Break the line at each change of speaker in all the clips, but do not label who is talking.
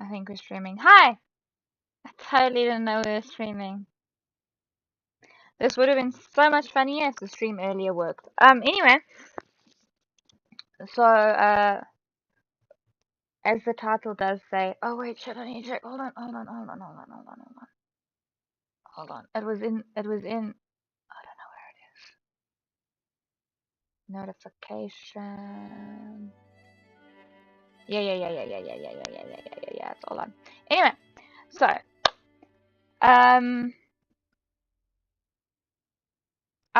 I think we're streaming. Hi! I totally didn't know we were streaming. This would have been so much funnier if the stream earlier worked. Anyway. So, as the title does say... Oh, wait, shit, I need to check. Hold on. Hold on. It was in... I don't know where it is. Notification... Yeah, it's all on. Anyway, so, I've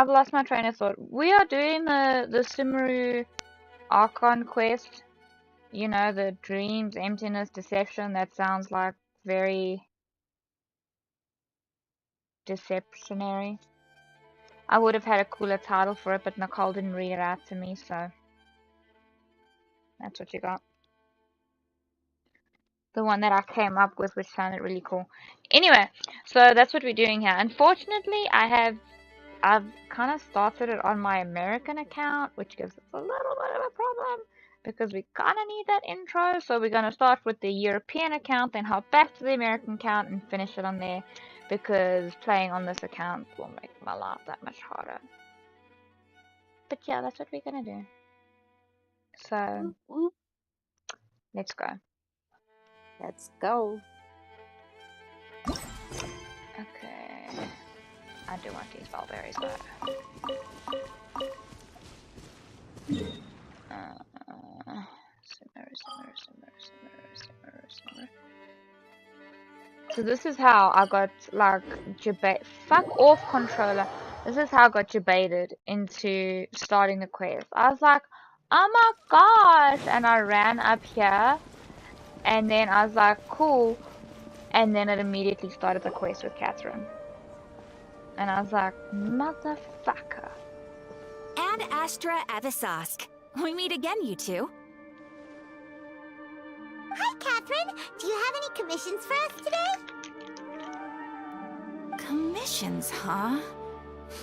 lost my train of thought. We are doing the Sumeru Archon quest. You know, the dreams, emptiness, deception. That sounds like very deceptionary. I would have had a cooler title for it, but Nicole didn't read it out to me, so that's what you got. The one that I came up with, which sounded really cool. Anyway, so that's what we're doing here. Unfortunately, I've kind of started it on my American account, which gives us a little bit of a problem because we kind of need that intro. So we're going to start with the European account, then hop back to the American account and finish it on there, because playing on this account will make my life that much harder. But yeah, that's what we're going to do. So, let's go.
Let's go.
Okay. I do want these blueberries though. Simmer. So this is how I got like fuck off controller. This is how I got debated into starting the quest. I was like, oh my gosh, and I ran up here, and then I was like, cool, and then it immediately started the quest with Catherine. And I was like, motherfucker.
And Astra Avisask. We meet again, you two.
Hi, Catherine. Do you have any commissions for us today?
Commissions, huh?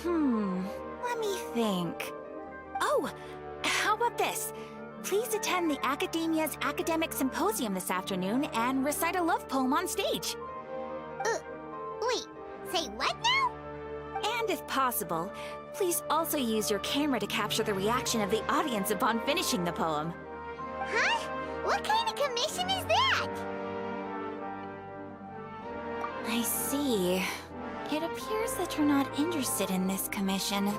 Let me think. Oh, how about this? Please attend the Academia's Academic Symposium this afternoon and recite a love poem on stage.
Wait, say what now?
And if possible, please also use your camera to capture the reaction of the audience upon finishing the poem.
Huh? What kind of commission is that?
I see. It appears that you're not interested in this commission.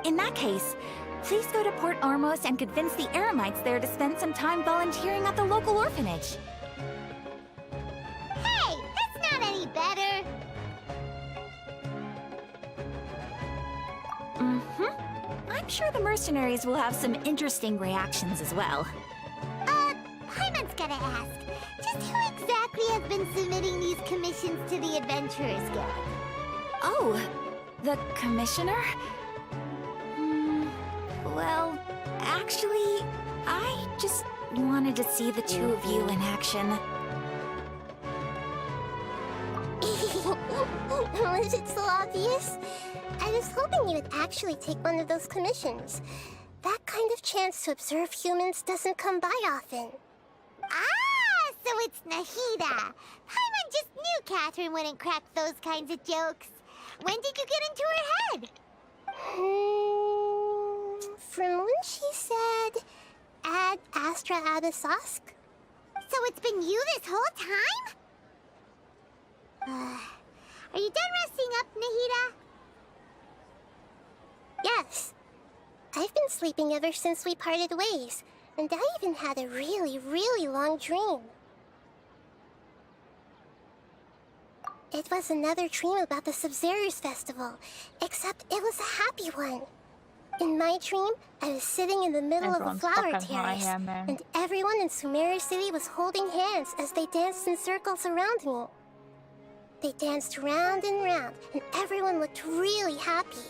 In that case, please go to Port Ormos and convince the Eremites there to spend some time volunteering at the local orphanage.
Hey, that's not any better.
I'm sure the mercenaries will have some interesting reactions as well.
Paimon's gotta ask, just who exactly has been submitting these commissions to the Adventurers Guild?
Oh, the commissioner? Well, actually, I just wanted to see the two of you in action.
Was it so obvious? I was hoping you would actually take one of those commissions. That kind of chance to observe humans doesn't come by often. Ah, so it's Nahida. Paimon just knew Catherine wouldn't crack those kinds of jokes. When did you get into her head? From when she said, Ad Astra Abisask. So it's been you this whole time? Are you done resting up, Nahida? Yes. I've been sleeping ever since we parted ways, and I even had a really long dream. It was another dream about the Sub-Zerus Festival, except it was a happy one. In my dream, I was sitting in the middle of a flower terrace, and everyone in Sumeru City was holding hands as they danced in circles around me. They danced round and round, and everyone looked really happy.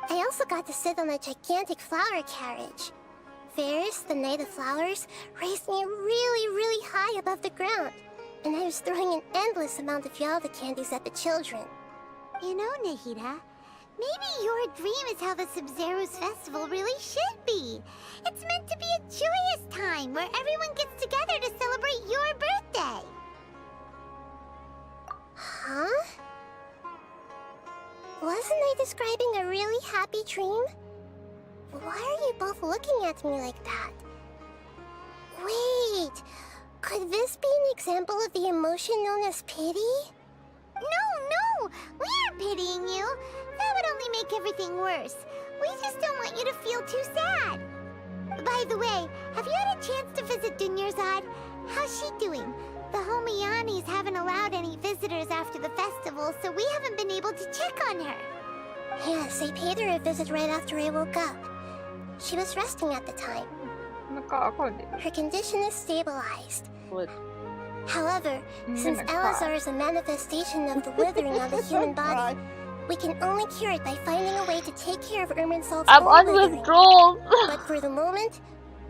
I also got to sit on a gigantic flower carriage. Ferris, the Knight of Flowers, raised me really high above the ground, and I was throwing an endless amount of Yalda candies at the children. You know, Nahida, Maybe your dream is how the Sub-Zero's festival really should be. It's meant to be a joyous time where everyone gets together to celebrate your birthday. Huh? Wasn't I describing a really happy dream? Why are you both looking at me like that? Wait, could this be an example of the emotion known as pity? No, we aren't pitying you. That would only make everything worse. We just don't want you to feel too sad. By the way, have you had a chance to visit Dunyarzad? How's she doing? The Homiyanis haven't allowed any visitors after the festival, so we haven't been able to check on her. Yes, I paid her a visit right after I woke up. She was resting at the time. Her condition is stabilized.
What?
However, since Elazar is a manifestation of the withering of the human body, we can only cure it by finding a way to take care of Irminsol's
I'm
own
on
withering.
withdrawals.
But for the moment,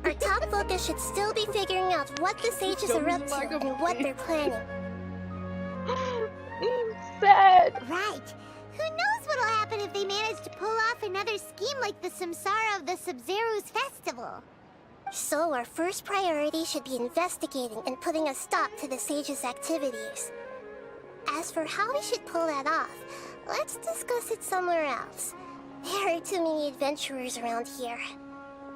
our top focus should still be figuring out what the sages are up to and what they're planning.
Sad.
Right. Who knows what'll happen if they manage to pull off another scheme like the Samsara of the Sub-Zero's festival. So our first priority should be investigating and putting a stop to the sages' activities. As for how we should pull that off, let's discuss it somewhere else. There are too many adventurers around here.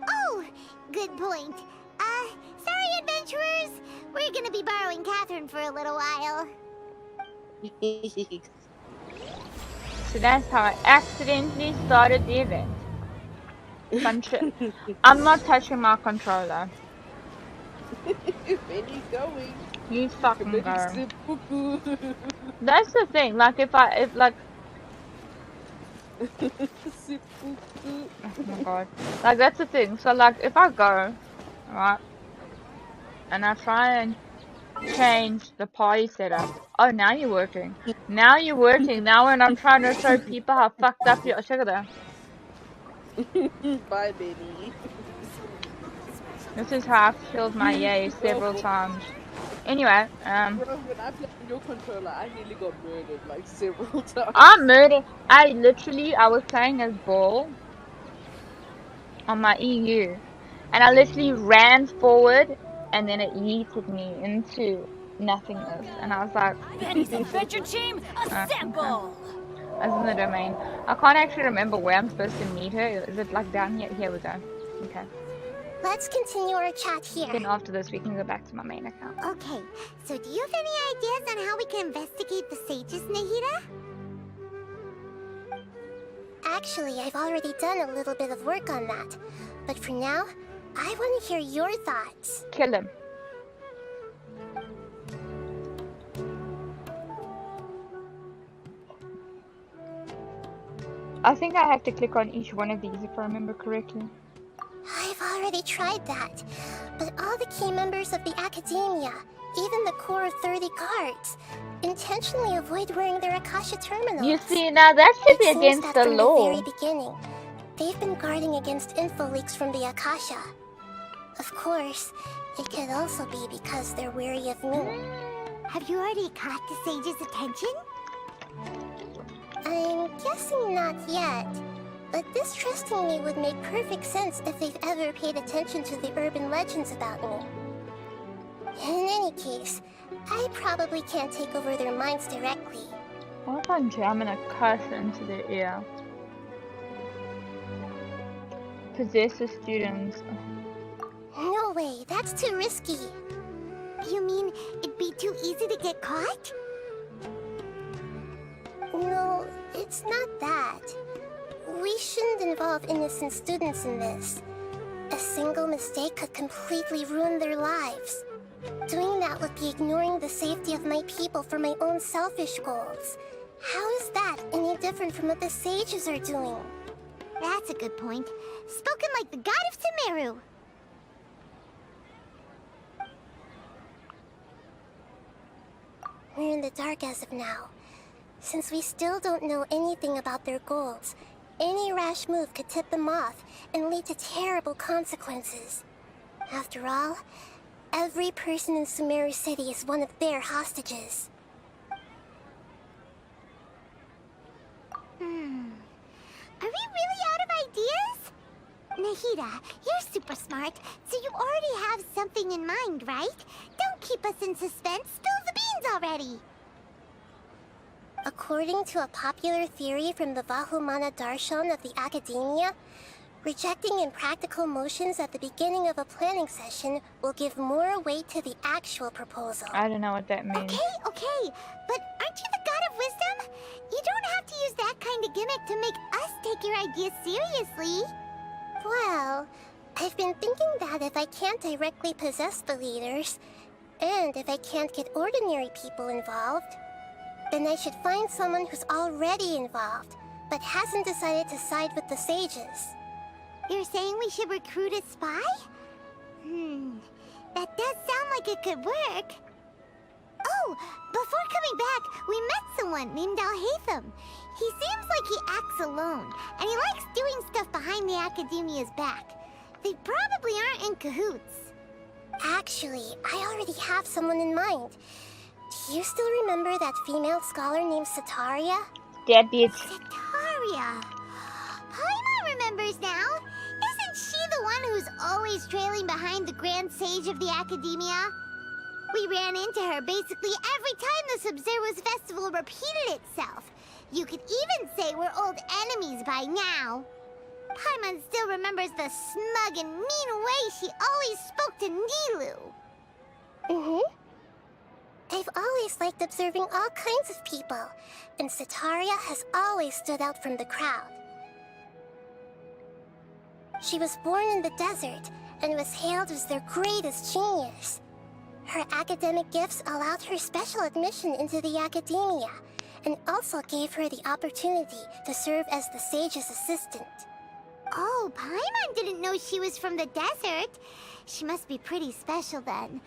Oh, good point. Sorry, adventurers. We're gonna be borrowing Catherine for a little while.
So that's how I accidentally started the event. I'm not touching my controller.
If Benny's going,
You fucking go.
go.
That's the thing. Like if like. Oh my god. Like that's the thing. So like if I go, right, and I try and change the party setup. Oh, now you're working. Now you're working. Now when I'm trying to show people how fucked up you are. Check it out.
Bye, Benny.
This is how I've killed my yay several times. Anyway,
Bro, when I played on your controller, I nearly got murdered like several times.
I'm murdered. I was playing as Ball on my EU, and I literally ran forward, and then it yeeted me into nothingness, and I was like,
Benny's adventure team, assemble!
As in the domain. I can't actually remember where I'm supposed to meet her. Is it like down here? Here we go. Okay.
Let's continue our chat here.
Then after this, we can go back to my main account.
Okay, so do you have any ideas on how we can investigate the sages, Nahida? Actually, I've already done a little bit of work on that. But for now, I want to hear your thoughts.
Kill him. I think I have to click on each one of these if I remember correctly.
I've already tried that, but all the key members of the Academia, even the core 30 guards, intentionally avoid wearing their Akasha terminals.
You see, now that should be against the law.
From the very beginning, they've been guarding against info leaks from the Akasha. Of course, it could also be because they're wary of me. Have you already caught the sage's attention? I'm guessing not yet. But this trusting me would make perfect sense if they've ever paid attention to the urban legends about me. In any case, I probably can't take over their minds directly.
What if I'm jamming a cuss into their ear? Possess the students.
No way, that's too risky. You mean it'd be too easy to get caught? No, it's not that. We shouldn't involve innocent students in this. A single mistake could completely ruin their lives. Doing that would be ignoring the safety of my people for my own selfish goals. How is that any different from what the sages are doing? That's a good point. Spoken like the god of Temeru. We're in the dark as of now. Since we still don't know anything about their goals, any rash move could tip them off and lead to terrible consequences. After all, every person in Sumeru City is one of their hostages. Are we really out of ideas? Nahida, you're super smart, so you already have something in mind, right? Don't keep us in suspense. Spill the beans already. According to a popular theory from the Vahumana Darshan of the Academia, rejecting impractical motions at the beginning of a planning session will give more weight to the actual proposal.
I don't know what that means.
Okay, but aren't you the god of wisdom? You don't have to use that kind of gimmick to make us take your ideas seriously. Well, I've been thinking that if I can't directly possess the leaders, and if I can't get ordinary people involved, then I should find someone who's already involved, but hasn't decided to side with the sages. You're saying we should recruit a spy? That does sound like it could work. Oh, before coming back, we met someone named Alhaitham. He seems like he acts alone, and he likes doing stuff behind the Academia's back. They probably aren't in cahoots. Actually, I already have someone in mind. Do you still remember that female scholar named Sataria?
Deadbeats.
Sataria. Paimon remembers now. Isn't she the one who's always trailing behind the Grand Sage of the Academia? We ran into her basically every time the Sub-Zero's festival repeated itself. You could even say we're old enemies by now. Paimon still remembers the smug and mean way she always spoke to Nilou. I've always liked observing all kinds of people, and Sataria has always stood out from the crowd. She was born in the desert and was hailed as their greatest genius. Her academic gifts allowed her special admission into the Academia, and also gave her the opportunity to serve as the sage's assistant. Oh, Paimon didn't know she was from the desert. She must be pretty special then.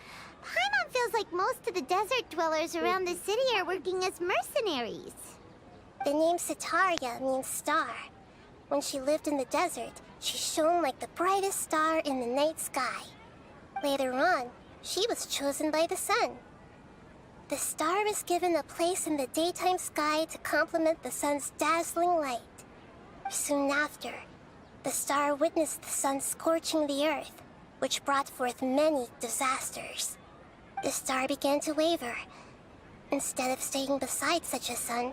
Paimon feels like most of the desert dwellers around the city are working as mercenaries. The name Sataria means star. When she lived in the desert, she shone like the brightest star in the night sky. Later on, she was chosen by the sun. The star was given a place in the daytime sky to complement the sun's dazzling light. Soon after, the star witnessed the sun scorching the earth, which brought forth many disasters. The star began to waver. Instead of staying beside such a sun,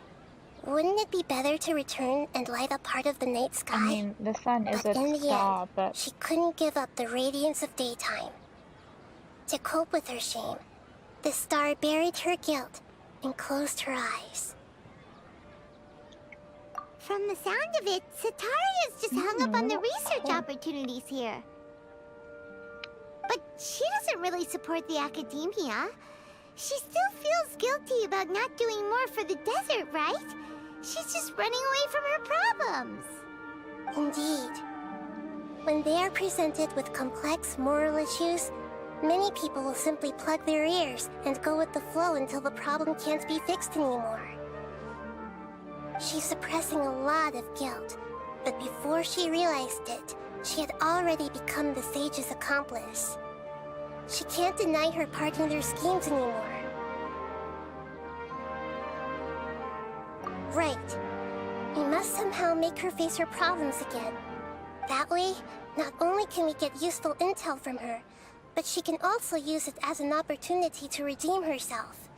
wouldn't it be better to return and light up part of the night sky?
I mean, the sun is
But
a
in the
star,
end,
but
she couldn't give up the radiance of daytime. To cope with her shame, the star buried her guilt and closed her eyes. From the sound of it, Sataria's just hung up on the research opportunities here. But she doesn't really support the Academia. She still feels guilty about not doing more for the desert, right? She's just running away from her problems. Indeed. When they are presented with complex moral issues, many people will simply plug their ears and go with the flow until the problem can't be fixed anymore. She's suppressing a lot of guilt, but before she realized it, she had already become the sage's accomplice. She can't deny her part in their schemes anymore. Right. We must somehow make her face her problems again. That way, not only can we get useful intel from her, but she can also use it as an opportunity to redeem herself.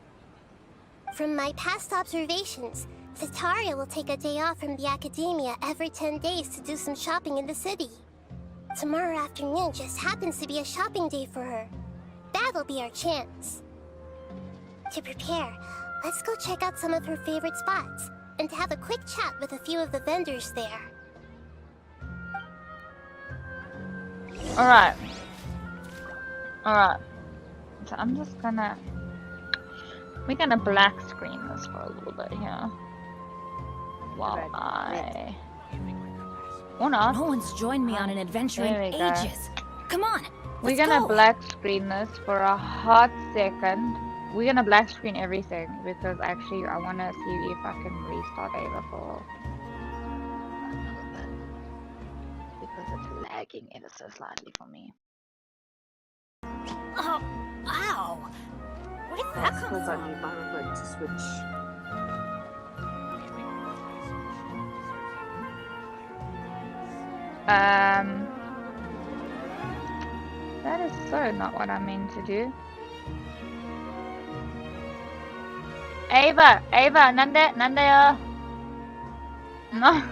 From my past observations, Sataria will take a day off from the Academia every 10 days to do some shopping in the city. Tomorrow afternoon just happens to be a shopping day for her. That'll be our chance. To prepare, let's go check out some of her favorite spots, and have a quick chat with a few of the vendors there.
alright. Alright. So I'm just gonna... We're gonna black screen this for a little bit here. While I... Or not.
No one's joined me on an adventure in
There we go.
ages. Come on,
We're
let's
gonna
go.
black screen this for a hot second. We're gonna black screen everything because actually I wanna see if I can restart Ava for because it's lagging ever so slightly for me.
Oh, ow! Where did that come
Because
from?
I need my remote to switch.
That is so not what I meant to do. Ava, Nande. No.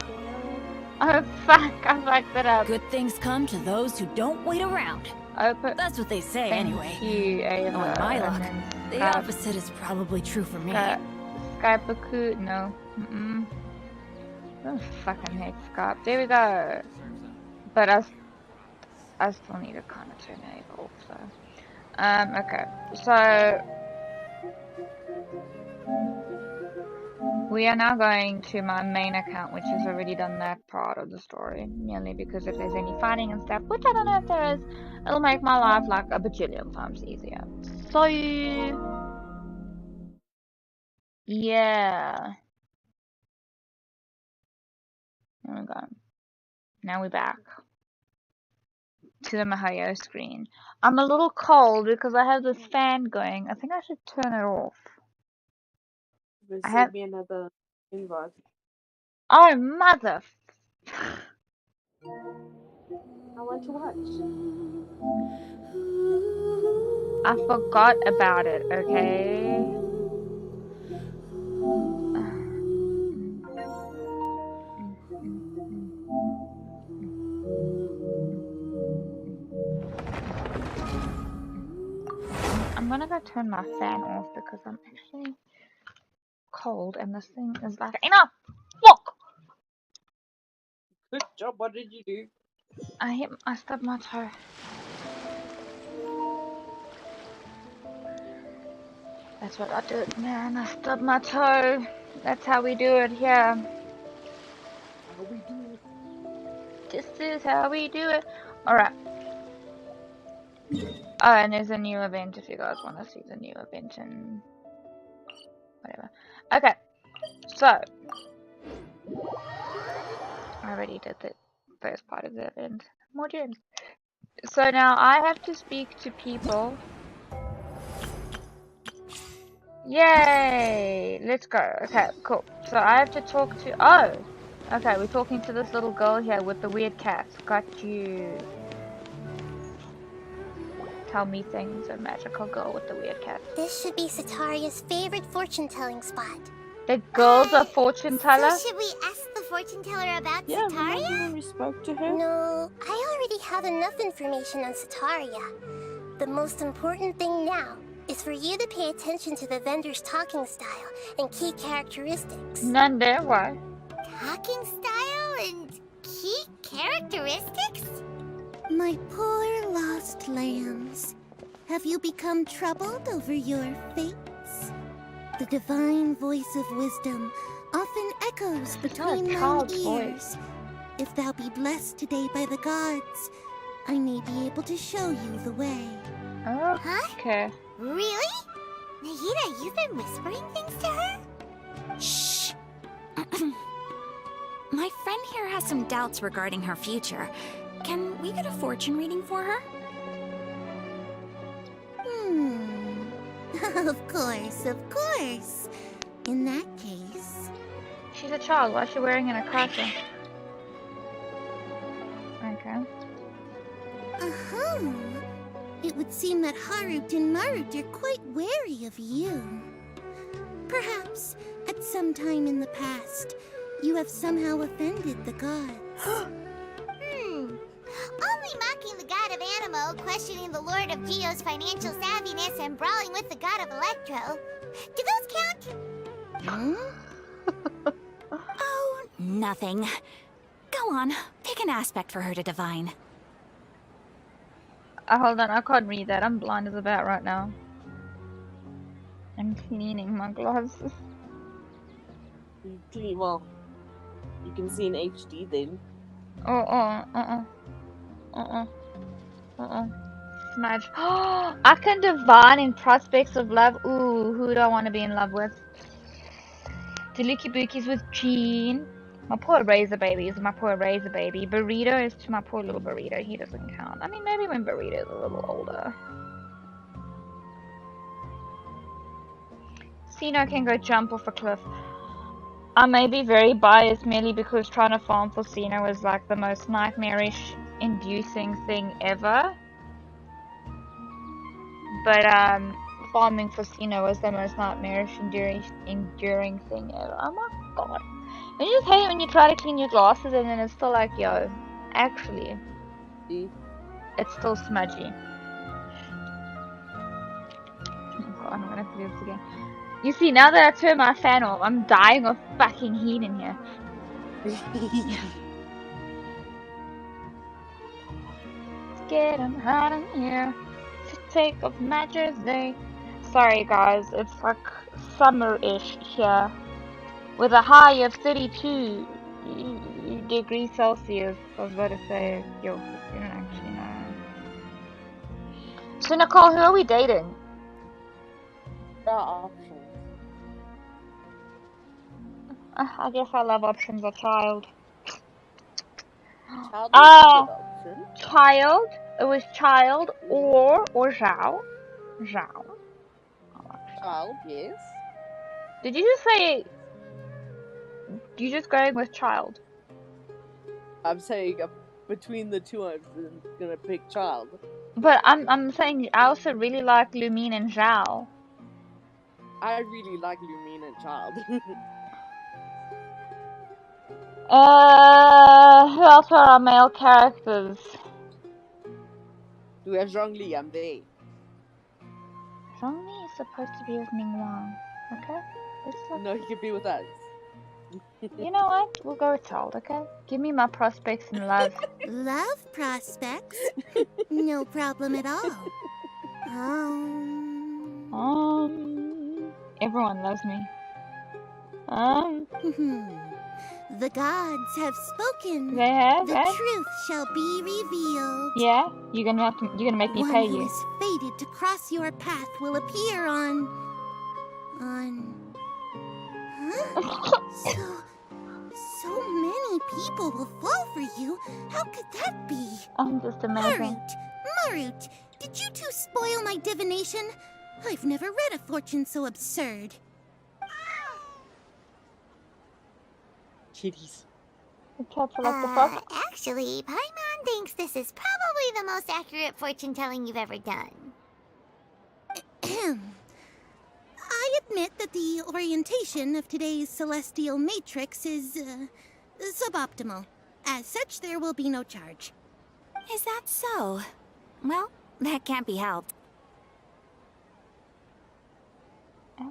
Oh fuck, I fucked it up.
Good things come to those who don't wait around. That's what they say anyway.
Thank you, Ava.
On my luck, the opposite is probably true for me.
Skype no. Oh, fucking hate Skype. There we go. But I still need to kind of turn Ava off, so. Okay. So we are now going to my main account, which has already done that part of the story. Merely because if there's any fighting and stuff, which I don't know if there is, it'll make my life like a bajillion times easier. So yeah. There we go. Now we're back to the Mihoyo screen. I'm a little cold because I have this fan going. I think I should turn it off.
Send me another invite.
Oh, mother.
I want to watch.
I forgot about it, okay? I'm gonna go turn my fan off because I'm actually cold and this thing is like, enough! Look!
Good job, what did you do?
I stubbed my toe. That's what I did, man. I stubbed my toe. That's how we do it here.
How we do it.
This is how we do it. Alright. Oh, and there's a new event if you guys want to see the new event and whatever. Okay. So. I already did the first part of the event. More gems. So now I have to speak to people. Yay! Let's go. Okay, cool. So I have to talk to... Oh! Okay, we're talking to this little girl here with the weird cat. Got you. Tell me things, a magical girl with the weird cat.
This should be Sataria's favorite fortune-telling spot.
The girl's a fortune teller?
So should we ask the fortune teller about
Yeah,
Sataria?
when we spoke to her.
No, I already have enough information on Sataria. The most important thing now is for you to pay attention to the vendor's talking style and key characteristics.
None there, why?
Talking style and key characteristics? My poor lost lambs. Have you become troubled over your fates? The divine voice of wisdom often echoes between mine ears. If thou be blessed today by the gods, I may be able to show you the way.
Oh, okay.
Really? Nahida, you've been whispering things to her?
Shh! My friend here has some doubts regarding her future. Can we get a fortune reading for her?
Of course. In that case...
She's a child. Why is she wearing an akasa? Okay.
It would seem that Harut and Marut are quite wary of you. Perhaps, at some time in the past, you have somehow offended the gods. Only mocking the god of Animo, questioning the lord of Geo's financial savviness, and brawling with the god of Electro. Do those count?
Oh, nothing. Go on, pick an aspect for her to divine.
Hold on, I can't read that. I'm blind as a bat right now. I'm cleaning my glasses.
Well, you can see in HD then.
Smudge. I can divine in prospects of love. Ooh, who do I want to be in love with? Deluki Bookies with Jean. My poor Razor Baby is my poor Razor Baby. Burrito is to my poor little Burrito. He doesn't count. I mean, maybe when Burrito's a little older. Sino can go jump off a cliff. I may be very biased merely because trying to farm for Cena was like the most nightmarish inducing thing ever. But farming for Cena was the most nightmarish enduring thing ever. Oh my god. And you just hate it when you try to clean your glasses and then it's still like, yo, actually, it's still smudgy. Oh god, I'm gonna have to do this again. You see, now that I turn my fan off, I'm dying of fucking heat in here. Let's get 'em hot in here. To take off my jersey. Sorry guys, it's like summer-ish here. With a high of 32 degrees Celsius. I was about to say, yo, you don't actually know. So Nicole, who are we dating?
Archon.
I guess I love options a child. Child. It was child or Zhao. Zhao.
Child, yes.
Did you just say you just going with child?
I'm saying between the two, I'm gonna pick child.
But I'm saying I also really like Lumine and Zhao.
I really like Lumine and child.
Who else are our male characters?
We have Zhongli, I'm there.
Zhongli is supposed to be with Mingwang, okay?
No, he can be with us.
You know what? We'll go with child, okay? Give me my prospects in love.
Love prospects? No problem at all.
Everyone loves me.
The gods have spoken.
They have.
The truth shall be revealed.
Yeah, you're gonna make me pay you.
One who is fated to cross your path will appear on. Huh? So many people will fall for you. How could that be?
I'm just amazing.
Marut, did you two spoil my divination? I've never read a fortune so absurd.
Kitties.
Actually, Paimon thinks this is probably the most accurate fortune-telling you've ever done. I admit that the orientation of today's celestial matrix is, suboptimal. As such, there will be no charge.
Is that so? Well, that can't be helped.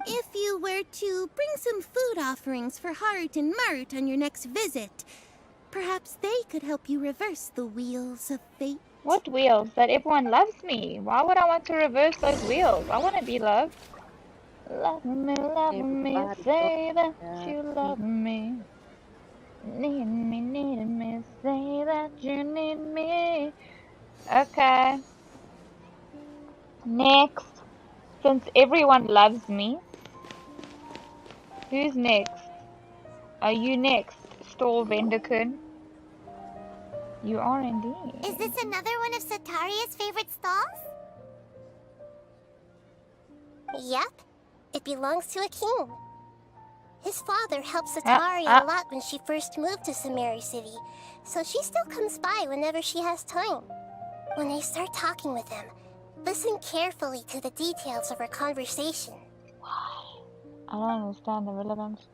If you were to bring some food offerings for Harut and Marut on your next visit, perhaps they could help you reverse the wheels of fate.
What wheels? That everyone loves me. Why would I want to reverse those wheels? I want to be loved. Love me, say that you love me. Need me, say that you need me. Okay. Next. Since everyone loves me, who's next? Are you next, Stall Vendekun? You are indeed.
Is this another one of Sataria's favorite stalls? Yep. It belongs to a king. His father helped Sataria a lot when she first moved to Samari City, so she still comes by whenever she has time. When I start talking with him, listen carefully to the details of our conversation.
Why? I don't understand the relevance.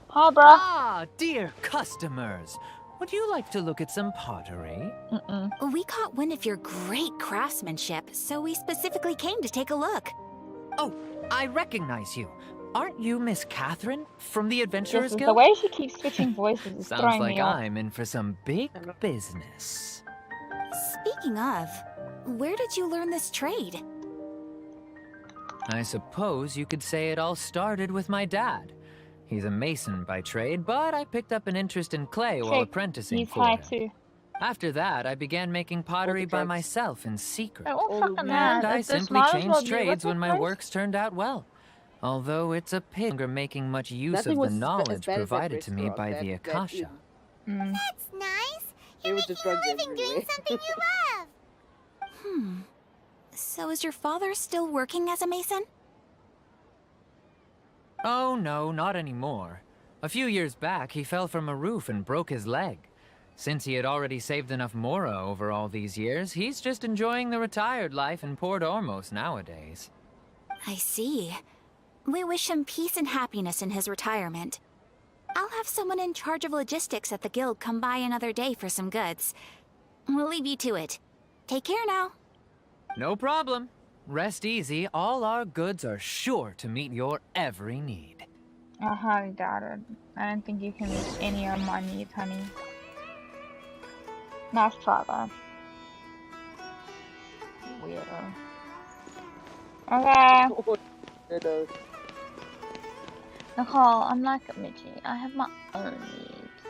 Hi, bro.
Ah, dear customers. Would you like to look at some pottery?
We caught wind of your great craftsmanship, so we specifically came to take a look.
Oh, I recognize you. Aren't you Miss Catherine from the Adventurers Guild?
The way she keeps switching voices is
Sounds
throwing
like
me off.
I'm in for some big business.
Speaking of, where did you learn this trade?
I suppose you could say it all started with my dad. He's a mason by trade, but I picked up an interest in clay while apprenticing for him.
Too.
After that, I began making pottery by myself in secret.
And
I simply changed trades when my works turned out well. Although it's a pity I'm making much use of the knowledge provided to me by the Akasha.
That's nice. You're making a living doing something you love.
So is your father still working as a mason?
Oh no, not anymore. A few years back, he fell from a roof and broke his leg. Since he had already saved enough Mora over all these years, he's just enjoying the retired life in Port Ormos nowadays.
I see. We wish him peace and happiness in his retirement. I'll have someone in charge of logistics at the guild come by another day for some goods. We'll leave you to it. Take care now.
No problem. Rest easy. All our goods are sure to meet your every need.
I highly doubt it. I don't think you can meet any of my needs, honey. Nice try, though. Weirdo. Okay. Nicole, I'm like a midget. I have my own needs.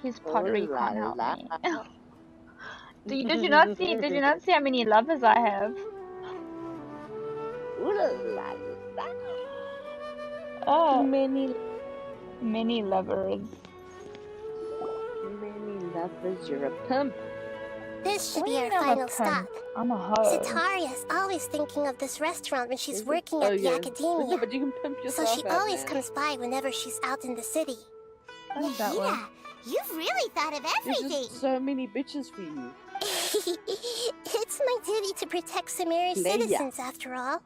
His pottery can't help me. Did you not see? Did you not see how many lovers I have? Oh, many lovers.
Many lovers. You're a pimp.
This should be our final stop.
I'm a hoe.
Sataria's always thinking of this restaurant when she's working at the academia.
But you can pimp yourself
So she always comes by whenever she's out in the city.
Nahida,
you've really thought of everything.
There's just so many bitches for you.
It's my duty to protect Samari's citizens, after all.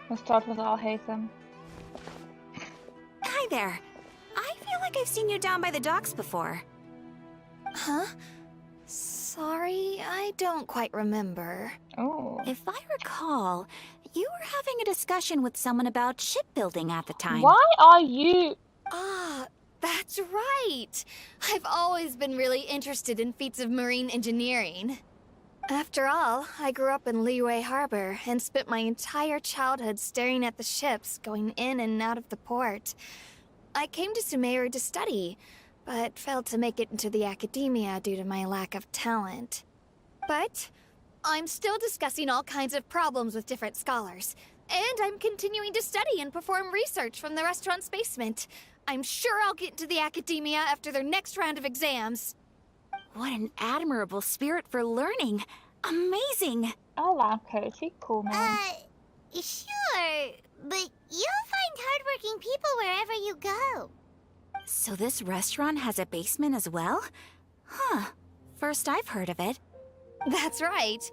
Let's start with Al-Haytham.
Hi there. I feel like I've seen you down by the docks before.
Huh? Sorry, I don't quite remember.
Oh.
If I recall, you were having a discussion with someone about shipbuilding at the time.
Why are you...
Ah, that's right. I've always been really interested in feats of marine engineering. After all, I grew up in Liyue Harbor and spent my entire childhood staring at the ships going in and out of the port. I came to Sumeru to study, but failed to make it into the academia due to my lack of talent. But I'm still discussing all kinds of problems with different scholars, and I'm continuing to study and perform research from the restaurant's basement. I'm sure I'll get into the academia after their next round of exams.
What an admirable spirit for learning. Amazing.
I like her. She's cool, man.
Sure, but you'll find hardworking people wherever you go.
So this restaurant has a basement as well? Huh. First I've heard of it.
That's right.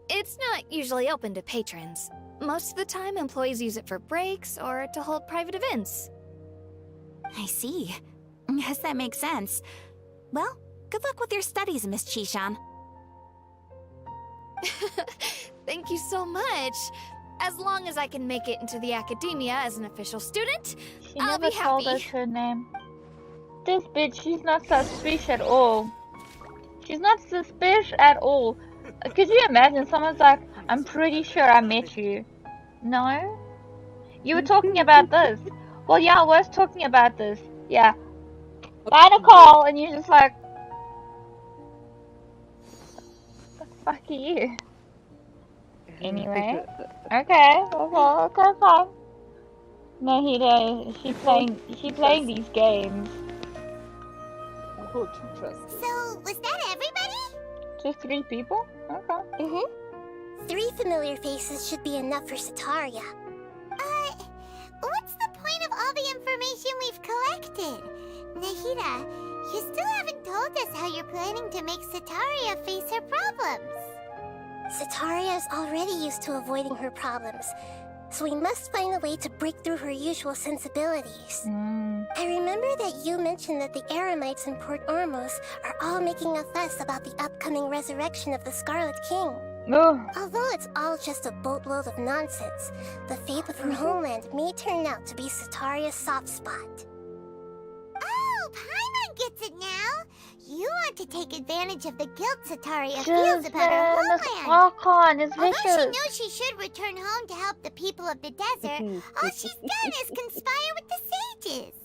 It's not usually open to patrons. Most of the time, employees use it for breaks or to hold private events.
I see. Yes, that makes sense. Well, good luck with your studies, Miss Chishan.
Thank you so much. As long as I can make it into the academia as an official student, I'll be happy.
She never told us her name. This bitch, she's not suspicious at all. She's not suspicious at all. Could you imagine someone's like, I'm pretty sure I met you. No? You were talking about this. Well, yeah, I was talking about this. Yeah. Bye, Nicole, and you're just like, what the fuck are you? Anyway. Okay, okay, fine. No, she's playing these games.
Oh, too trusting.
So, was that everybody?
Just 3 people? Okay.
3 familiar faces should be enough for Sataria. What's the point of all the information we've collected? Nahida, you still haven't told us how you're planning to make Sataria face her problems. Sataria is already used to avoiding her problems, so we must find a way to break through her usual sensibilities. I remember that you mentioned that the Eremites in Port Ormos are all making a fuss about the upcoming resurrection of the Scarlet King. Although it's all just a boatload of nonsense, the fate of her homeland may turn out to be Sataria's soft spot. Oh, Paimon gets it now! You want to take advantage of the guilt Sataria feels about her homeland.
Archon is vicious.
Although she knows she should return home to help the people of the desert, all she's done is conspire with the sages.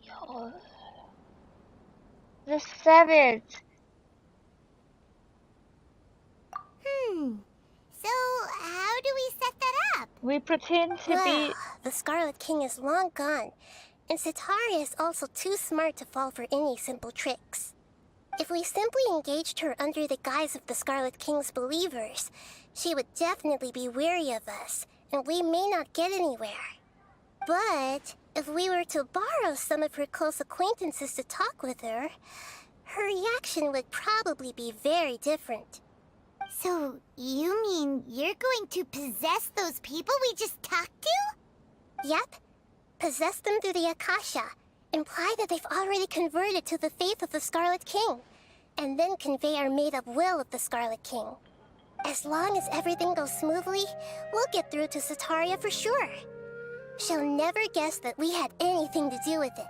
Yo. The savage.
So, how do we set that up?
We pretend to be...
The Scarlet King is long gone, and Sataria is also too smart to fall for any simple tricks. If we simply engaged her under the guise of the Scarlet King's believers, she would definitely be wary of us, and we may not get anywhere. But If we were to borrow some of her close acquaintances to talk with her, her reaction would probably be very different.
So, you mean you're going to possess those people we just talked to?
Yep. Possess them through the Akasha. Imply that they've already converted to the faith of the Scarlet King. And then convey our made-up will of the Scarlet King. As long as everything goes smoothly, we'll get through to Sataria for sure. She'll never guess that we had anything to do with it.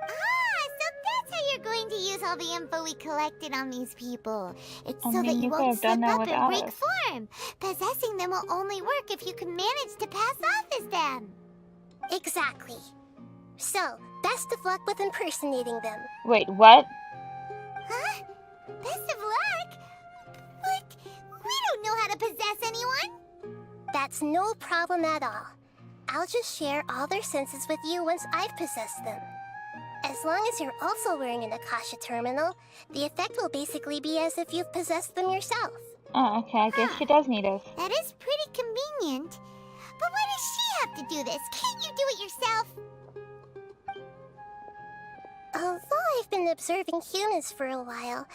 So that's how you're going to use all the info we collected on these people. It's so that you
you
won't
could've done
slip
that
up and
without
break
us.
form. Possessing them will only work if you can manage to pass off as them.
Exactly. So, best of luck with impersonating them.
Wait, what?
Huh? Best of luck? But we don't know how to possess anyone.
That's no problem at all. I'll just share all their senses with you once I've possessed them. As long as you're also wearing an Akasha terminal, the effect will basically be as if you've possessed them yourself.
Oh, okay, I guess she does need us.
That is pretty convenient. But why does she have to do this? Can't you do it yourself?
Although I've been observing humans for a while,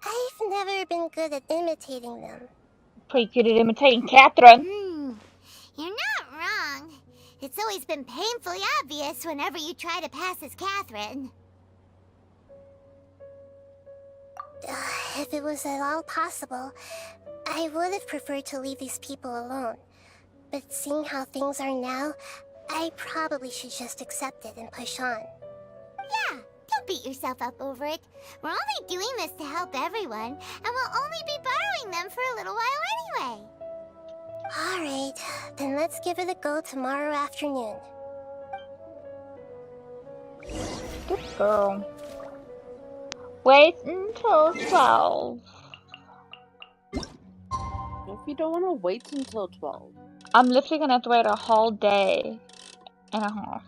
I've never been good at imitating them.
Pretty good at imitating Catherine.
You're not wrong. It's always been painfully obvious whenever you try to pass as Catherine.
If it was at all possible, I would have preferred to leave these people alone. But seeing how things are now, I probably should just accept it and push on.
Yeah, don't beat yourself up over it. We're only doing this to help everyone, and we'll only be borrowing them for a little while anyway.
Alright, then let's give it a go tomorrow afternoon.
Good girl. Wait until 12.
If you don't want to wait until 12.
I'm literally gonna have to wait a whole day and a half.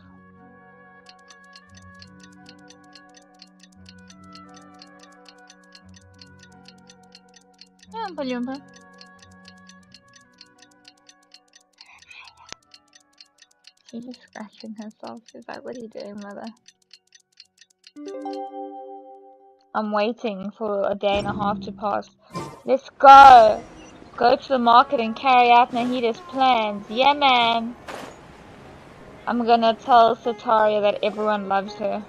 Oompa loompa. She's just scratching herself. She's like, what are you doing, mother? I'm waiting for a day and a half to pass. Let's go! Go to the market and carry out Nahida's plans. Yeah, man! I'm gonna tell Sataria that everyone loves her.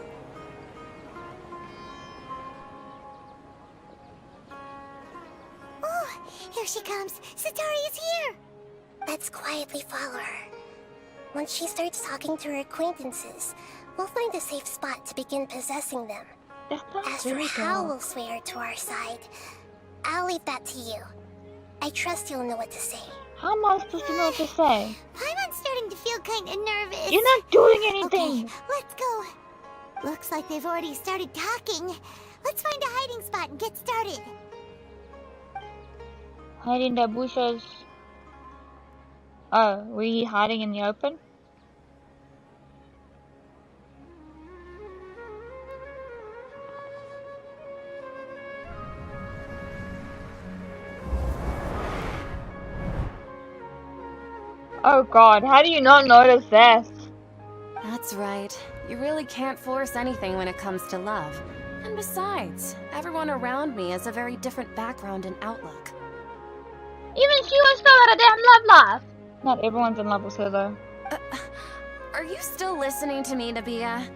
Oh, here she comes. Sataria's here.
Let's quietly follow her. Once she starts talking to her acquaintances, we'll find a safe spot to begin possessing them. As for how we'll sway her to our side, I'll leave that to you. I trust you'll know what to say.
How am I supposed to know what to say?
I'm starting to feel kind of nervous.
You're not doing anything!
Okay, let's go. Looks like they've already started talking. Let's find a hiding spot and get started.
Hide in the bushes. Oh, were you hiding in the open? Oh god, how do you not notice that?
That's right. You really can't force anything when it comes to love. And besides, everyone around me has a very different background and outlook.
Even she was still at a damn love life! Not everyone's in love with her though.
Are you still listening to me, Nabia?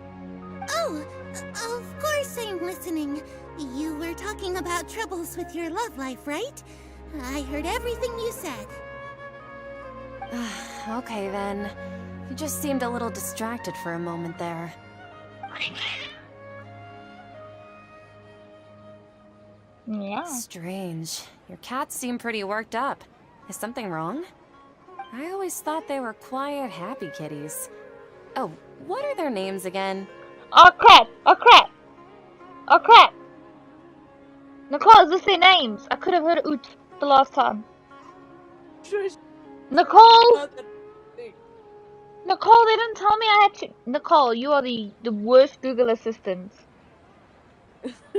Oh, of course I'm listening. You were talking about troubles with your love life, right? I heard everything you said.
Okay then. You just seemed a little distracted for a moment there.
Yeah.
Strange. Your cats seem pretty worked up. Is something wrong? I always thought they were quiet, happy kitties. Oh, what are their names again?
Oh crap! Oh crap! Oh crap! Nicole, is this their names? I could have heard oot the last time. Nicole! Nicole, they didn't tell me I had to. Nicole, you are the worst Google assistant.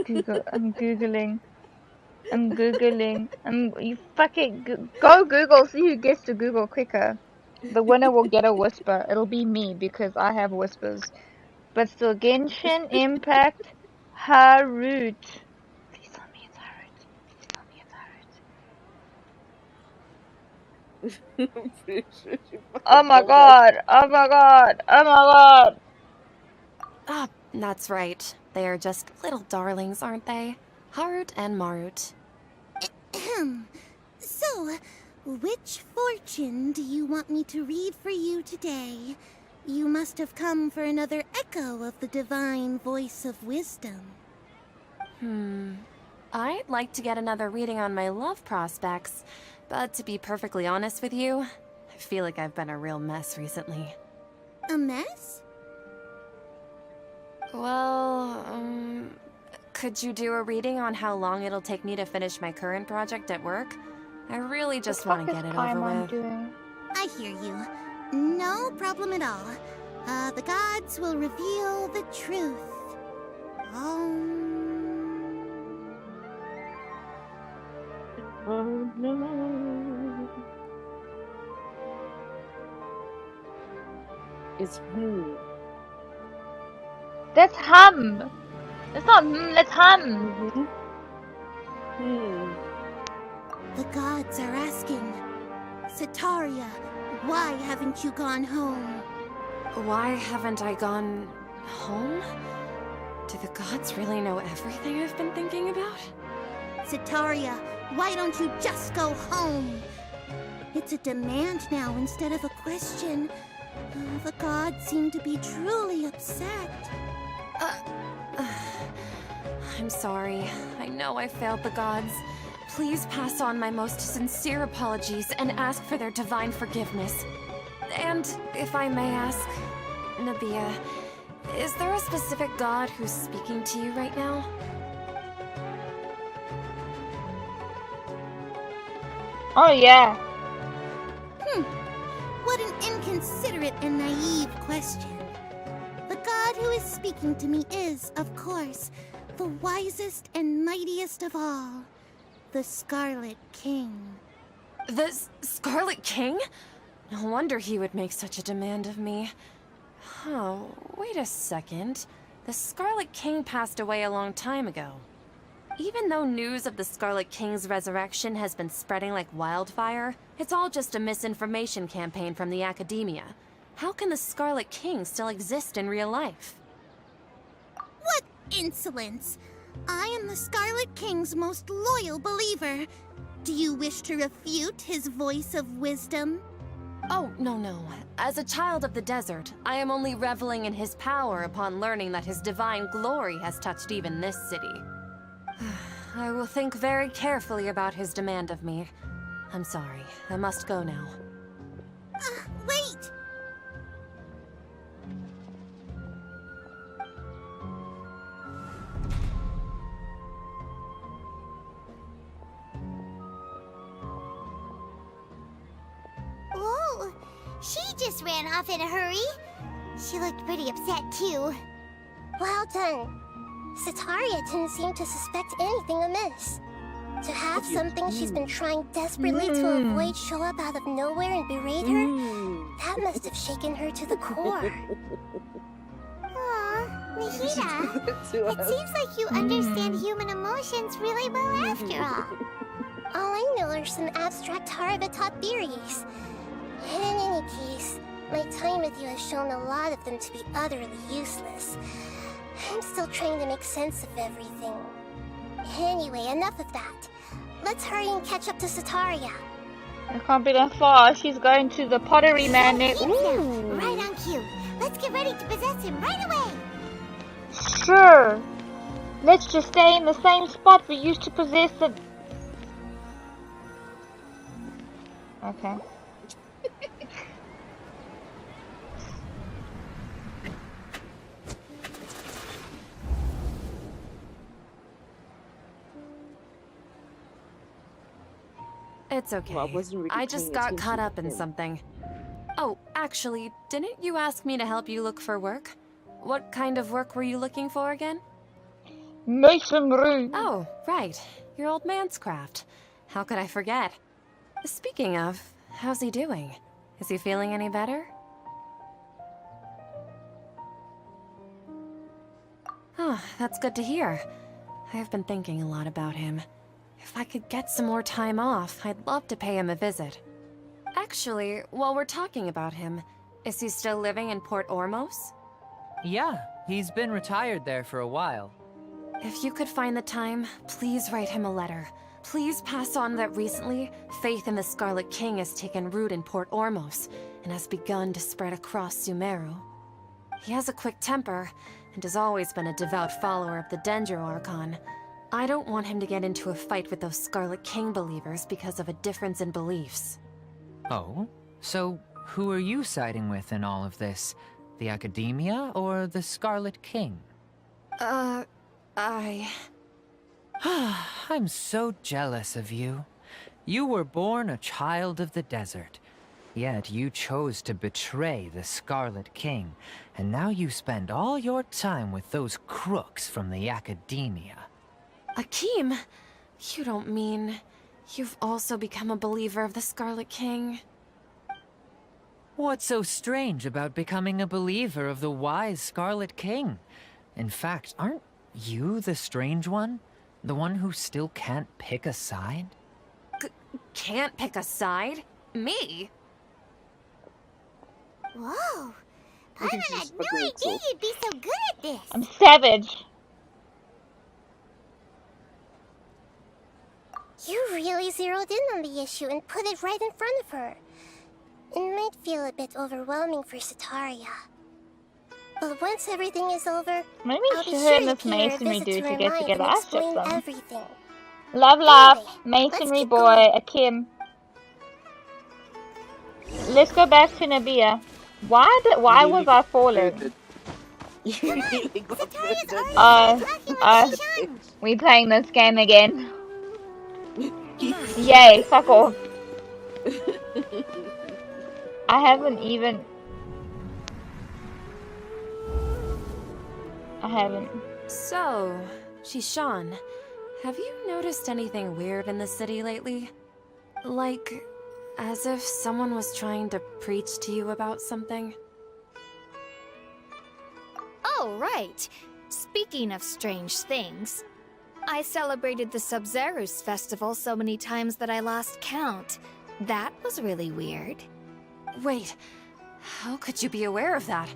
Google. I'm googling. You fucking go Google. See who gets to Google quicker. The winner will get a whisper. It'll be me because I have whispers. But still, Genshin Impact Harut. Please tell me it's Harut. Please tell me it's Harut.
I'm pretty sure she
Oh
fucking
my
told us.
god! Oh my god! Oh my god!
Ah, that's right. They are just little darlings, aren't they? Harut and Marut.
So, which fortune do you want me to read for you today? You must have come for another echo of the divine voice of wisdom.
I'd like to get another reading on my love prospects, but to be perfectly honest with you, I feel like I've been a real mess recently.
A mess?
Well, could you do a reading on how long it'll take me to finish my current project at work? I really just want to get it over with.
I hear you. No problem at all. The gods will reveal the truth.
Oh no. It's who?
That's hum! That's not that's hum!
The gods are asking, Setaria, why haven't you gone home?
Why haven't I gone home? Do the gods really know everything I've been thinking about?
Setaria, why don't you just go home? It's a demand now instead of a question. The gods seem to be truly upset.
I'm sorry. I know I failed the gods. Please pass on my most sincere apologies and ask for their divine forgiveness. And if I may ask, Nabia, is there a specific god who's speaking to you right now?
Oh yeah.
What an inconsiderate and naive question. The god who is speaking to me is, of course, the wisest and mightiest of all, the Scarlet King.
The Scarlet King? No wonder he would make such a demand of me. Oh, wait a second. The Scarlet King passed away a long time ago. Even though news of the Scarlet King's resurrection has been spreading like wildfire, it's all just a misinformation campaign from the academia. How can the Scarlet King still exist in real life?
What insolence! I am the Scarlet King's most loyal believer. Do you wish to refute his voice of wisdom?
Oh, no. As a child of the desert, I am only reveling in his power upon learning that his divine glory has touched even this city. I will think very carefully about his demand of me. I'm sorry. I must go now.
Wait!
Whoa! She just ran off in a hurry. She looked pretty upset, too.
Well done. Setaria didn't seem to suspect anything amiss. To have something she's been trying desperately to avoid show up out of nowhere and berate her, that must have shaken her to the core.
Aw, Nahida, it seems like you understand human emotions really well after all.
All I know are some abstract Harava-taught theories. In any case, my time with you has shown a lot of them to be utterly useless. I'm still trying to make sense of everything. Anyway, enough of that. Let's hurry and catch up to Setaria.
It can't be that far. She's going to the pottery man.
Ooh. Right on cue. Let's get ready to possess him right away.
Sure. Let's just stay in the same spot we used to possess the... Okay.
It's okay.
Well, I wasn't really
I just
paying
got
attention
caught up
to
in
him.
something. Oh, actually, didn't you ask me to help you look for work? What kind of work were you looking for again?
Masonry.
Oh, right. Your old man's craft. How could I forget? Speaking of, how's he doing? Is he feeling any better? Oh, that's good to hear. I have been thinking a lot about him. If I could get some more time off, I'd love to pay him a visit. Actually, while we're talking about him, is he still living in Port Ormos?
Yeah, he's been retired there for a while.
If you could find the time, please write him a letter. Please pass on that recently, faith in the Scarlet King has taken root in Port Ormos and has begun to spread across Sumeru. He has a quick temper and has always been a devout follower of the Dendro Archon. I don't want him to get into a fight with those Scarlet King believers because of a difference in beliefs.
Oh? So, who are you siding with in all of this? The Academia or the Scarlet King? I'm so jealous of you. You were born a child of the desert. Yet you chose to betray the Scarlet King, and now you spend all your time with those crooks from the Academia.
Akeem, you don't mean you've also become a believer of the Scarlet King?
What's so strange about becoming a believer of the wise Scarlet King? In fact, aren't you the strange one? The one who still can't pick a side?
Can't pick a side? Me?
Whoa. Paimon had no idea you'd be so good at this.
I'm savage.
You really zeroed in on the issue and put it right in front of her. It might feel a bit overwhelming for Sataria. But once everything is over,
Maybe
I'll be
she
sure
heard
to
this
pay her a
masonry
visit
dude
to
to get
remind
together.
and
I ship
explain
them.
everything.
Love, love,
Anyway,
masonry
keep
boy,
going.
Akim. Let's go back to Nabia. Why was I falling? We playing this game again. Yay, fuck off. I haven't.
So, Shishan, have you noticed anything weird in the city lately? Like, as if someone was trying to preach to you about something?
Oh, right. Speaking of strange things, I celebrated the Sub-Zerus festival so many times that I lost count. That was really weird.
Wait, how could you be aware of that?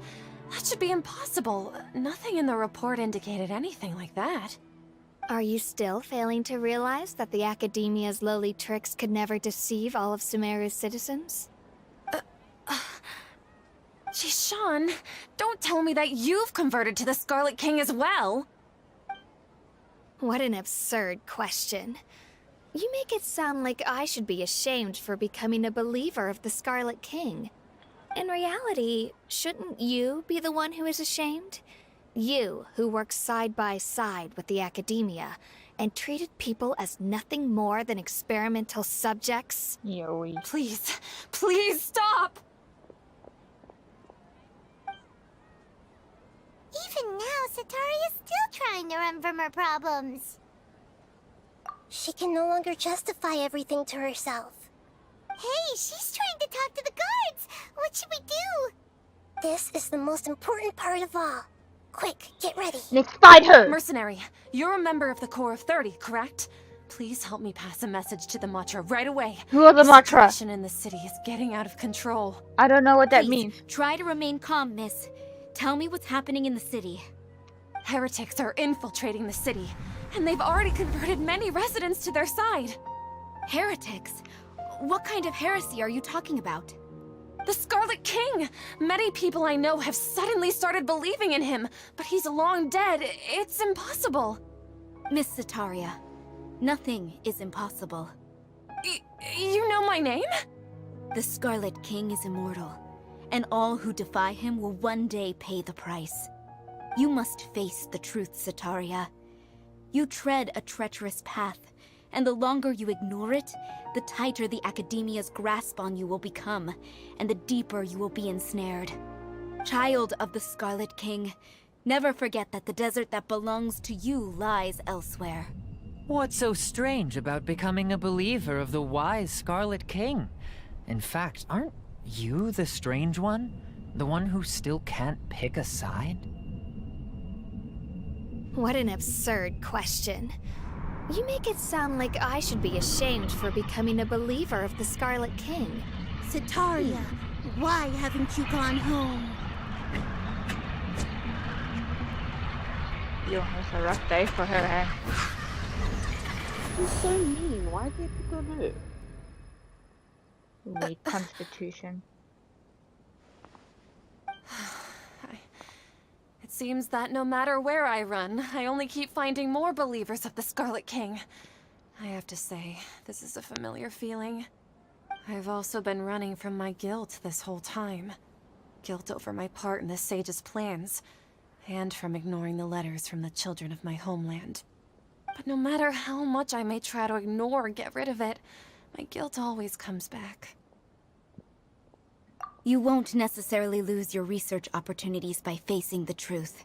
That should be impossible. Nothing in the report indicated anything like that.
Are you still failing to realize that the Academia's lowly tricks could never deceive all of Sumeru's citizens?
Shishan, don't tell me that you've converted to the Scarlet King as well!
What an absurd question. You make it sound like I should be ashamed for becoming a believer of the Scarlet King. In reality, shouldn't you be the one who is ashamed? You, who works side by side with the Academia, and treated people as nothing more than experimental subjects?
Yoey.
Please, please stop!
Even now, Sataria's still trying to run from her problems.
She can no longer justify everything to herself.
Hey, she's trying to talk to the guards! What should we do?
This is the most important part of all. Quick, get ready.
Let's fight her!
Mercenary, you're a member of the Corps of 30, correct? Please help me pass a message to the Matra right away.
Who are the Matra?
The situation in the city is getting out of control.
I don't know what that means.
Try to remain calm, miss. Tell me what's happening in the city.
Heretics are infiltrating the city, and they've already converted many residents to their side.
Heretics? What kind of heresy are you talking about?
The Scarlet King! Many people I know have suddenly started believing in him, but he's long dead. It's impossible.
Miss Sataria, nothing is impossible.
You know my name?
The Scarlet King is immortal, and all who defy him will one day pay the price. You must face the truth, Sataria. You tread a treacherous path, and the longer you ignore it, the tighter the Academia's grasp on you will become, and the deeper you will be ensnared. Child of the Scarlet King, never forget that the desert that belongs to you lies elsewhere.
What's so strange about becoming a believer of the wise Scarlet King? In fact, aren't You, the strange one? The one who still can't pick a side?
What an absurd question. You make it sound like I should be ashamed for becoming a believer of the Scarlet King.
Sataria, why haven't you gone home?
Yo, it's a rough day for her, eh?
He's so mean. Why did he pick on her?
Weak constitution.
It seems that no matter where I run, I only keep finding more believers of the Scarlet King. I have to say, this is a familiar feeling. I've also been running from my guilt this whole time. Guilt over my part in the Sage's plans, and from ignoring the letters from the children of my homeland. But no matter how much I may try to ignore or get rid of it, my guilt always comes back.
You won't necessarily lose your research opportunities by facing the truth.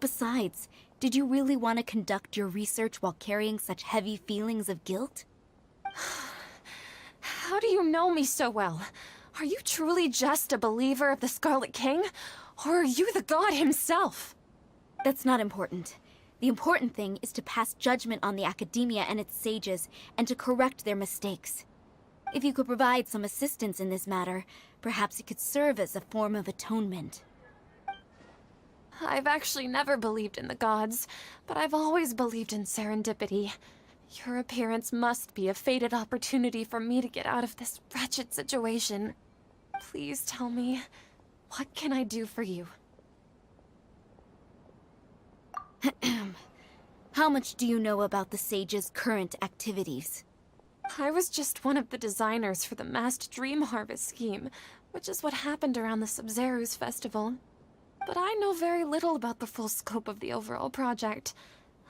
Besides, did you really want to conduct your research while carrying such heavy feelings of guilt?
How do you know me so well? Are you truly just a believer of the Scarlet King? Or are you the god himself?
That's not important. The important thing is to pass judgment on the academia and its sages, and to correct their mistakes. If you could provide some assistance in this matter, perhaps it could serve as a form of atonement.
I've actually never believed in the gods, but I've always believed in serendipity. Your appearance must be a fated opportunity for me to get out of this wretched situation. Please tell me, what can I do for you?
How much do you know about the sage's current activities?
I was just one of the designers for the masked dream harvest scheme, which is what happened around the Sub-Zeru's festival. But I know very little about the full scope of the overall project.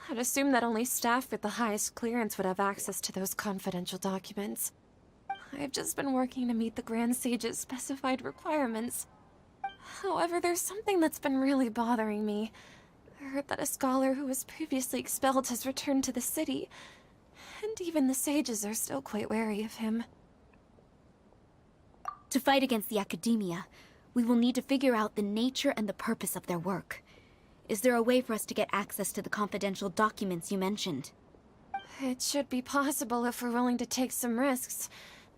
I'd assume that only staff with the highest clearance would have access to those confidential documents. I've just been working to meet the Grand Sage's specified requirements. However, there's something that's been really bothering me. I heard that a scholar who was previously expelled has returned to the city, and even the sages are still quite wary of him.
To fight against the academia, we will need to figure out the nature and the purpose of their work. Is there a way for us to get access to the confidential documents you mentioned?
It should be possible if we're willing to take some risks.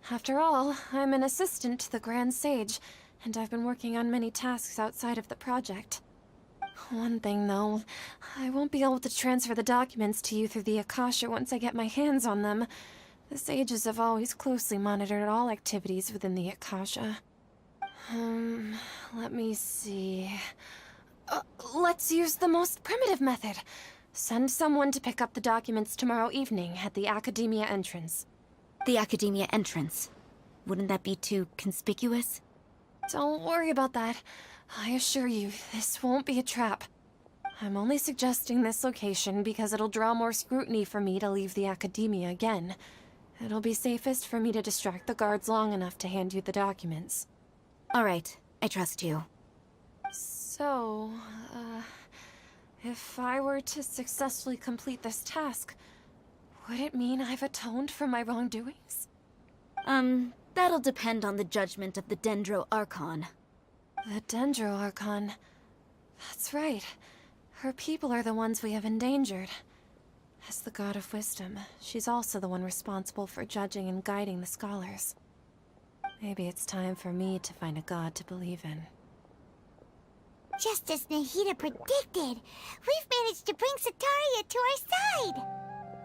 After all, I'm an assistant to the Grand Sage, and I've been working on many tasks outside of the project. One thing, though, I won't be able to transfer the documents to you through the Akasha once I get my hands on them. The sages have always closely monitored all activities within the Akasha. Let me see... let's use the most primitive method. Send someone to pick up the documents tomorrow evening at the Academia entrance.
The Academia entrance? Wouldn't that be too conspicuous?
Don't worry about that. I assure you, this won't be a trap. I'm only suggesting this location because it'll draw more scrutiny for me to leave the Academia again. It'll be safest for me to distract the guards long enough to hand you the documents.
All right, I trust you.
So, if I were to successfully complete this task, would it mean I've atoned for my wrongdoings?
That'll depend on the judgment of the Dendro Archon.
The Dendro Archon. That's right. Her people are the ones we have endangered. As the god of wisdom, she's also the one responsible for judging and guiding the scholars. Maybe it's time for me to find a god to believe in.
Just as Nahida predicted, we've managed to bring Sataria to our side!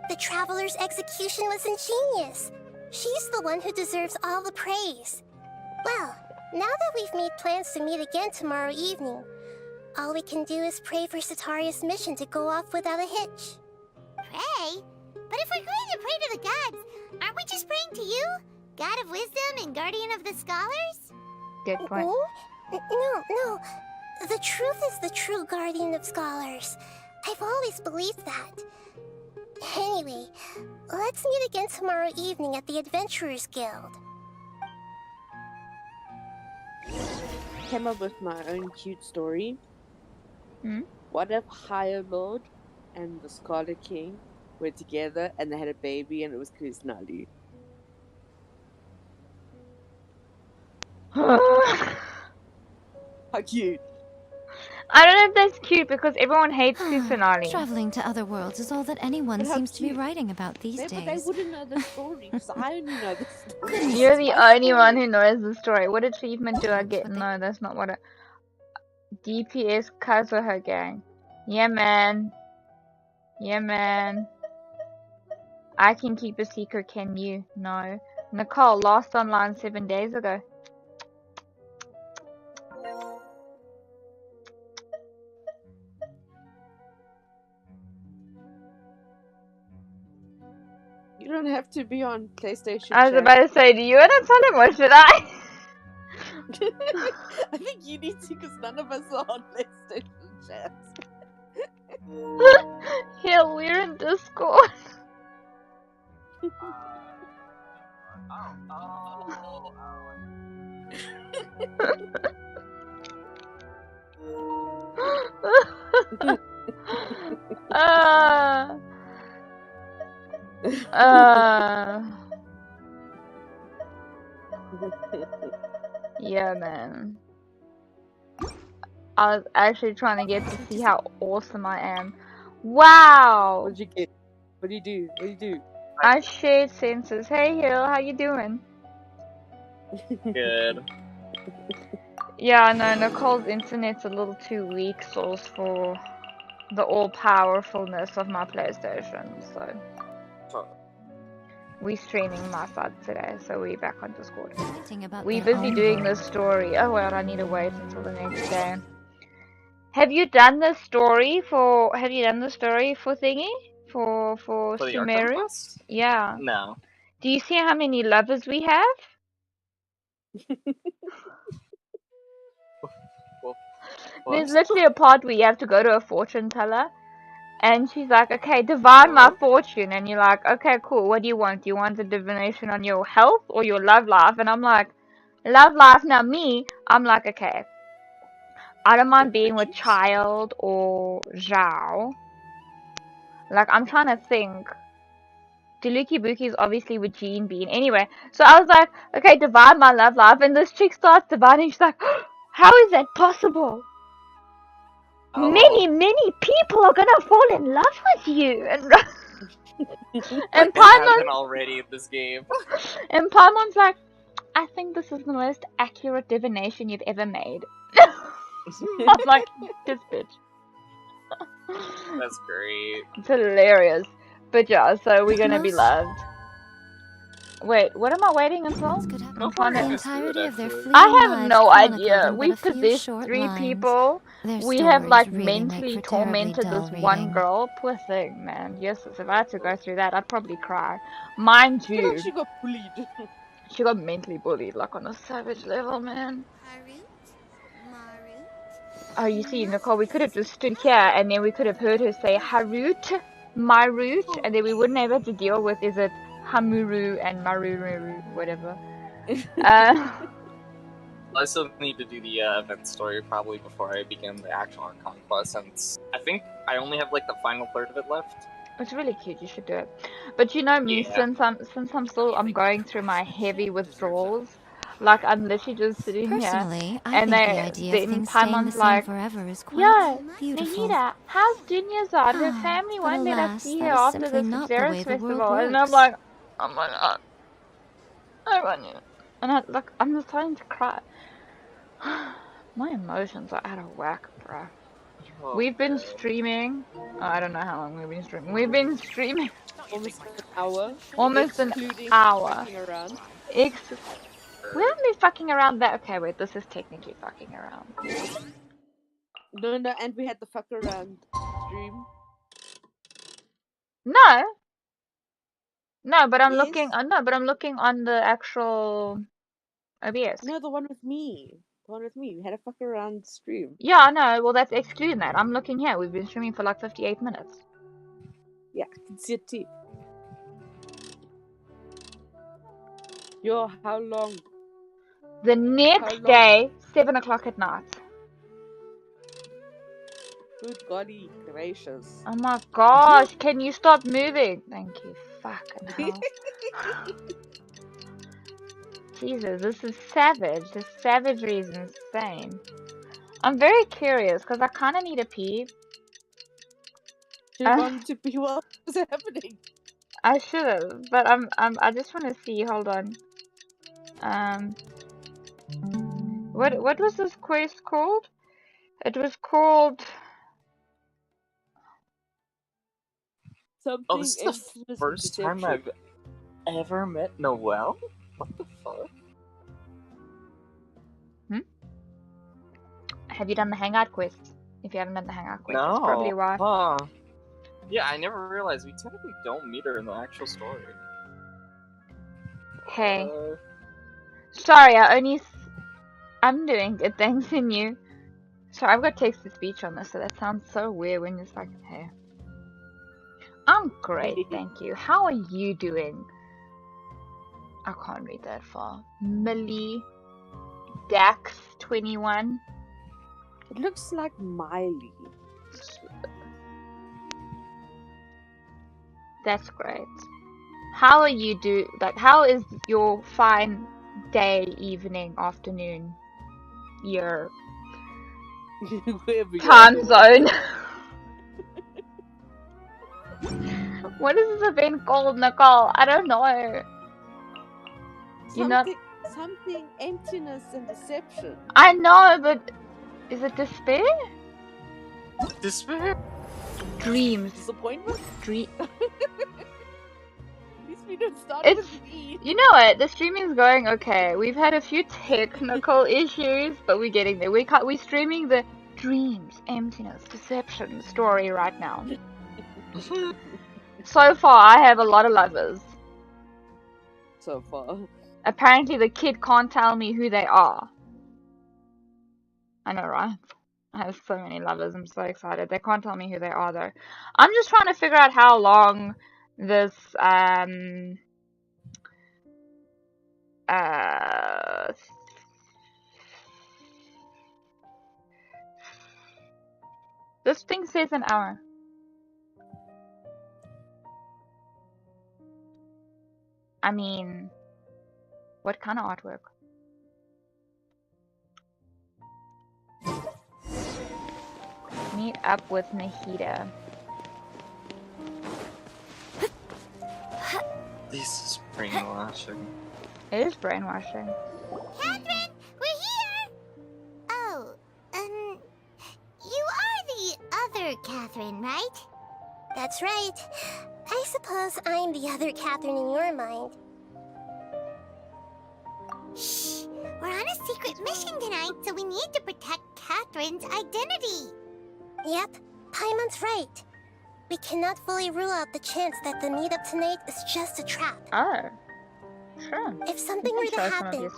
The Traveler's execution was ingenious. She's the one who deserves all the praise. Well, now that we've made plans to meet again tomorrow evening, all we can do is pray for Sataria's mission to go off without a hitch.
Pray? But if we're going to pray to the gods, aren't we just praying to you? God of wisdom and guardian of the scholars?
Good point.
No. The truth is the true guardian of scholars. I've always believed that. Anyway, let's meet again tomorrow evening at the Adventurers Guild.
Came up with my own cute story.
Hmm?
What if Higher Lord and the Scarlet King were together and they had a baby and it was Kuznali? How cute.
I don't know if that's cute because everyone hates Kusanagi.
Traveling to other worlds is all that anyone
But how
seems to be
cute.
writing about these
But they
days.
wouldn't know the story, because I only know the story.
You're the
My
only
story.
one who knows the story. What achievement do I
That's
get?
what they-
No, that's not what DPS Kazuha gang. Yeah, man. Yeah, man. I can keep a secret, can you? No. Nicole, last online 7 days ago.
You don't have to be on PlayStation
I was
chat.
about to say, do you want to tell him or should I?
I think you need to, because none of us are on PlayStation chat.
Yeah, we're in Discord. Yeah, man. I was actually trying to get to see how awesome I am. Wow!
What did you get? What do you do? What do you do?
I shared senses. Hey, Hill, how you doing?
Good.
Yeah, no, Nicole's internet's a little too weak source for the all-powerfulness of my PlayStation, so... We're streaming my side today, so we're back on Discord. We're busy doing this story. Oh well, I need to wait until the next day. Have you done the story for thingy? For
the Archon
Sumeru?
quest?
Yeah.
No.
Do you see how many lovers we have? There's literally a part where you have to go to a fortune teller and she's like, okay, divine my fortune, and you're like, okay, cool, what do you want? Do you want a divination on your health or your love life? And I'm like, love life. Now me, I'm like, okay, I don't mind being with Child or Zhao. Like, I'm trying to think. Deluki Buki is obviously with Jean Bean. Anyway, so I was like, okay, divide my love life. And this chick starts dividing. She's like, how is that possible?
Oh.
Many people are gonna fall in love with you. And
and Paimon already in this game.
And Paimon's like, I think this is the most accurate divination you've ever made. I'm like, this bitch.
That's great.
It's hilarious. But yeah, so we're gonna be loved. Wait, what am I waiting until?
I'm trying to... The entirety of their fleeting
I have
lives
no
chronicled
idea.
in but
We
a few
possessed
short
3
lines.
people.
Their
We have
stories
like
really make
mentally
for terribly
tormented
dull
this one
reading.
girl. Poor thing, man. Yes, if I had to go through that, I'd probably cry. Mind you,
She got bullied.
She got mentally bullied, like on a savage level, man. Oh, you see, Nicole, we could have just stood here and then we could have heard her say Harut, Marut, and then we wouldn't have had to deal with is it Hamuru and Maruru, whatever.
I still need to do the event story probably before I begin the actual Archon quest, since I think I only have like the final third of it left.
It's really cute. You should do it. But you know me, since I'm going through my heavy withdrawals. Like I'm literally just sitting
Personally,
here,
I
and
think the idea of things staying the same
like,
forever is quite
yeah,
beautiful.
Nahida, how's Dunya's Her family
But
won't let us
alas,
see
that
her
is
after
simply
the
not the
Xeris
way the world
festival, and I'm
works.
like, oh my god, I want you, and I'm just starting to cry. My emotions are out of whack, bro.
Oh,
We've been streaming. Oh, I don't know how long we've been streaming. We've been streaming
Almost an hour.
almost an
Excluding
hour.
fucking around.
We haven't been fucking around that. Okay, wait, this is technically fucking around.
No, and we had the fuck around stream.
No, but I'm
Yes.
looking. No, but I'm looking on the actual OBS.
No, the one with me. The one with me. We had a fuck around stream.
Yeah, I know. Well, that's excluding that. I'm looking here. We've been streaming for like 58 minutes.
Yeah, I can see it too. Yo, how long?
The next day, 7 o'clock at night.
Good golly gracious.
Oh my gosh, can you stop moving? Thank you. Fucking hell. Jesus, this is savage. The savagery is insane. I'm very curious because I kind of need a pee.
You're going to be what is happening?
I should have, but I just want to see. Hold on. What was this quest called? It was called.
Something.
Oh, this is the first time I've ever met Noelle? What the fuck?
Have you done the Hangout quest? If you haven't done the Hangout quest,
No.
that's probably why.
Huh. Yeah, I never realized we technically don't meet her in the actual story.
Hey. Sorry, I'm doing good things in you. So I've got text-to-speech on this, so that sounds so weird when it's like, hey. I'm great, thank you. How are you doing? I can't read that far. Millie Dax 21.
It looks like Miley.
That's great. How are you how is your fine day, evening, afternoon, your time zone? What is this event called, Nicole? I don't know.
Something emptiness and deception.
I know, but is it despair?
Despair?
Dreams.
Disappointment?
Dream.
At least we don't start
It's,
with me.
you know what? The streaming is going okay. We've had a few technical issues, but we're getting there. We're streaming the dreams, emptiness, deception story right now. So far, I have a lot of lovers.
So far.
Apparently, the kid can't tell me who they are. I know, right? I have so many lovers. I'm so excited. They can't tell me who they are, though. I'm just trying to figure out how long this this thing says an hour. I mean, what kind of artwork? Meet up with Nahida.
This is brainwashing.
It is brainwashing.
Catherine, we're here! Oh, you are the other Catherine, right?
That's right. I suppose I'm the other Catherine in your mind.
Shh! We're on a secret mission tonight, so we need to protect Catherine's identity.
Yep, Paimon's right. We cannot fully rule out the chance that the meetup tonight is just a trap.
Oh, sure.
If something were to happen,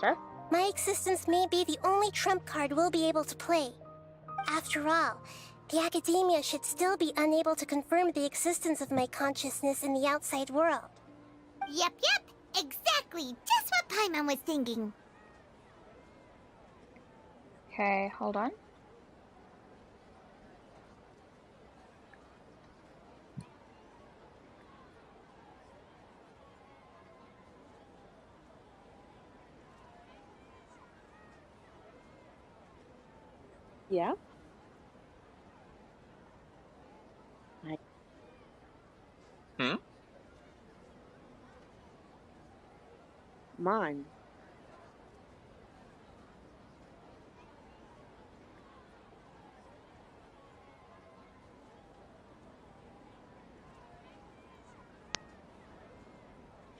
my existence may be the only trump card we'll be able to play. After all, the academia should still be unable to confirm the existence of my consciousness in the outside world.
Yep, exactly. Just what Paimon was thinking.
Okay, hold on.
Yeah? Mine.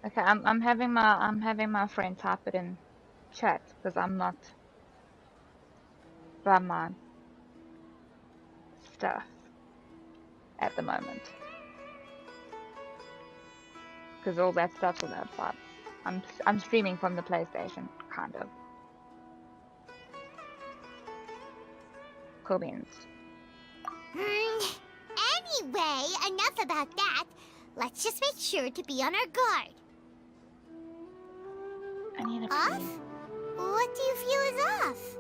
Okay, I'm having my friend type it in chat because I'm not by my stuff at the moment. Because all that stuff's on the outside. I'm streaming from the PlayStation, kind of. Cool beans.
Anyway, enough about that. Let's just make sure to be on our guard.
I need a
Off? What do you feel is off?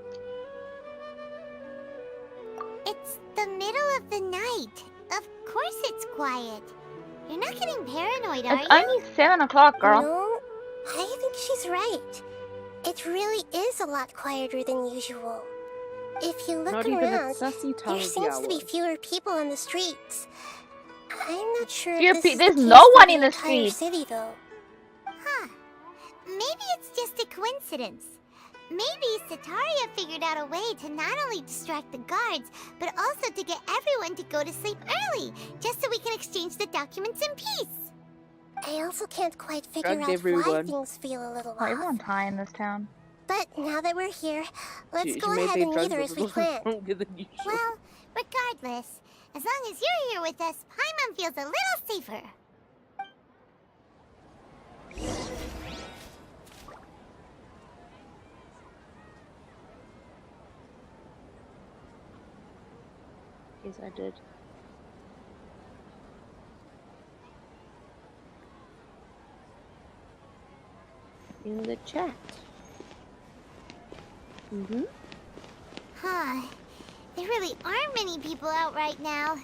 It's the middle of the night. Of course it's quiet. You're not getting paranoid, are you?
It's only 7 o'clock, girl.
No, I think she's right. It really is a lot quieter than usual. If you look
Not even at
around,
sussy time
there
of the
seems to be
hour.
fewer people on the streets. I'm not sure
Fewer
if this is
there's
the
no
case for
one
the
in the
entire
streets.
city, though.
Huh. Maybe it's just a coincidence. Maybe Sataria figured out a way to not only distract the guards, but also to get everyone to go to sleep early, just so we can exchange the documents in peace.
I also can't quite figure
Drugged
out why
everyone.
things feel a little
Oh,
off.
everyone's high in this town.
But now that we're here, let's
She
go
made
ahead
the
and
drugs
neither
a
as we
little
planned.
stronger than usual.
Well, regardless, as long as you're here with us, Paimon feels a little safer.
Yes, I did. In the chat.
Huh. There really aren't many people out right now.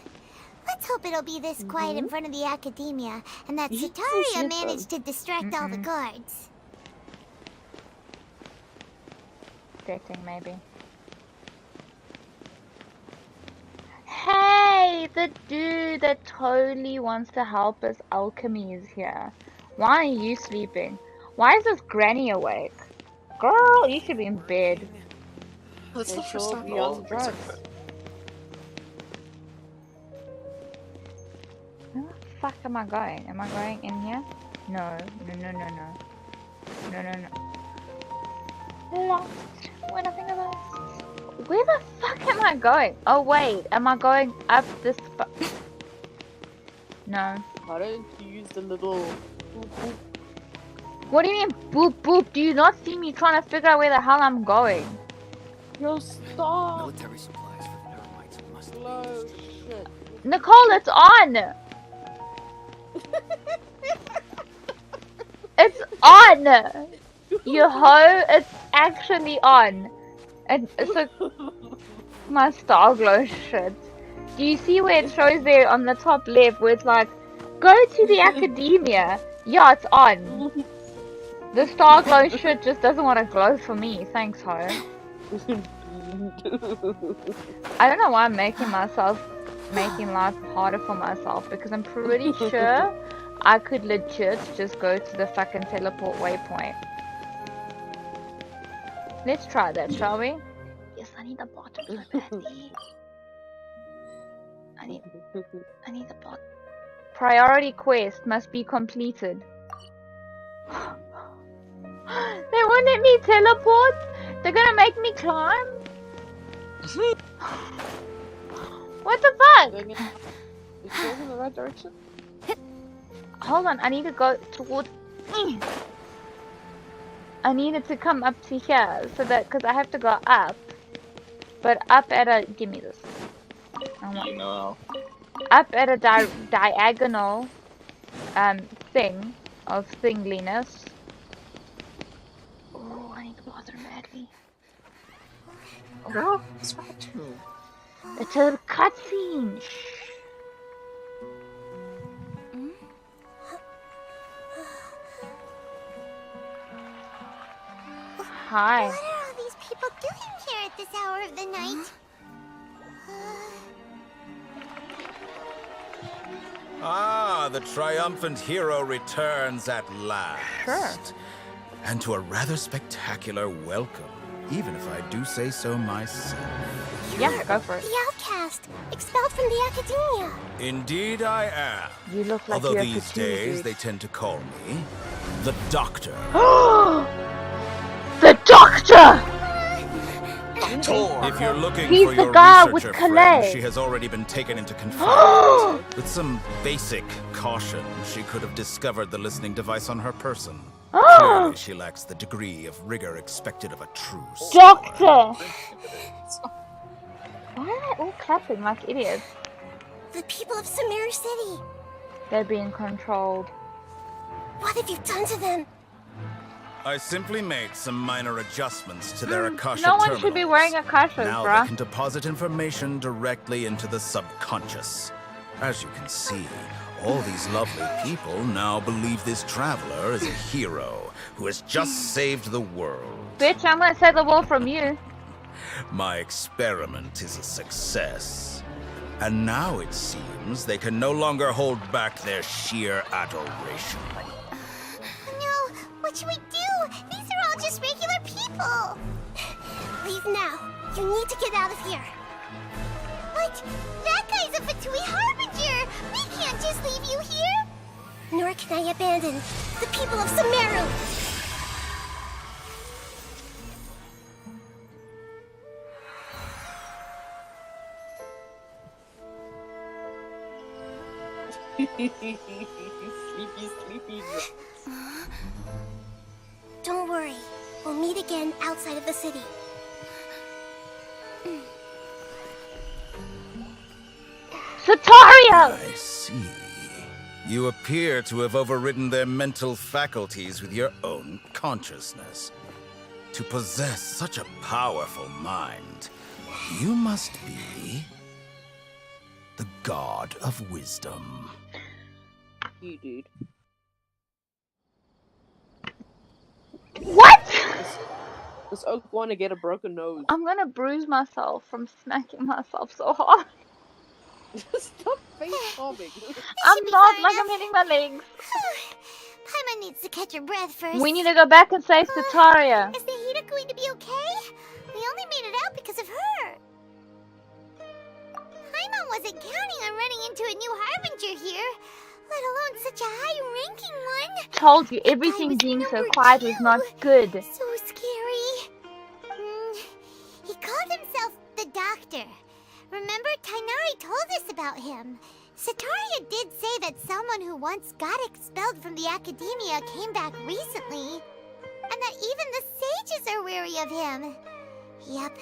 Let's hope it'll be this quiet in front of the academia, and that
Yes,
Sataria
yes,
managed to distract all the guards.
Dating, maybe. Hey, the dude that totally wants to help us alchemy is here. Why are you sleeping? Why is this granny awake? Girl, you should be in bed.
That's
They
the first
show
time
be
in all
on
of
drugs.
Where the fuck am I going? Am I going in here? No, no, no, no, no. No, no, no. Lost. When I think of this. Where the fuck am I going? Oh wait, am I going up this No.
Why don't you use the little...
What do you mean boop boop? Do you not see me trying to figure out where the hell I'm going?
Yo, stop!
Military supplies for the Eremites must be
Slow
used.
shit.
Nicole, it's on! It's on! You hoe, it's actually on. And so my star glow shit. Do you see where it shows there on the top left where it's like, go to the academia? Yeah, it's on. The star glow shit just doesn't want to glow for me. Thanks, ho. I don't know why I'm making life harder for myself, because I'm pretty sure I could legit just go to the fucking teleport waypoint. Let's try that, shall we? Yes, I need the bottom so badly. I need the bottom. Priority quest must be completed. They won't let me teleport? They're gonna make me climb? What the fuck?
Is it going in the right direction?
Hold on, I need to go towards... I needed to come up to here, so that, because I have to go up. But up at a... Give me this.
You know.
Up at a diagonal thing of thingliness. Oh, I need the bathroom badly.
Girl, what's wrong with you?
It's a cutscene. Hi.
What are all these people doing here at this hour of the night?
Ah, the triumphant hero returns at last.
Sure.
And to a rather spectacular welcome, even if I do say so myself.
Yeah, go for it.
The outcast, expelled from the academia.
Indeed I am.
You look like
Although
you have
these
to choose,
days
dude.
they tend to call me the Doctor.
The Doctor!
If you're looking
He's
for
the
your
guy with
researcher
Calais.
friend, she has already been taken into confinement. With some basic caution, she could have discovered the listening device on her person. Clearly, she lacks the degree of rigor expected of a true
Doctor! Why are they all clapping like idiots?
The people of Sumeru City.
They're being controlled.
What have you done to them?
I simply made some minor adjustments to their Akasha
No one
terminals.
should be wearing Akashas,
Now
bruh.
they can deposit information directly into the subconscious. As you can see, all these lovely people now believe this traveler is a hero who has just saved the world.
Bitch, I'm gonna save the world from you.
My experiment is a success. And now it seems they can no longer hold back their sheer adoration.
No, what should we do? These are all just regular people.
Leave now. You need to get out of here.
What? That guy's a Fatui Harbinger! We can't just leave you here!
Nor can I abandon the people of Sumeru!
Sleepy.
Don't worry. We'll meet again outside of the city.
Sataria!
I see. You appear to have overridden their mental faculties with your own consciousness. To possess such a powerful mind, you must be the god of wisdom.
You, dude.
What?
Does Oak want to get a broken nose?
I'm gonna bruise myself from smacking myself so hard.
Stop face bombing.
I'm not, like I'm hitting my legs.
Paimon needs to catch her breath first.
We need to go back and save Sataria.
Is Nahida going to be okay? We only made it out because of her. Paimon wasn't counting on running into a new Harbinger here, let alone such a high-ranking one.
Told you, everything being so quiet was not good.
So scary. He called himself the Doctor. Remember, Tainari told us about him. Sataria did say that someone who once got expelled from the Academia came back recently. And that even the sages are wary of him. Yep,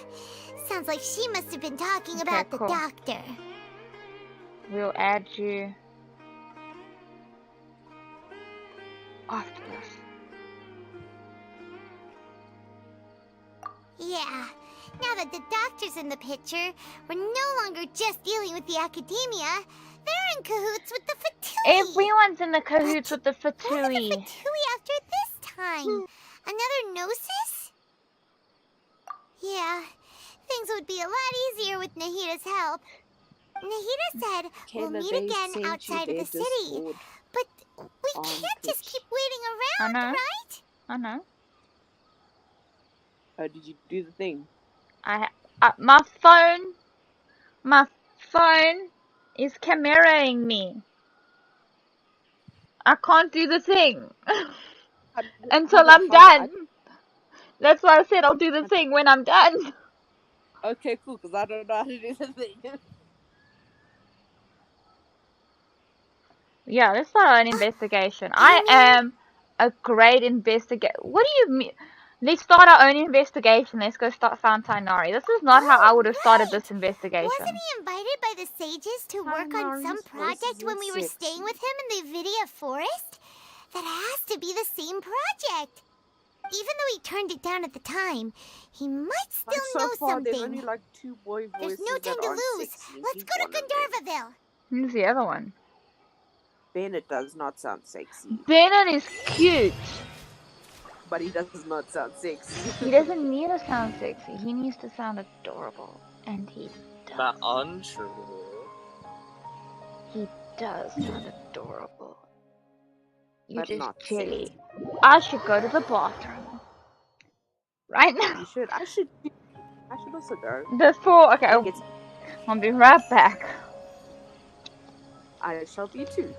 sounds like she must have been talking about
cool.
the Doctor.
We'll add you after this.
Yeah, now that the Doctor's in the picture, we're no longer just dealing with the Academia. They're in cahoots with the Fatui.
Everyone's in the cahoots with the Fatui.
What are the Fatui after this time? Another Gnosis? Yeah, things would be a lot easier with Nahida's help. Nahida said we'll meet again outside of the city. But we can't just keep waiting around, right?
I know.
How did you do the thing?
My phone is cameraing me. I can't do the thing until I'm done. That's why I said I'll do the thing when I'm done.
Okay, cool, because I don't know how to do the thing.
Yeah, let's start an investigation. I am a great investigator. What do you mean? Let's start our own investigation. Let's go find Tainari. This is not how I would have started this investigation.
Wasn't he invited by the sages to work on some project when we were staying with him in the Avidia forest? That has to be the same project. Even though he turned it down at the time, he might still know something.
There's only like 2 boy voices.
There's no time to lose. Let's go to Gandharvaville.
Who's the other one?
Bennett does not sound sexy.
Bennett is cute.
But he does not sound sexy.
He doesn't need to sound sexy. He needs to sound adorable. And he does.
Not untrue.
He does sound adorable. You
But
just
not
jelly. I should go to the bathroom. Right now.
You should. I should also go.
Before, okay, I'll be right back.
I shall be too.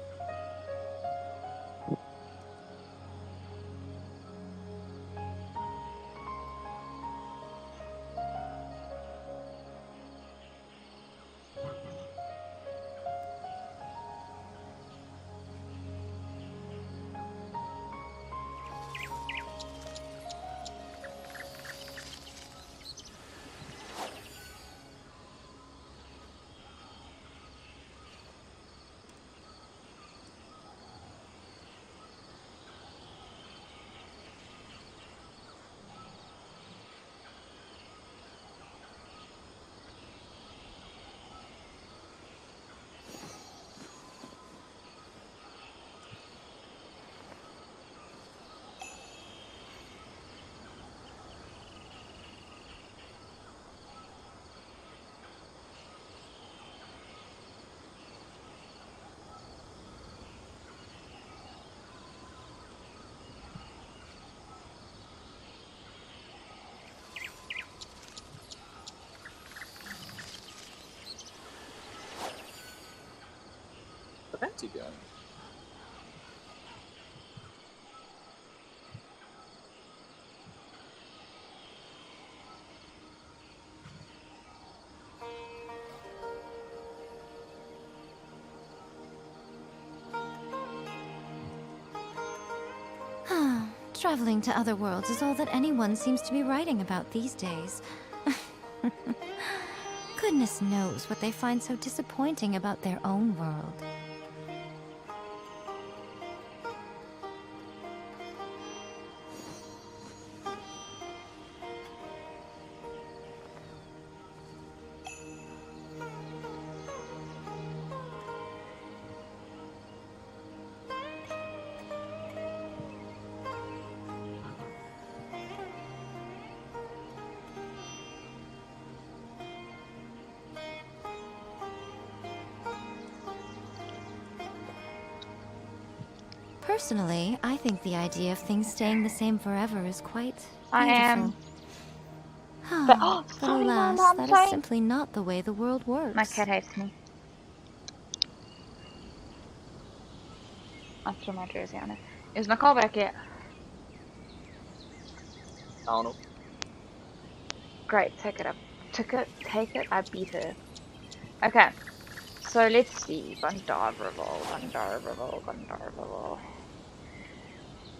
fancy doing?
Traveling to other worlds is all that anyone seems to be writing about these days. Goodness knows what they find so disappointing about their own world. Personally, I think the idea of things staying the same forever is quite beautiful.
I am.
But
Sorry,
alas,
Mom,
that
sorry.
is simply not the way the world works.
My cat hates me. I threw my jersey on it. Is Nicole back yet?
I don't know.
Great, take it up. Take it, I beat her. Okay, so let's see. Gondarvable.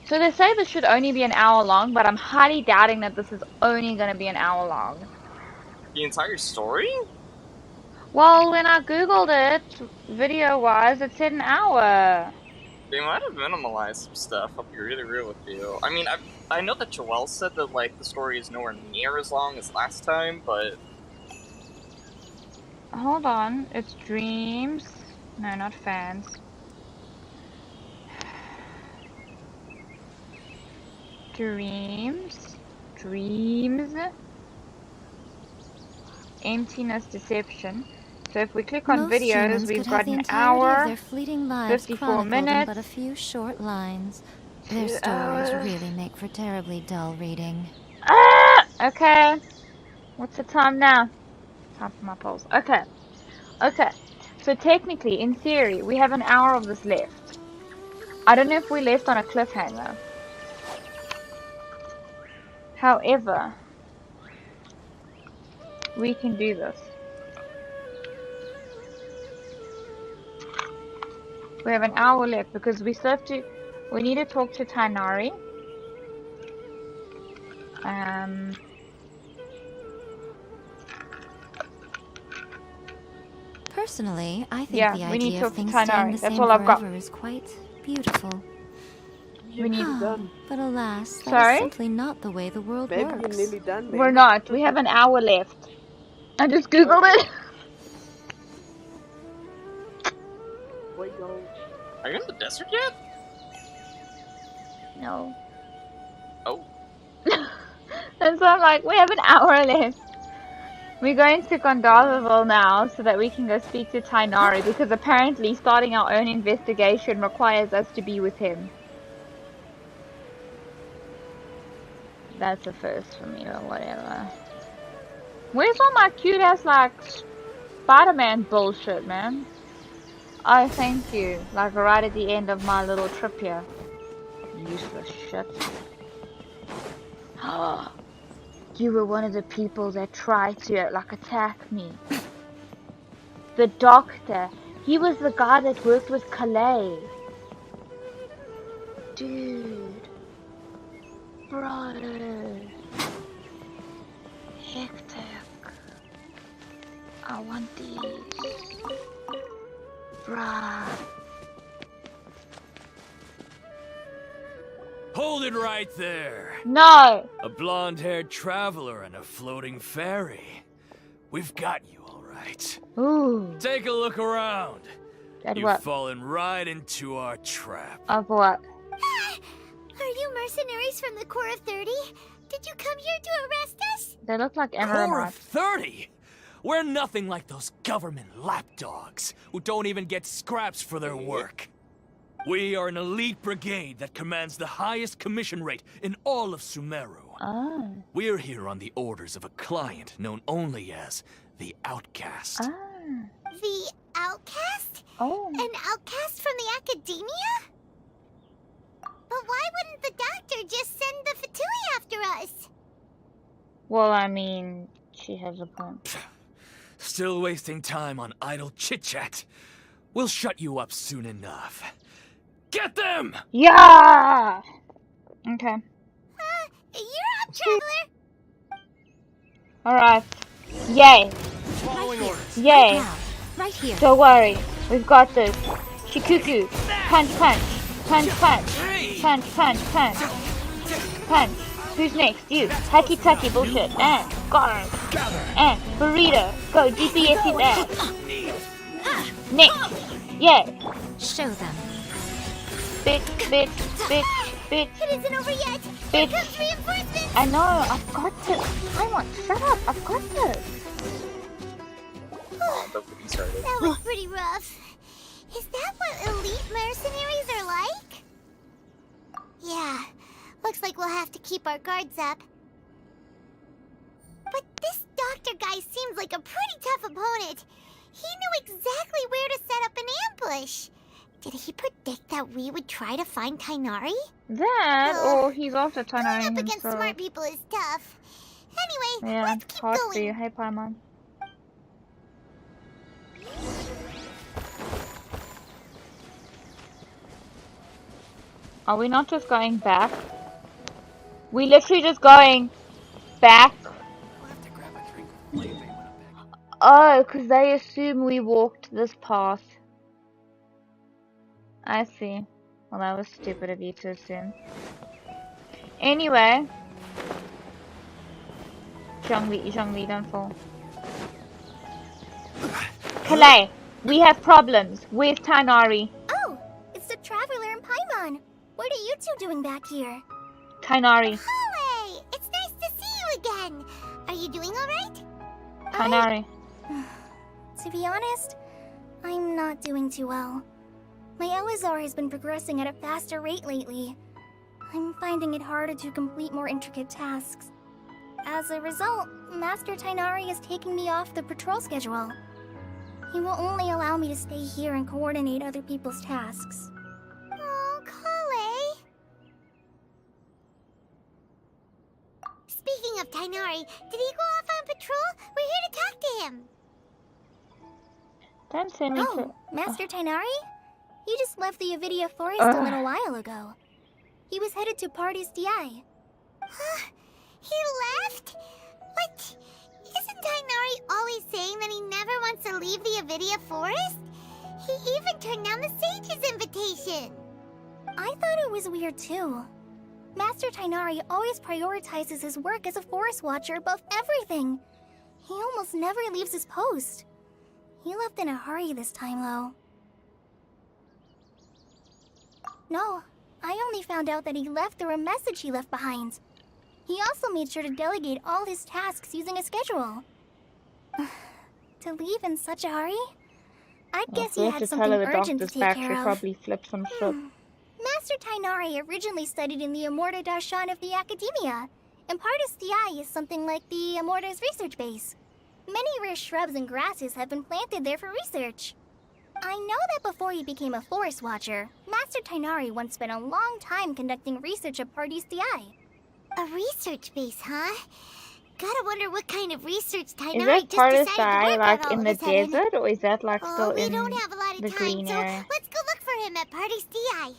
So they say this should only be an hour long, but I'm highly doubting that this is only going to be an hour long.
The entire story?
Well, when I googled it, video-wise, it said an hour.
They might have minimalized some stuff, I'll be really real with you. I mean, I know that Joelle said that, like, the story is nowhere near as long as last time, but...
Hold on, it's dreams. No, not fans. Dreams. Emptiness, deception. So if we click on
Most
videos,
humans
we've
could
got
have the
an
entirety
hour,
of their fleeting lives
54
chronicled in
minutes.
but a few short lines. Their
2
stories
hours.
really make for terribly dull reading.
Ah! Okay. What's the time now? Time for my pulse. Okay. Okay. So technically, in theory, we have an hour of this left. I don't know if we left on a cliffhanger. However, we can do this. We have an hour left because we still have to. We need to talk to Tainari.
Personally, I think
Yeah,
the
we need
idea
to
of
talk to
things staying
Tainari.
the
That's
same
all I've got.
forever is quite beautiful.
We need.
But alas, that
Sorry?
is simply not the way the world
Maybe
works.
you're nearly done,
We're not. We have an hour left. I just googled it.
Wait, yo.
Are you in the desert yet?
No.
Oh.
And so I'm like, we have an hour left. We're going to Gondarville now so that we can go speak to Tainari because apparently starting our own investigation requires us to be with him. That's a first for me, or whatever. Where's all my cute ass, like, Spider-Man bullshit, man? Oh, thank you. Like, right at the end of my little trip here. Useless shit. You were one of the people that tried to, like, attack me. The doctor. He was the guy that worked with Calais. Dude. Bro. Hectic. I want these. Bruh.
Hold it right there.
No!
A blonde-haired traveler and a floating fairy. We've got you, all right.
Ooh.
Take a look around.
At
You've
what?
fallen right into our trap.
Of what?
Are you mercenaries from the Corps of 30? Did you come here to arrest us?
They look like
Corps
Emerald.
of 30? We're nothing like those government lapdogs who don't even get scraps for their work. We are an elite brigade that commands the highest commission rate in all of Sumeru.
Oh.
We're here on the orders of a client known only as the Outcast.
Ah.
The Outcast?
Oh.
An outcast from the academia? But why wouldn't the doctor just send the Fatui after us?
Well, I mean, she has a point.
Still wasting time on idle chit-chat. We'll shut you up soon enough. Get them!
Yeah! Okay.
You're up, Traveler!
Alright. Yay.
Following orders.
Yay.
Right now. Right here.
Don't worry. We've got this. Shikuku. Punch, punch. Punch, punch. Punch, punch, punch. Punch. Who's next? You. Haki Taki bullshit. And guard. And burrito. Go GPS his ass. Next. Yay.
Show them.
Bitch, bitch, bitch, bitch.
It isn't over yet!
Bitch.
Here comes reinforcements!
I know, I've got this. I want. Shut up, I've got this.
Oh, don't get me started.
That was pretty rough. Is that what elite mercenaries are like? Yeah, looks like we'll have to keep our guards up. But this doctor guy seems like a pretty tough opponent. He knew exactly where to set up an ambush. Did he predict that we would try to find Tainari?
That, or he's after
Going
Tainari
up against
himself.
smart people is tough. Anyway,
Yeah,
let's
it's
keep
hard for
going.
you. Hey, Paimon. Are we not just going back? We literally just going back. Oh, because they assume we walked this path. I see. Well, that was stupid of you to assume. Anyway. Zhongli, don't fall. Kalei, we have problems. Where's Tainari?
Oh, it's the Traveler and Paimon. What are you two doing back here?
Tainari.
Holly, it's nice to see you again. Are you doing all right?
Tainari.
To be honest, I'm not doing too well. My Elazar has been progressing at a faster rate lately. I'm finding it harder to complete more intricate tasks. As a result, Master Tainari is taking me off the patrol schedule. He will only allow me to stay here and coordinate other people's tasks. Oh, Kale. Speaking of Tainari, did he go off on patrol? We're here to talk to him.
Don't send me to...
Master Tainari? He just left the Avidia Forest a little while ago. He was headed to Party's DI. He left? What? Isn't Tainari always saying that he never wants to leave the Avidia Forest? He even turned down the Sage's invitation. I thought it was weird too. Master Tainari always prioritizes his work as a forest watcher above everything. He almost never leaves his post. He left in a hurry this time, though. No, I only found out that he left through a message he left behind. He also made sure to delegate all his tasks using a schedule. To leave in such a hurry? I guess he had something urgent to take care of.
Probably flip some shit.
Master Tainari originally studied in the Amorta Darshan of the Academia, and Partis DI is something like the Amorta's research base. Many rare shrubs and grasses have been planted there for research. I know that before he became a forest watcher, Master Tainari once spent a long time conducting research at Partis DI. A research base, huh? Gotta wonder what kind of research Tainari just decided to work on
like
all
in
of
the
a sudden.
desert, or is that like still
we
in
don't have a lot of
the
time,
green
so
area?
let's go look for him at Partis DI.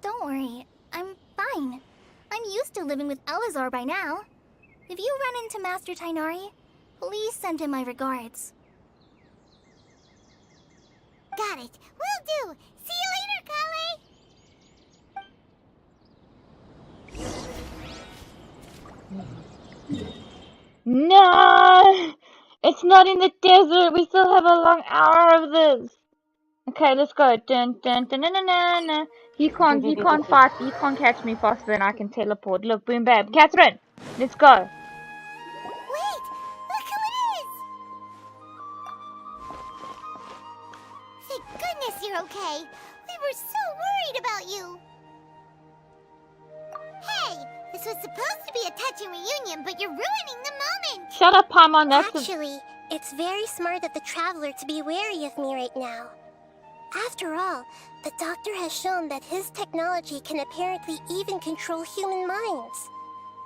Don't worry. I'm fine. I'm used to living with Elazar by now. If you run into Master Tainari, please send him my regards. Got it. Will do. See you later, Kale.
No! It's not in the desert. We still have a long hour of this. Okay, let's go. Dun dun dun dun dun dun. Dun. You can't fight. You can't catch me faster than I can teleport. Look, boom, bam. Catherine, let's go.
Wait! Look who it is! Thank goodness you're okay. We were so worried about you. Hey, this was supposed to be a touching reunion, but you're ruining the moment.
shut up, Paimon. That's
Actually, it's very smart of the traveler to be wary of me right now. After all, the doctor has shown that his technology can apparently even control human minds.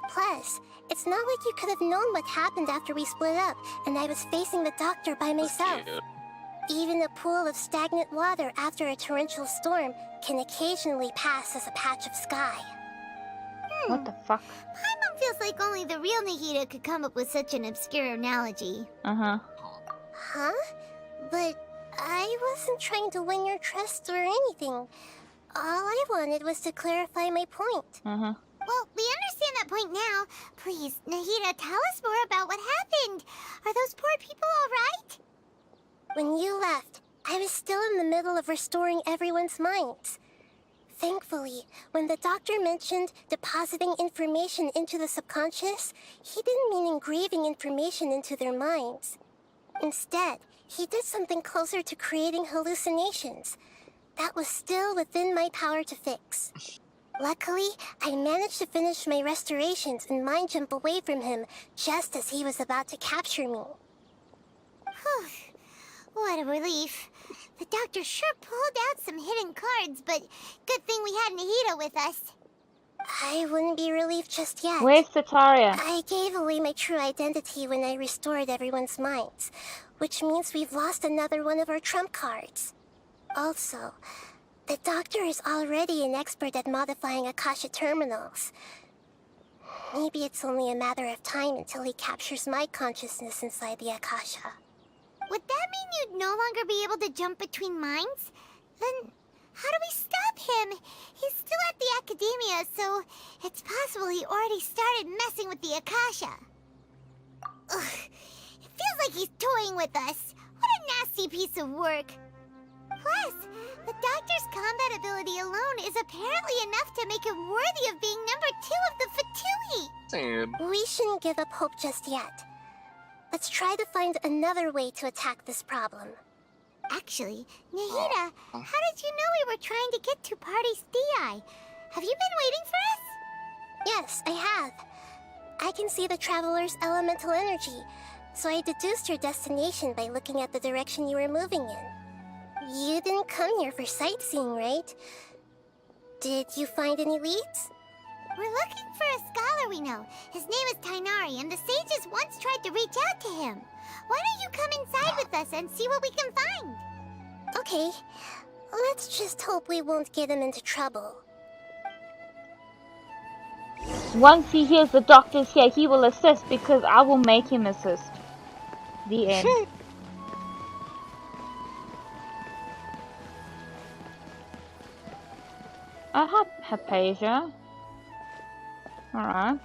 Plus, it's not like you could have known what happened after we split up and I was facing the doctor by myself. Even a pool of stagnant water after a torrential storm can occasionally pass as a patch of sky.
What the fuck?
Paimon feels like only the real Nahida could come up with such an obscure analogy.
Uh-huh.
Huh? But I wasn't trying to win your trust or anything. All I wanted was to clarify my point.
Uh-huh.
Well, we understand that point now. Please, Nahida, tell us more about what happened. Are those poor people all right?
When you left, I was still in the middle of restoring everyone's minds. Thankfully, when the doctor mentioned depositing information into the subconscious, he didn't mean engraving information into their minds. Instead, he did something closer to creating hallucinations. That was still within my power to fix. Luckily, I managed to finish my restorations and mind jump away from him just as he was about to capture me.
Whew. What a relief. The doctor sure pulled out some hidden cards, but good thing we had Nahida with us.
I wouldn't be relieved just yet.
Where's Sataria?
I gave away my true identity when I restored everyone's minds, which means we've lost another one of our trump cards. Also, the doctor is already an expert at modifying Akasha terminals. Maybe it's only a matter of time until he captures my consciousness inside the Akasha.
Would that mean you'd no longer be able to jump between minds? Then how do we stop him? He's still at the academia, so it's possible he already started messing with the Akasha. Ugh, it feels like he's toying with us. What a nasty piece of work. Plus, the doctor's combat ability alone is apparently enough to make him worthy of being number 2 of the Fatui.
We shouldn't give up hope just yet. Let's try to find another way to attack this problem.
Actually, Nahida, how did you know we were trying to get to Party's DI? Have you been waiting for us?
Yes, I have. I can see the traveler's elemental energy, so I deduced your destination by looking at the direction you were moving in. You didn't come here for sightseeing, right? Did you find any leads?
We're looking for a scholar we know. His name is Tainari, and the sages once tried to reach out to him. Why don't you come inside with us and see what we can find?
Okay, let's just hope we won't get him into trouble.
Once he hears the doctor's here, he will assist because I will make him assist. The end. I have Hypatia. Alright.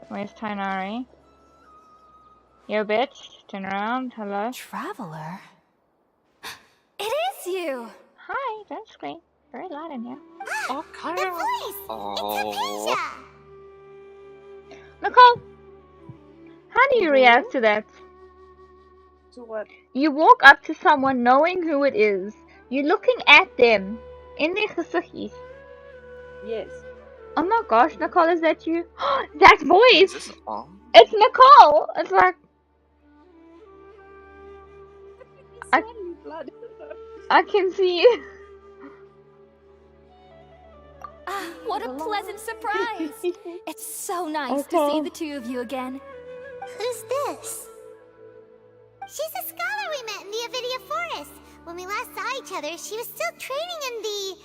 Where's Tainari? Yo, bitch. Turn around. Hello.
Traveler? It is you!
Hi. Don't scream. Very loud in here.
Oh, Kyle! The voice!
Oh.
It's Hypatia!
Nicole! How do you react to that?
To what?
You walk up to someone knowing who it is. You're looking at them. In their gezichtjes.
Yes.
Oh my gosh, Nicole, is that you? That voice!
Is this on?
It's Nicole! It's like... I can see you.
Ah, what a pleasant surprise! It's so nice to see the two of you again.
Who's this?
She's a scholar we met in the Avidia Forest. When we last saw each other, she was still training in the...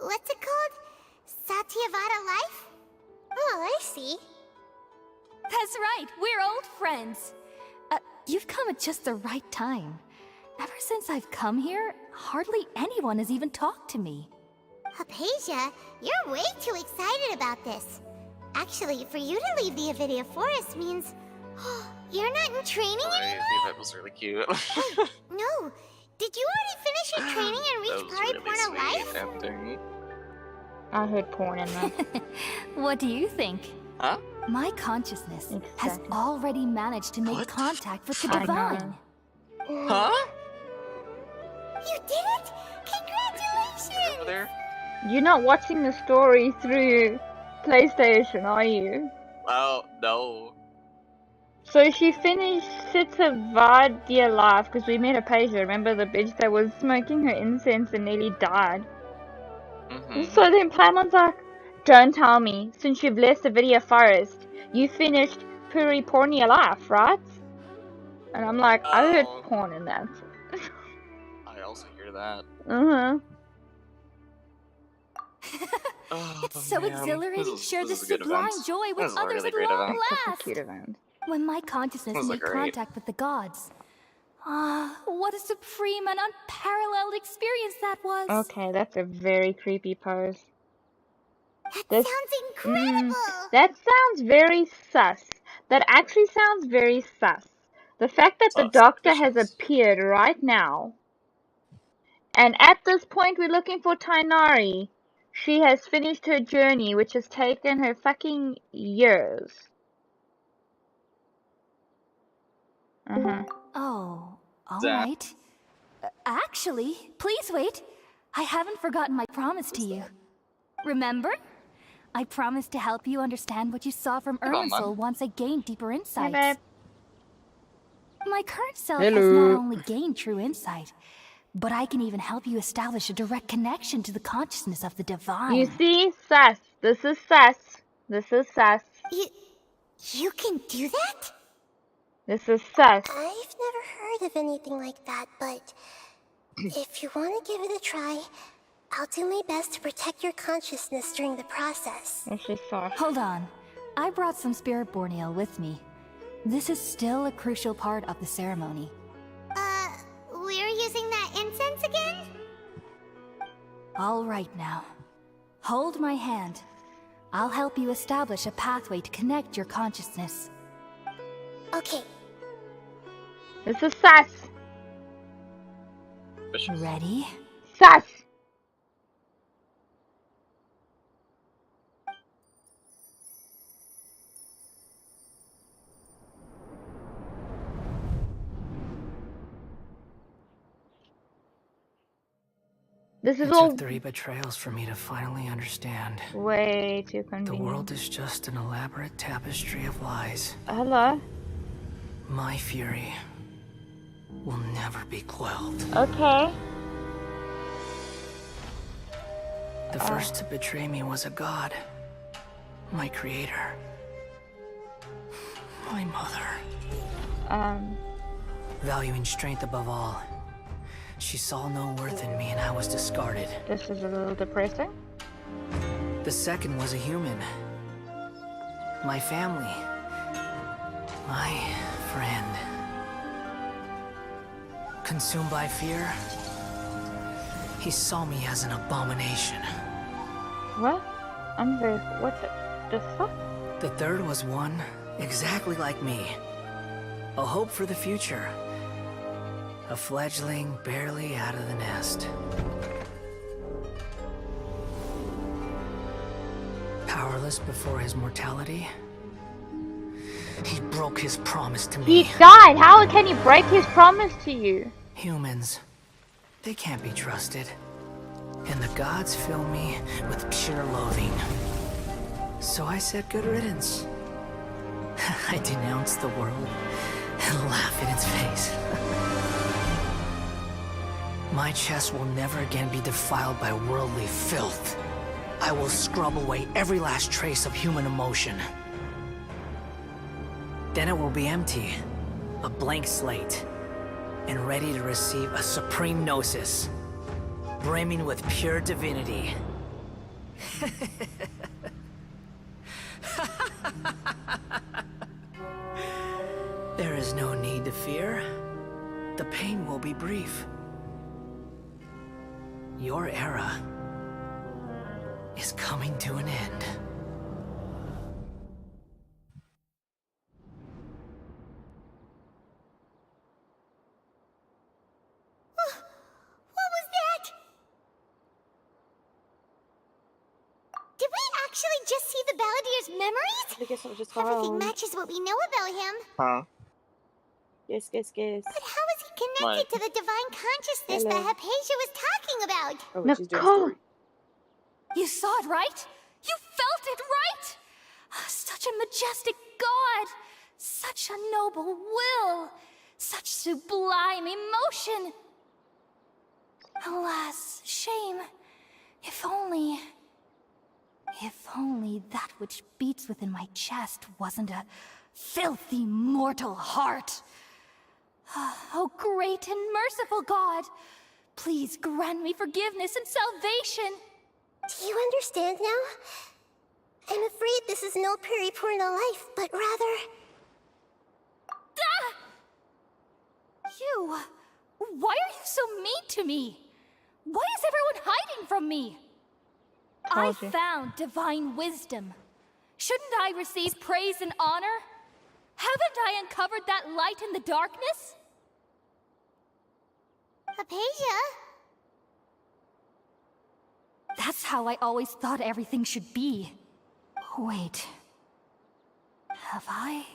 what's it called? Satyavada life?
Oh, I see.
That's right, we're old friends. You've come at just the right time. Ever since I've come here, hardly anyone has even talked to me.
Hypatia, you're way too excited about this. Actually, for you to leave the Avidia Forest means... you're not in training anymore?
That was really cute.
No. Did you already finish your training and reach Pariporno Life?
Ending.
I heard porn in that.
What do you think?
Huh?
My consciousness has already managed to make contact with the
I
divine.
Huh?
You did it! Congratulations!
Over there?
You're not watching the story through PlayStation, are you?
Oh, no.
So she finished Sitavadi alive because we met a Pasia. Remember the bitch that was smoking her incense and nearly died? So then Paimon's like, don't tell me, since you've left the video forest, you finished Puripornia life, right? And I'm like, I heard porn in that.
I also hear that.
It's so exhilarating to share this sublime joy with others at long last.
Cute event.
When my consciousness made contact with the gods. Ah, what a supreme and unparalleled experience that was.
Okay, that's a very creepy pose.
That sounds incredible.
That sounds very sus. That actually sounds very sus. The fact that the doctor has appeared right now, and at this point we're looking for Tainari. She has finished her journey, which has taken her fucking years.
Oh, alright. Actually, please wait. I haven't forgotten my promise to you. Remember? I promised to help you understand what you saw from Irminsul once I gained deeper insight.
Hey,
my current self has not only gained true insight, but I can even help you establish a direct connection to the consciousness of the divine.
You see? Sus. This is sus. This is sus.
You can do that?
This is sus.
I've never heard of anything like that, but if you want to give it a try, I'll do my best to protect your consciousness during the process.
Hold on. I brought some spirit borneal with me. This is still a crucial part of the ceremony.
We're using that incense again?
All right now. Hold my hand. I'll help you establish a pathway to connect your consciousness.
Okay.
This is sus.
Ready?
Sus. This is all.
It took 3 betrayals for me to finally understand.
Way too convenient.
The world is just an elaborate tapestry of lies.
Hello.
My fury will never be quelled.
Okay.
The first to betray me was a god. My creator. My mother. Valuing strength above all. She saw no worth in me and I was discarded.
This is a little depressing.
The second was a human. My family. My friend. Consumed by fear, he saw me as an abomination.
What? What the fuck?
The third was one exactly like me. A hope for the future. A fledgling barely out of the nest. Powerless before his mortality, he broke his promise to me.
He died! How can he break his promise to you?
Humans, they can't be trusted. And the gods fill me with pure loathing. So I said good riddance. I denounce the world and laugh in its face. My chest will never again be defiled by worldly filth. I will scrub away every last trace of human emotion. Then it will be empty, a blank slate, and ready to receive a supreme gnosis, brimming with pure divinity. There is no need to fear. The pain will be brief. Your era is coming to an end.
What was that? Did we actually just see the Balladeer's memories?
I guess it was just
Everything matches what we know about him.
Huh?
Yes.
But how is he connected to the divine consciousness that Hypatia was talking about?
Oh, she's doing
Nicole!
story.
You saw it, right? You felt it, right? Such a majestic god! Such a noble will! Such sublime emotion! Alas, shame. If only that which beats within my chest wasn't a filthy mortal heart. Oh, great and merciful God, please grant me forgiveness and salvation.
Do you understand now? I'm afraid this is no periportal life, but rather...
Ah! You... Why are you so mean to me? Why is everyone hiding from me? I found divine wisdom. Shouldn't I receive praise and honor? Haven't I uncovered that light in the darkness?
Hypatia?
That's how I always thought everything should be. Wait. Have I...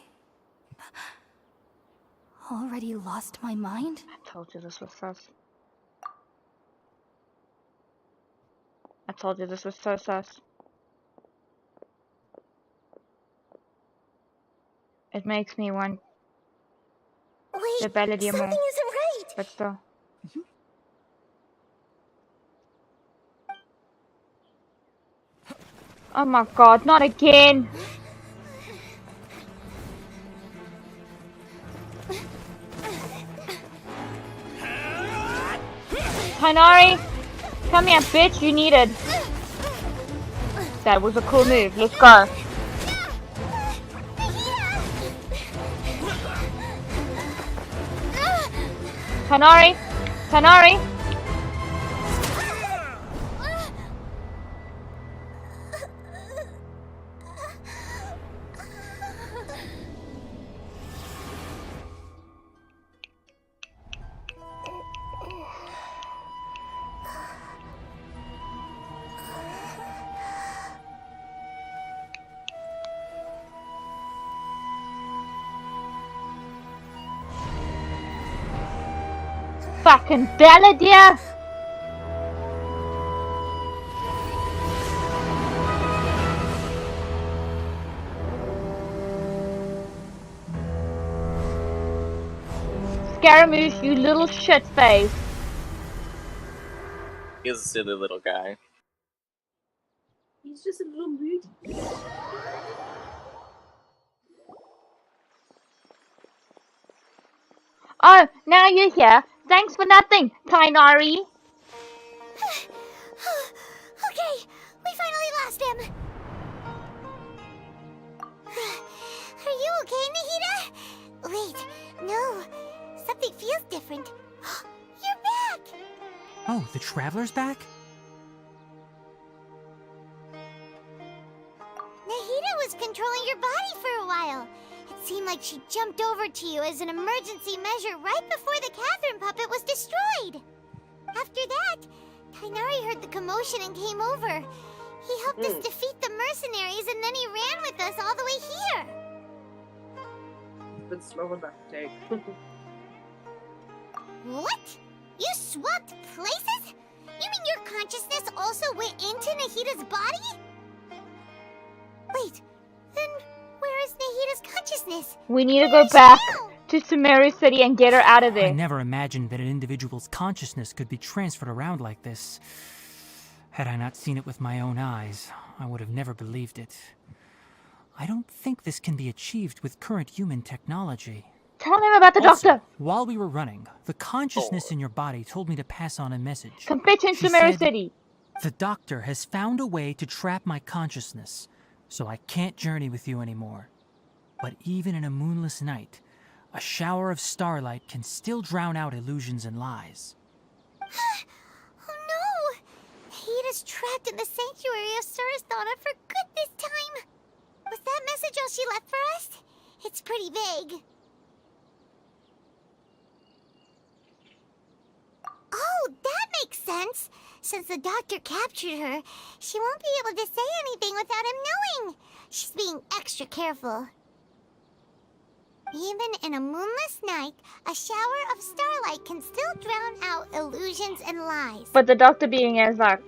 already lost my mind?
I told you this was sus. I told you this was so sus. It makes me want the Belladie more.
Something isn't right!
But still. Oh my god, not again! Tighnari! Come here, bitch, you needed. That was a cool move, let's go. Tighnari! Tighnari! Fucking Belladie! Scaramouche, you little shit face.
He's a silly little guy.
He's just a little moody.
Oh, now you're here. Thanks for nothing, Tighnari.
Okay, we finally lost him. Are you okay, Nahida? Wait, no. Something feels different. You're back!
Oh, the Traveler's back?
Nahida was controlling your body for a while. It seemed like she jumped over to you as an emergency measure right before the Catherine puppet was destroyed. After that, Tighnari heard the commotion and came over. He helped us defeat the mercenaries and then he ran with us all the way here.
It's been slow enough to take.
What? You swapped places? You mean your consciousness also went into Nahida's body? Wait, then where is Nahida's consciousness?
We need to go back to Sumeru City and get her out of there.
I never imagined that an individual's consciousness could be transferred around like this. Had I not seen it with my own eyes, I would have never believed it. I don't think this can be achieved with current human technology.
Tell him about the doctor.
While we were running, the consciousness in your body told me to pass on a message.
Come bitch in
She
Sumeru
said,
City.
The doctor has found a way to trap my consciousness, so I can't journey with you anymore. But even in a moonless night, a shower of starlight can still drown out illusions and lies.
Oh no! Nahida's trapped in the sanctuary of Surasthana for good this time. Was that message all she left for us? It's pretty vague. Oh, that makes sense. Since the doctor captured her, she won't be able to say anything without him knowing. She's being extra careful. Even in a moonless night, a shower of starlight can still drown out illusions and lies.
But the doctor, being as like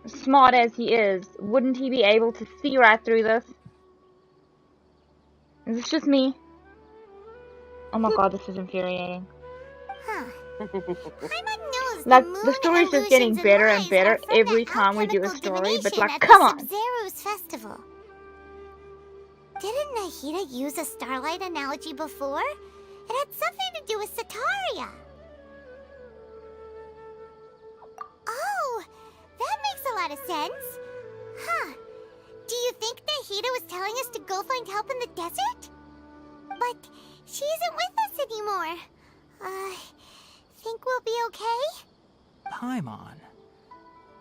smart as he is, wouldn't he be able to see right through this? Is this just me? Oh my god, this is infuriating.
Huh. Paimon knows
Like,
the
the
moon
story's just getting
illusions
better
and
and better
lies are from
every
the
time we do a
alchemical
story, but
divination
like,
at
come
the
on!
Sub-Zero's festival. Didn't Nahida use a starlight analogy before? It had something to do with Sataria. Oh, that makes a lot of sense. Huh. Do you think Nahida was telling us to go find help in the desert? But she isn't with us anymore. Think we'll be okay?
Paimon,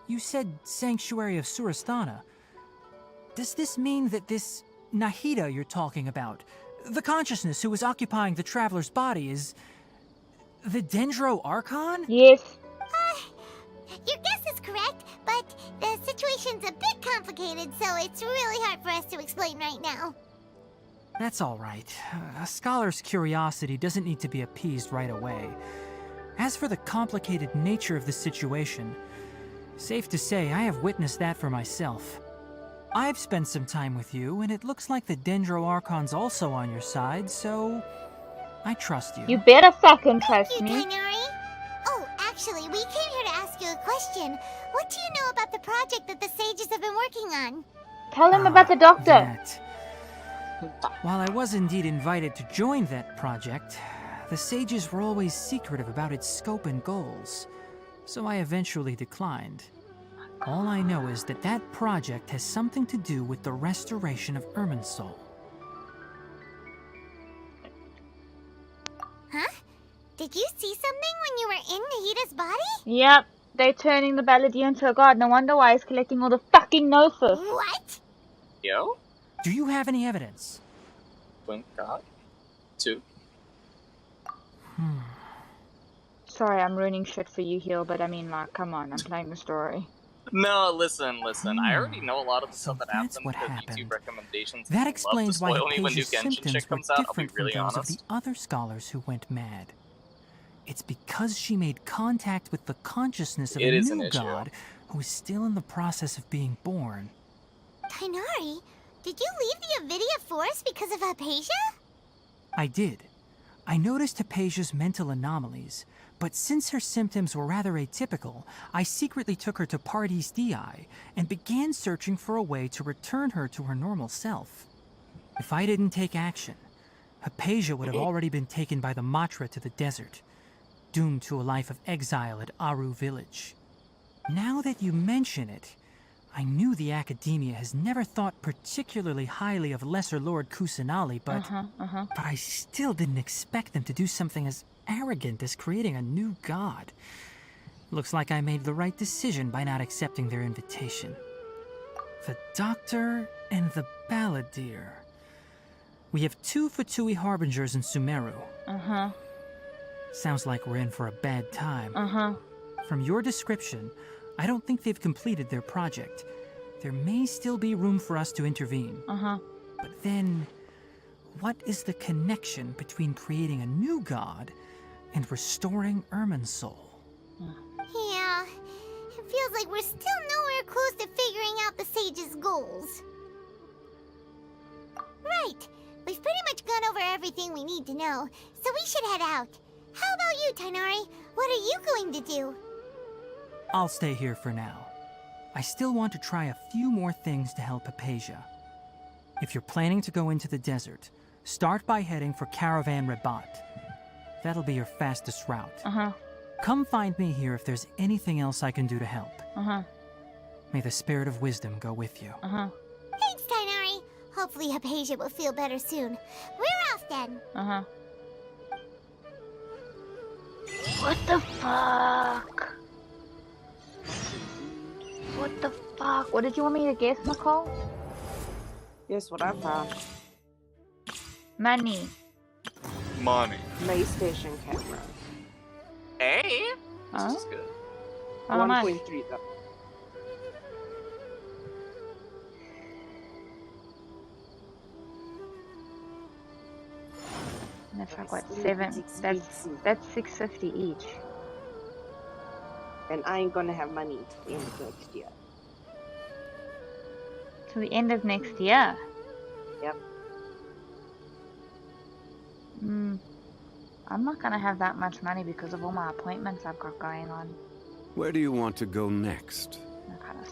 you said Sanctuary of Surasthana. Does this mean that this Nahida you're talking about, the consciousness who was occupying the traveler's body, is the Dendro Archon?
Yes.
Your guess is correct, but the situation's a bit complicated, so it's really hard for us to explain right now.
That's all right. A scholar's curiosity doesn't need to be appeased right away. As for the complicated nature of the situation, safe to say I have witnessed that for myself. I've spent some time with you, and it looks like the Dendro Archon's also on your side, so I trust you.
You better fucking trust
Thank you,
me.
Tainari. Oh, actually, we came here to ask you a question. What do you know about the project that the sages have been working on?
Tell him about the doctor.
That. While I was indeed invited to join that project, the sages were always secretive about its scope and goals, so I eventually declined. All I know is that that project has something to do with the restoration of Irminsul.
Huh? Did you see something when you were in Nahida's body?
Yep, they're turning the Balladeer into a god. No wonder why he's collecting all the fucking gnosis.
What?
Yo?
Do you have any evidence?
Blink God? 2.
Sorry, I'm ruining shit for you here, but I mean, like, come on, I'm playing the story.
No, listen. I already know a lot of the stuff that
that's
happened
what
because
happened.
YouTube recommendations.
That
Love to
explains why
spoil me when new
Hypatia's
Genshin
symptoms
shit
were
comes out, I'll be
different
really
from those
honest.
of the other scholars who went mad. It's because she made contact with the consciousness of
It
a
is an
new
issue.
god who is still in the process of being born.
Tainari, did you leave the Avidia Forest because of Hypatia?
I did. I noticed Hypatia's mental anomalies, but since her symptoms were rather atypical, I secretly took her to Pardes Dii and began searching for a way to return her to her normal self. If I didn't take action, Hypatia would have already been taken by the Matra to the desert, doomed to a life of exile at Aru village. Now that you mention it, I knew the Academia has never thought particularly highly of Lesser Lord Kusanali, but I still didn't expect them to do something as arrogant as creating a new god. Looks like I made the right decision by not accepting their invitation. The Doctor and the Balladeer. We have 2 Fatui Harbingers in Sumeru. Sounds like we're in for a bad time. From your description, I don't think they've completed their project. There may still be room for us to intervene. But then, what is the connection between creating a new god and restoring Irminsul?
Yeah, it feels like we're still nowhere close to figuring out the sage's goals. Right, we've pretty much gone over everything we need to know, so we should head out. How about you, Tainari? What are you going to do?
I'll stay here for now. I still want to try a few more things to help Hypatia. If you're planning to go into the desert, start by heading for Caravan Rabat. That'll be your fastest route. Come find me here if there's anything else I can do to help. May the spirit of wisdom go with you.
Thanks, Tainari. Hopefully Hypatia will feel better soon. We're off then.
What the fuck? What the fuck? What did you want me to guess, Nicole?
Guess what I found?
Money.
Money.
PlayStation camera.
Hey! This is good.
How much?
1.3 though.
That's like what, 7? That's $6.50 each.
And I ain't gonna have money to the end of next year.
To the end of next year.
Yep.
I'm not gonna have that much money because of all my appointments I've got going on.
Where do you want to go next?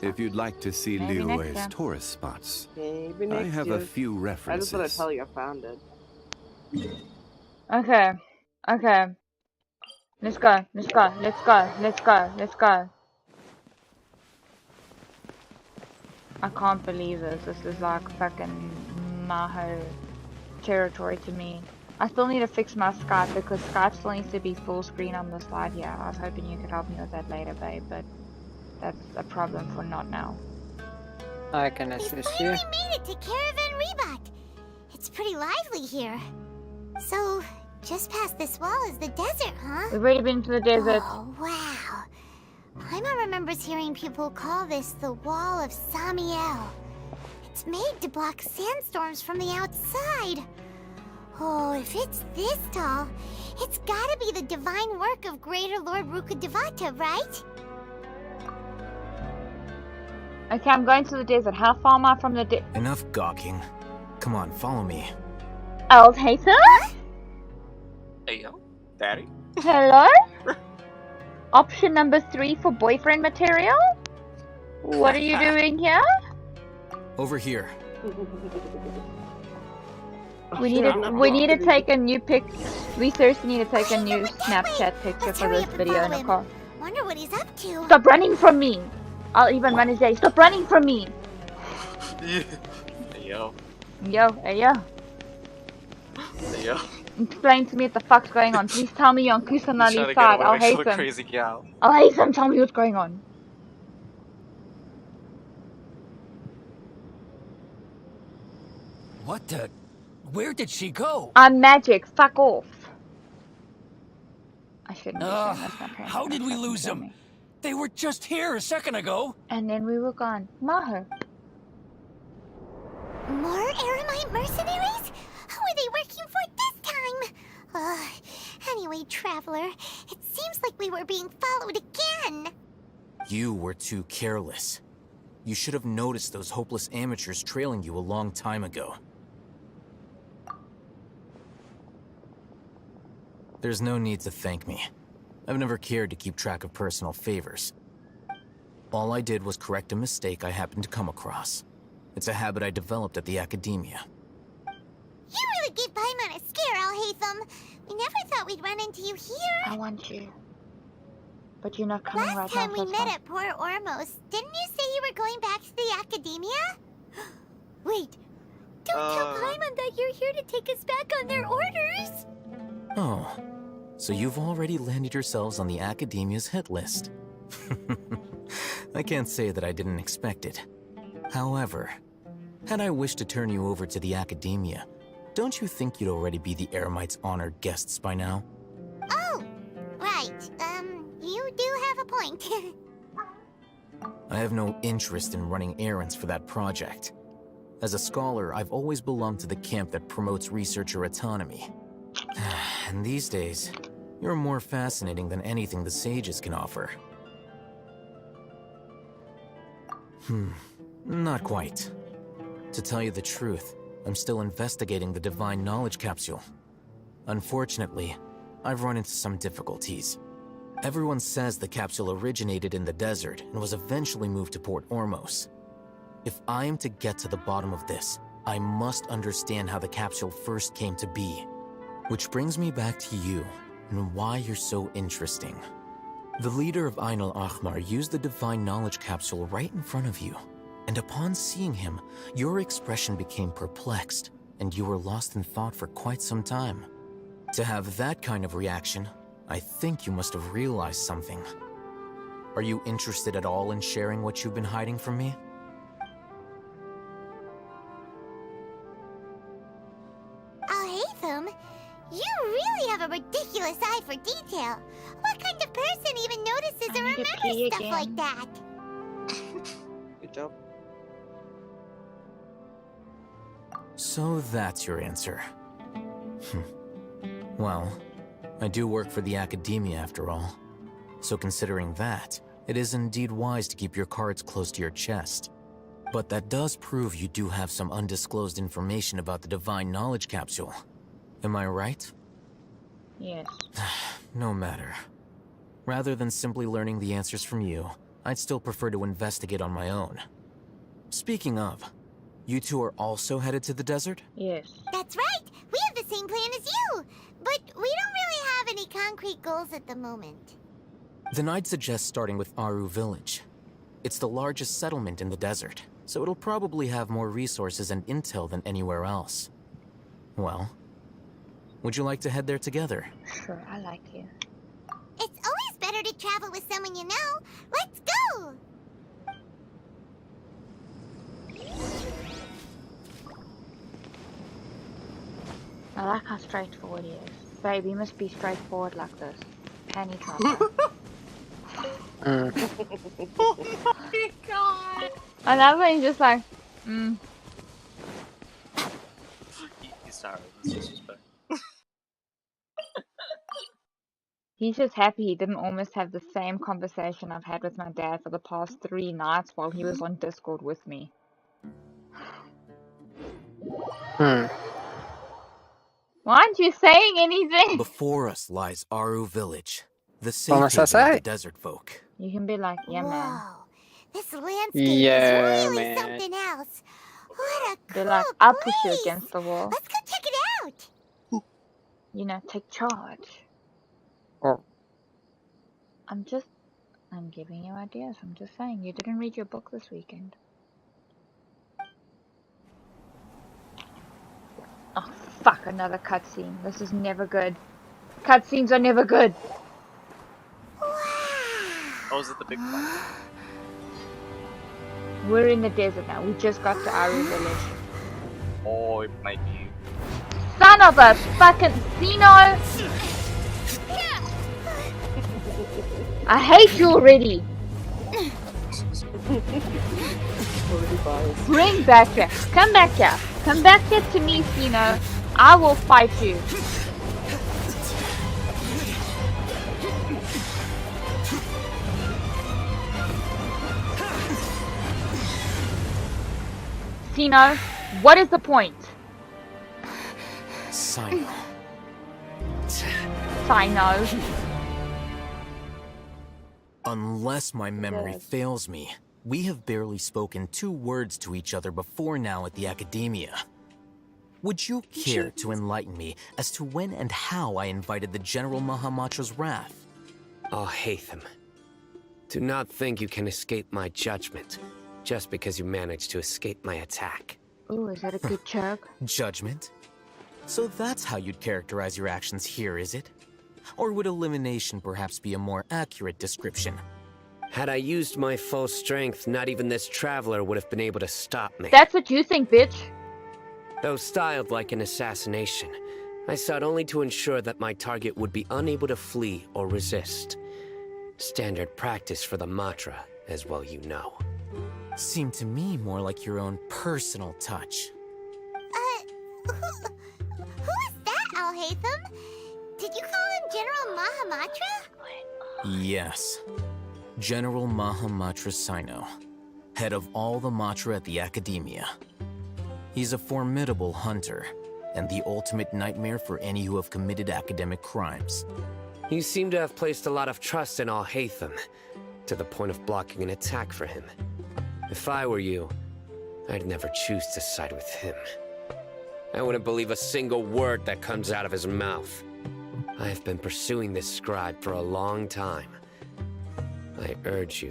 If you'd like to see
Maybe next
Liyue's
year.
tourist spots,
Maybe
I
next
have
year.
a few
I just
references.
want to tell you I found it.
Okay. Okay. Let's go. Let's go. Let's go. Let's go. Let's go. I can't believe this. This is like fucking Maho territory to me. I still need to fix my Skype because Skype still needs to be full screen on the slide here. I was hoping you could help me with that later, babe, but that's a problem for not now.
I can assist you.
We made it to Caravan Rebot. It's pretty lively here. So, just past this wall is the desert, huh?
We've already been to the desert.
Oh, wow. Paimon remembers hearing people call this the Wall of Samiel. It's made to block sandstorms from the outside. Oh, if it's this tall, it's gotta be the divine work of Greater Lord Rukkhadevata, right?
Okay, I'm going to the desert. How far am I from the desert?
Enough gawking. Come on, follow me.
Old hater?
Hey yo, daddy.
Hello? Option number 3 for boyfriend material? What are you doing here?
Over here.
We need to take a new pic. We seriously need to take a new Snapchat picture for this video, Nicole.
Wonder what he's up to.
Stop running from me! I'll even run his day. Stop running from me!
Hey yo.
Yo, hey yo.
Hey yo.
Explain to me what the fuck's going on. Please tell me you're on Kusanali's side. I'll hate him.
Crazy gal.
I'll hate him. Tell me what's going on.
What the? Where did she go?
I'm magic. Fuck off. I shouldn't be saying this. My parents
How
are
did
gonna
we
fucking
lose
kill
them?
me.
They were just here a second ago.
And then we were gone. Maho.
More Aramite mercenaries? Who are they working for this time? Anyway, Traveler, it seems like we were being followed again.
You were too careless. You should have noticed those hopeless amateurs trailing you a long time ago. There's no need to thank me. I've never cared to keep track of personal favors. All I did was correct a mistake I happened to come across. It's a habit I developed at the academia.
You really gave Paimon a scare, Alhaitham. We never thought we'd run into you here.
I want you. But you're not coming right now.
Last time we met at Port Ormos, didn't you say you were going back to the academia? Wait, don't tell Paimon that you're here to take us back on their orders.
Oh, so you've already landed yourselves on the academia's hit list. I can't say that I didn't expect it. However, had I wished to turn you over to the academia, don't you think you'd already be the Eremites' honored guests by now?
Oh, right. You do have a point.
I have no interest in running errands for that project. As a scholar, I've always belonged to the camp that promotes researcher autonomy. And these days, you're more fascinating than anything the sages can offer. Not quite. To tell you the truth, I'm still investigating the Divine Knowledge Capsule. Unfortunately, I've run into some difficulties. Everyone says the capsule originated in the desert and was eventually moved to Port Ormos. If I am to get to the bottom of this, I must understand how the capsule first came to be. Which brings me back to you, and why you're so interesting. The leader of Ain al-Ahmar used the Divine Knowledge Capsule right in front of you, and upon seeing him, your expression became perplexed, and you were lost in thought for quite some time. To have that kind of reaction, I think you must have realized something. Are you interested at all in sharing what you've been hiding from me?
Alhaitham, you really have a ridiculous eye for detail. What kind of person even notices or remembers stuff like that?
Good job.
So that's your answer. Well, I do work for the academia after all. So considering that, it is indeed wise to keep your cards close to your chest. But that does prove you do have some undisclosed information about the Divine Knowledge Capsule. Am I right,
Yes.
No matter. Rather than simply learning the answers from you, I'd still prefer to investigate on my own. Speaking of, you two are also headed to the desert?
Yes.
That's right! We have the same plan as you! But we don't really have any concrete goals at the moment.
Then I'd suggest starting with Aru Village. It's the largest settlement in the desert, so it'll probably have more resources and intel than anywhere else. Well, would you like to head there together?
Sure, I like you.
It's always better to travel with someone you know. Let's go!
I like how straightforward he is. Babe, you must be straightforward like this. Panty dropper.
Mm.
Oh my god!
I love when he's just like,
He's sorry. It's disrespect.
He's just happy he didn't almost have the same conversation I've had with my dad for the past 3 nights while he was on Discord with me. Why aren't you saying anything?
Before us lies Aru Village, the safe
must I
haven of
say?
the desert folk.
You can be like, yeah, man.
Whoa, this landscape
Yeah,
is really
man.
something else. What a
Be
cool
like, I'll push you
place.
against the wall.
Let's go check it out.
You know, take charge.
Oh.
I'm giving you ideas. I'm just saying, you didn't read your book this weekend. Oh, fuck, another cutscene. This is never good. Cutscenes are never good.
Oh, is it the big one?
We're in the desert now. We just got to Aru Village.
Oh, it might be.
Son of a fucking Xeno! I hate you already! Bring back here. Come back here. Come back here to me, Xeno. I will fight you. Xeno, what is the point?
Sino.
Xeno.
Unless my memory fails me, we have barely spoken 2 words to each other before now at the Academia. Would you care to enlighten me as to when and how I invited the General Mahamatra's wrath?
Oh, Hatham. Do not think you can escape my judgment, just because you managed to escape my attack.
Ooh, is that a good joke?
Judgment? So that's how you'd characterize your actions here, is it? Or would elimination perhaps be a more accurate description?
Had I used my full strength, not even this traveler would have been able to stop me.
That's what you think, bitch.
Though styled like an assassination, I sought only to ensure that my target would be unable to flee or resist. Standard practice for the Matra, as well you know.
Seemed to me more like your own personal touch.
Who is that, Al-Hatham? Did you call him General Mahamatra?
Yes. General Mahamatra Sino, head of all the Matra at the Academia. He's a formidable hunter, and the ultimate nightmare for any who have committed academic crimes.
You seem to have placed a lot of trust in Al-Hatham, to the point of blocking an attack for him. If I were you, I'd never choose to side with him. I wouldn't believe a single word that comes out of his mouth. I have been pursuing this scribe for a long time. I urge you,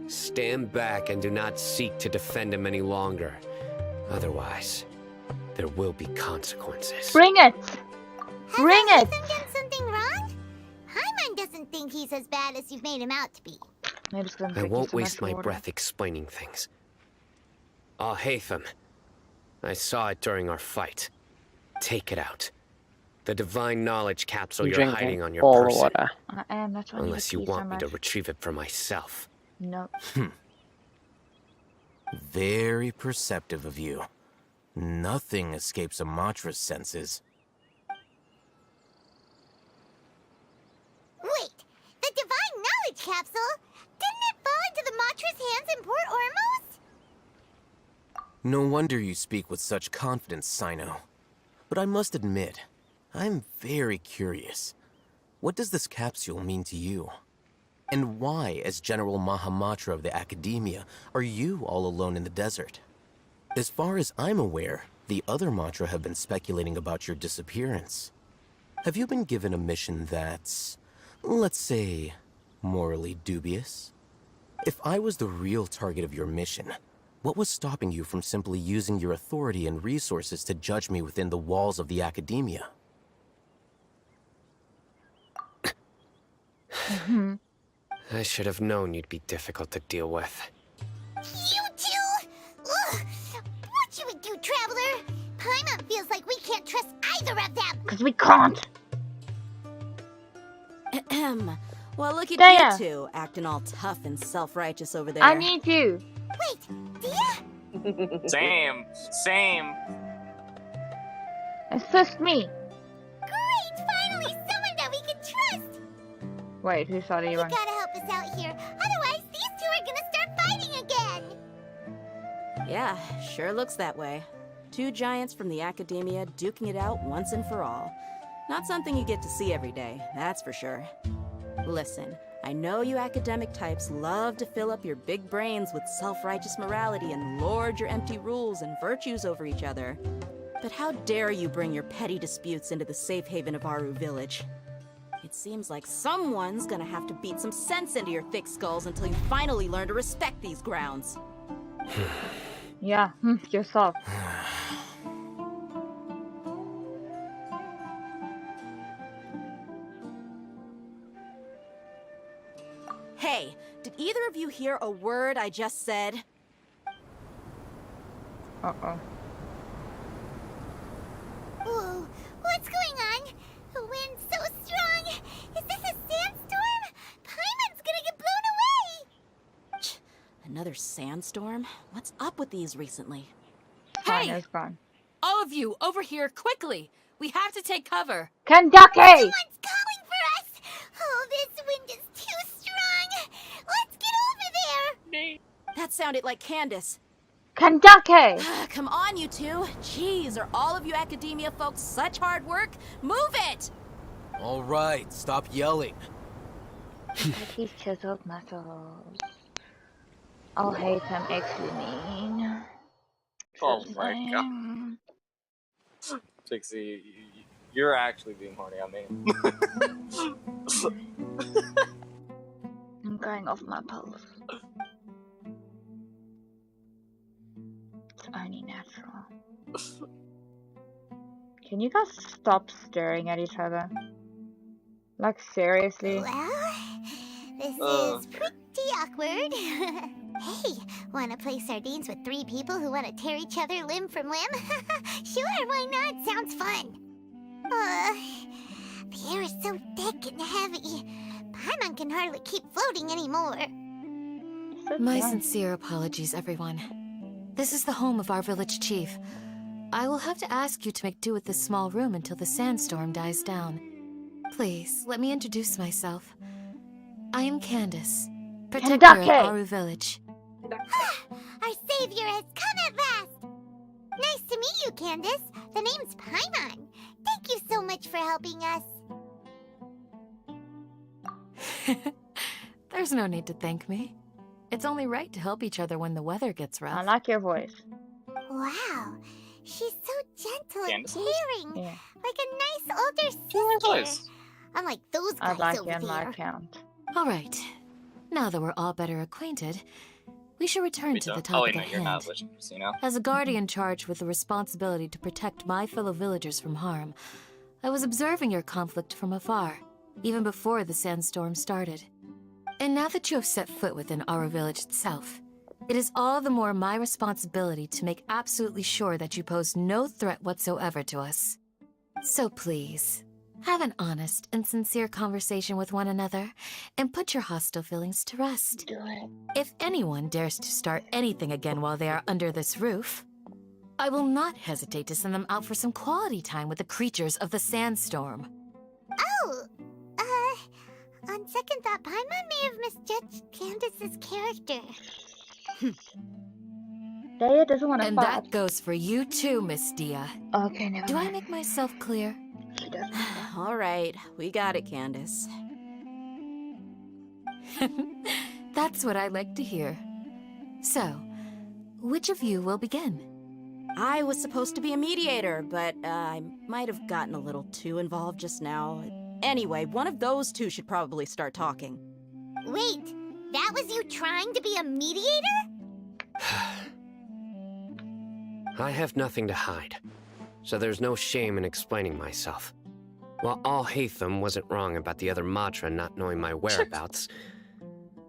stand back and do not seek to defend him any longer. Otherwise, there will be consequences.
Bring it! Bring it!
Has Al-Hatham done something wrong? Hyman doesn't think he's as bad as you've made him out to be.
I won't waste my breath explaining things. Al-Hatham, I saw it during our fight. Take it out. The divine knowledge capsule you're hiding on your person.
Water.
I am, that's why
Unless you want me
so
to retrieve it for myself.
No.
Very perceptive of you. Nothing escapes a Matra's senses.
Wait, the divine knowledge capsule? Didn't it fall into the Matra's hands in Port Ormos?
No wonder you speak with such confidence, Sino. But I must admit, I'm very curious. What does this capsule mean to you? And why, as General Mahamatra of the Academia, are you all alone in the desert? As far as I'm aware, the other Matra have been speculating about your disappearance. Have you been given a mission that's, let's say, morally dubious? If I was the real target of your mission, what was stopping you from simply using your authority and resources to judge me within the walls of the Academia?
I should have known you'd be difficult to deal with.
You two? Ugh. What you would do, Traveler? Paimon feels like we can't trust either of them.
Because we can't.
Well, look at
Dia.
you two, acting all tough and self-righteous over there.
I need you.
Wait, Dia?
Same.
Assist me.
Great, finally someone that we can trust.
Wait, who started you
You
on?
gotta help us out here. Otherwise, these two are gonna start fighting again.
Yeah, sure looks that way. Two giants from the Academia duking it out once and for all. Not something you get to see every day, that's for sure. Listen, I know you academic types love to fill up your big brains with self-righteous morality and lord your empty rules and virtues over each other. But how dare you bring your petty disputes into the safe haven of Aru Village? It seems like someone's gonna have to beat some sense into your thick skulls until you finally learn to respect these grounds.
Yeah, yourself.
Hey, did either of you hear a word I just said?
Uh-oh.
Whoa, what's going on? The wind's so strong. Is this a sandstorm? Paimon's gonna get blown away.
Another sandstorm? What's up with these recently?
Hey!
It's gone.
All of you, over here, quickly! We have to take cover!
Kentucky!
Someone's calling for us! Oh, this wind is too strong! Let's get over there!
That sounded like Candace.
Kentucky!
Come on, you two. Jeez, are all of you Academia folks such hard work? Move it!
All right, stop yelling.
He's chiseled muscles. I'll hate him actually mean.
Oh my god. Pixie, you're actually being horny on me.
I'm going off my pulse. It's only natural. Can you guys stop staring at each other? Like, seriously?
Well, this is pretty awkward. Hey, wanna play sardines with three people who wanna tear each other limb from limb? Sure, why not? Sounds fun. The air is so thick and heavy. Paimon can hardly keep floating anymore.
My sincere apologies, everyone. This is the home of our village chief. I will have to ask you to make do with this small room until the sandstorm dies down. Please, let me introduce myself. I am Candace, protector of Aru Village.
Our savior has come at last! Nice to meet you, Candace. The name's Paimon. Thank you so much for helping us.
There's no need to thank me. It's only right to help each other when the weather gets rough.
I like your voice.
Wow, she's so gentle
Candace?
and caring.
Yeah.
Like a nice older sister. Unlike those
I
guys
like
over
you on my
there.
account.
All right. Now that we're all better acquainted, we should return to the topic at hand. As a guardian charged with the responsibility to protect my fellow villagers from harm, I was observing your conflict from afar, even before the sandstorm started. And now that you have set foot within our village itself, it is all the more my responsibility to make absolutely sure that you pose no threat whatsoever to us. So please, have an honest and sincere conversation with one another, and put your hostile feelings to rest.
Do it.
If anyone dares to start anything again while they are under this roof, I will not hesitate to send them out for some quality time with the creatures of the sandstorm.
Oh, on second thought, Paimon may have misjudged Candace's character.
Dia doesn't want to
And
fight.
that goes for you too, Miss Dia.
Okay, never
Do
mind.
I make myself clear?
All right, we got it, Candace.
That's what I like to hear. So, which of you will begin?
I was supposed to be a mediator, but I might have gotten a little too involved just now. Anyway, one of those two should probably start talking.
Wait, that was you trying to be a mediator?
I have nothing to hide, so there's no shame in explaining myself. While Alhaitham wasn't wrong about the other Matra not knowing my whereabouts,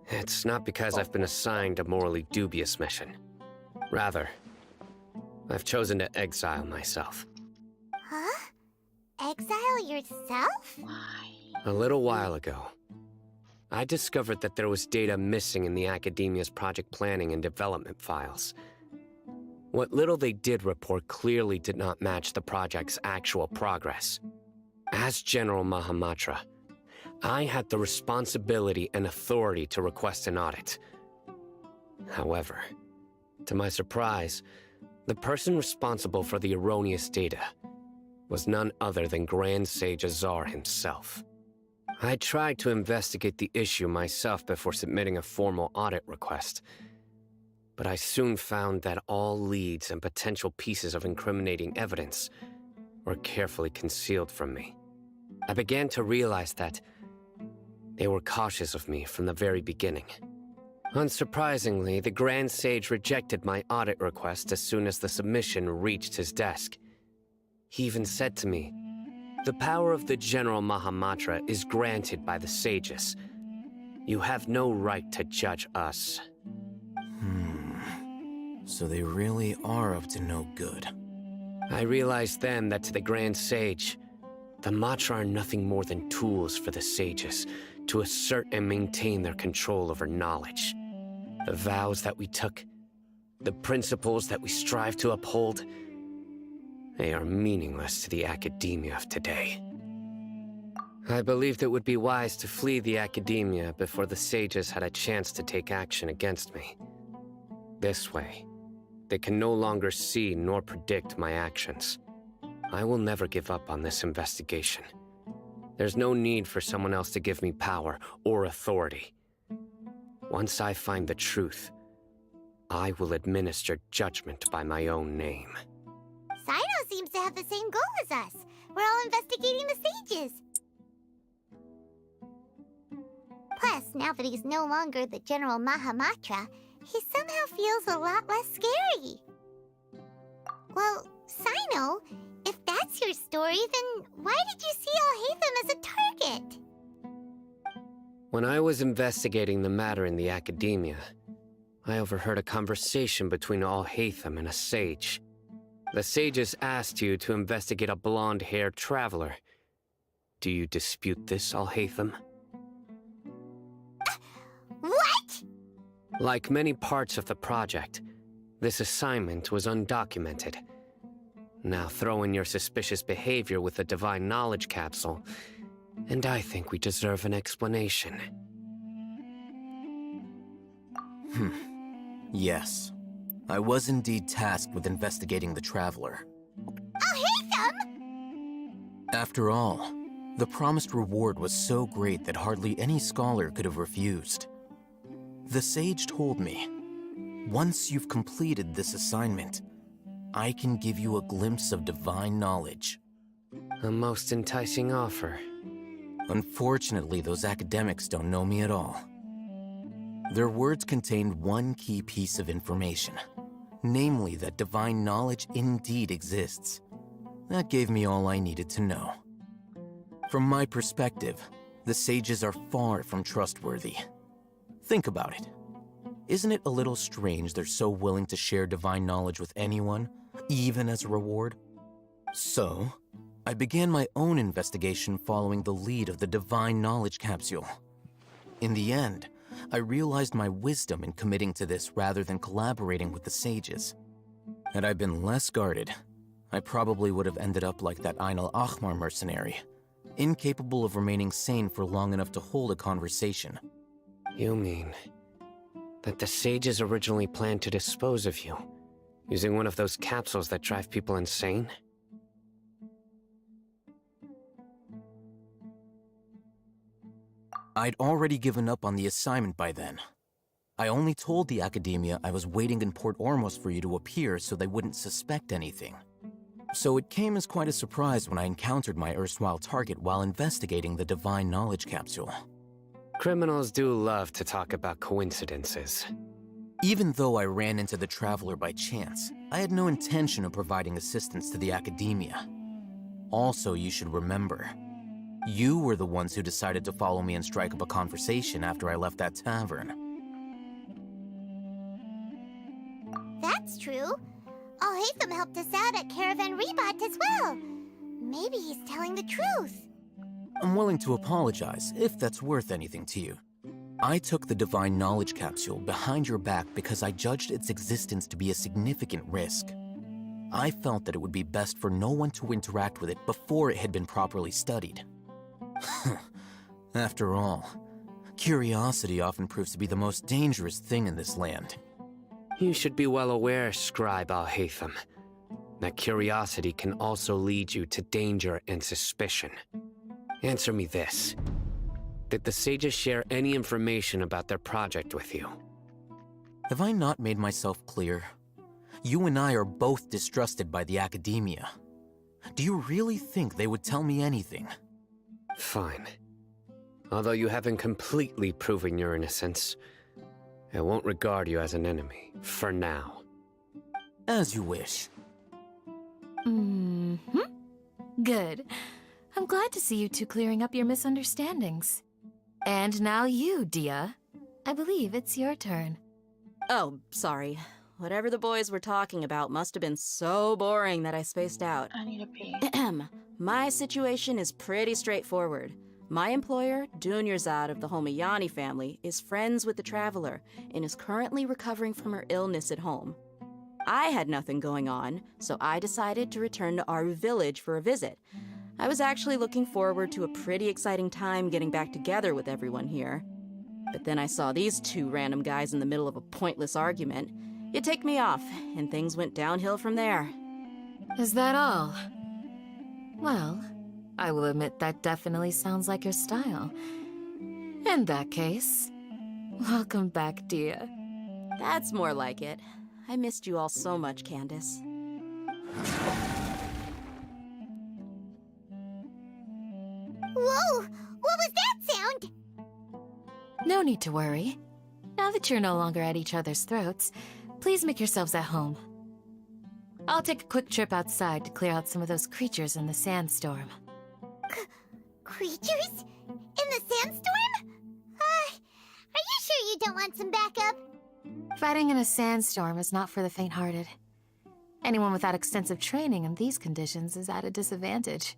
it's not because I've been assigned a morally dubious mission. Rather, I've chosen to exile myself.
Huh? Exile yourself?
A little while ago, I discovered that there was data missing in the Academia's project planning and development files. What little they did report clearly did not match the project's actual progress. As General Mahamatra, I had the responsibility and authority to request an audit. However, to my surprise, the person responsible for the erroneous data was none other than Grand Sage Azar himself. I tried to investigate the issue myself before submitting a formal audit request, but I soon found that all leads and potential pieces of incriminating evidence were carefully concealed from me. I began to realize that they were cautious of me from the very beginning. Unsurprisingly, the Grand Sage rejected my audit request as soon as the submission reached his desk. He even said to me, "The power of the General Mahamatra is granted by the sages. You have no right to judge us."
So they really are up to no good.
I realized then that to the Grand Sage, the Matra are nothing more than tools for the sages to assert and maintain their control over knowledge. The vows that we took, the principles that we strive to uphold, they are meaningless to the academia of today. I believed it would be wise to flee the academia before the sages had a chance to take action against me. This way, they can no longer see nor predict my actions. I will never give up on this investigation. There's no need for someone else to give me power or authority. Once I find the truth, I will administer judgment by my own name.
Sino seems to have the same goal as us. We're all investigating the sages. Plus, now that he's no longer the General Mahamatra, he somehow feels a lot less scary. Well, Sino, if that's your story, then why did you see Alhaitham as a target?
When I was investigating the matter in the academia, I overheard a conversation between Alhaitham and a sage. The sages asked you to investigate a blonde-haired traveler. Do you dispute this, Alhaitham?
What?
Like many parts of the project, this assignment was undocumented. Now throw in your suspicious behavior with the Divine Knowledge Capsule, and I think we deserve an explanation.
Yes. I was indeed tasked with investigating the Traveler.
Alhaitham!
After all, the promised reward was so great that hardly any scholar could have refused. The sage told me, once you've completed this assignment, I can give you a glimpse of divine knowledge.
A most enticing offer.
Unfortunately, those academics don't know me at all. Their words contained one key piece of information, namely that divine knowledge indeed exists. That gave me all I needed to know. From my perspective, the sages are far from trustworthy. Think about it. Isn't it a little strange they're so willing to share divine knowledge with anyone, even as a reward? So, I began my own investigation following the lead of the Divine Knowledge Capsule. In the end, I realized my wisdom in committing to this rather than collaborating with the sages. Had I been less guarded, I probably would have ended up like that Ain al-Ahmar mercenary, incapable of remaining sane for long enough to hold a conversation.
You mean that the sages originally planned to dispose of you, using one of those capsules that drive people insane?
I'd already given up on the assignment by then. I only told the Academia I was waiting in Port Ormos for you to appear so they wouldn't suspect anything. So it came as quite a surprise when I encountered my erstwhile target while investigating the Divine Knowledge Capsule.
Criminals do love to talk about coincidences.
Even though I ran into the Traveler by chance, I had no intention of providing assistance to the Academia. Also, you should remember, you were the ones who decided to follow me and strike up a conversation after I left that tavern.
That's true. Alhaitham helped us out at Caravan Rebot as well. Maybe he's telling the truth.
I'm willing to apologize, if that's worth anything to you. I took the Divine Knowledge Capsule behind your back because I judged its existence to be a significant risk. I felt that it would be best for no one to interact with it before it had been properly studied. After all, curiosity often proves to be the most dangerous thing in this land.
You should be well aware, Scribe Alhaitham, that curiosity can also lead you to danger and suspicion. Answer me this. Did the sages share any information about their project with you?
Have I not made myself clear? You and I are both distrusted by the Academia. Do you really think they would tell me anything?
Fine. Although you haven't completely proven your innocence, I won't regard you as an enemy, for now.
As you wish.
Good. I'm glad to see you two clearing up your misunderstandings. And now you, Dia. I believe it's your turn.
Oh, sorry. Whatever the boys were talking about must have been so boring that I spaced out.
I need a pee.
My situation is pretty straightforward. My employer, Dunyarzad of the Homayani family, is friends with the Traveler and is currently recovering from her illness at home. I had nothing going on, so I decided to return to Aru village for a visit. I was actually looking forward to a pretty exciting time getting back together with everyone here. But then I saw these two random guys in the middle of a pointless argument. It ticked me off, and things went downhill from there.
Is that all? Well, I will admit that definitely sounds like your style. In that case, welcome back, Dia.
That's more like it. I missed you all so much, Candace.
Whoa! What was that sound?
No need to worry. Now that you're no longer at each other's throats, please make yourselves at home. I'll take a quick trip outside to clear out some of those creatures in the sandstorm.
Creatures? In the sandstorm? Are you sure you don't want some backup?
Fighting in a sandstorm is not for the faint-hearted. Anyone without extensive training in these conditions is at a disadvantage.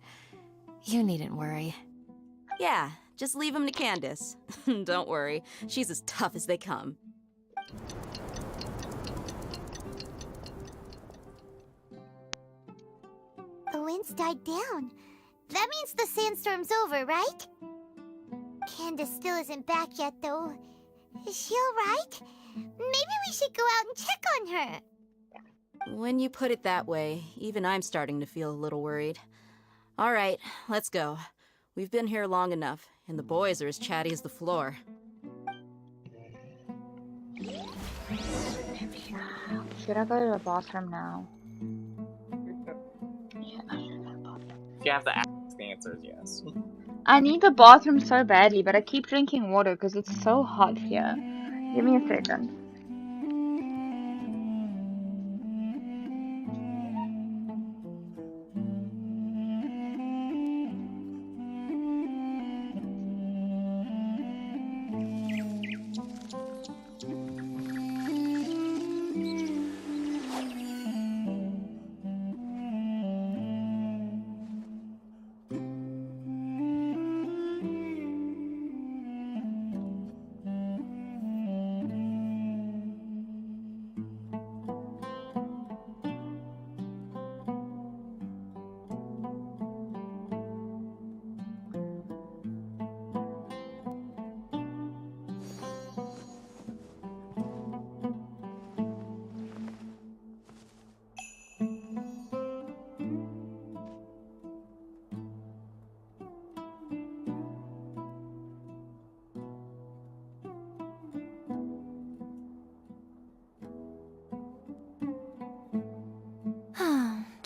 You needn't worry.
Yeah, just leave him to Candace. Don't worry, she's as tough as they come.
The wind's died down. That means the sandstorm's over, right? Candace still isn't back yet, though. Is she alright? Maybe we should go out and check on her.
When you put it that way, even I'm starting to feel a little worried. All right, let's go. We've been here long enough, and the boys are as chatty as the floor.
Should I go to the bathroom now?
If you have to ask, the answer is yes.
I need the bathroom so badly, but I keep drinking water because it's so hot here. Give me a second.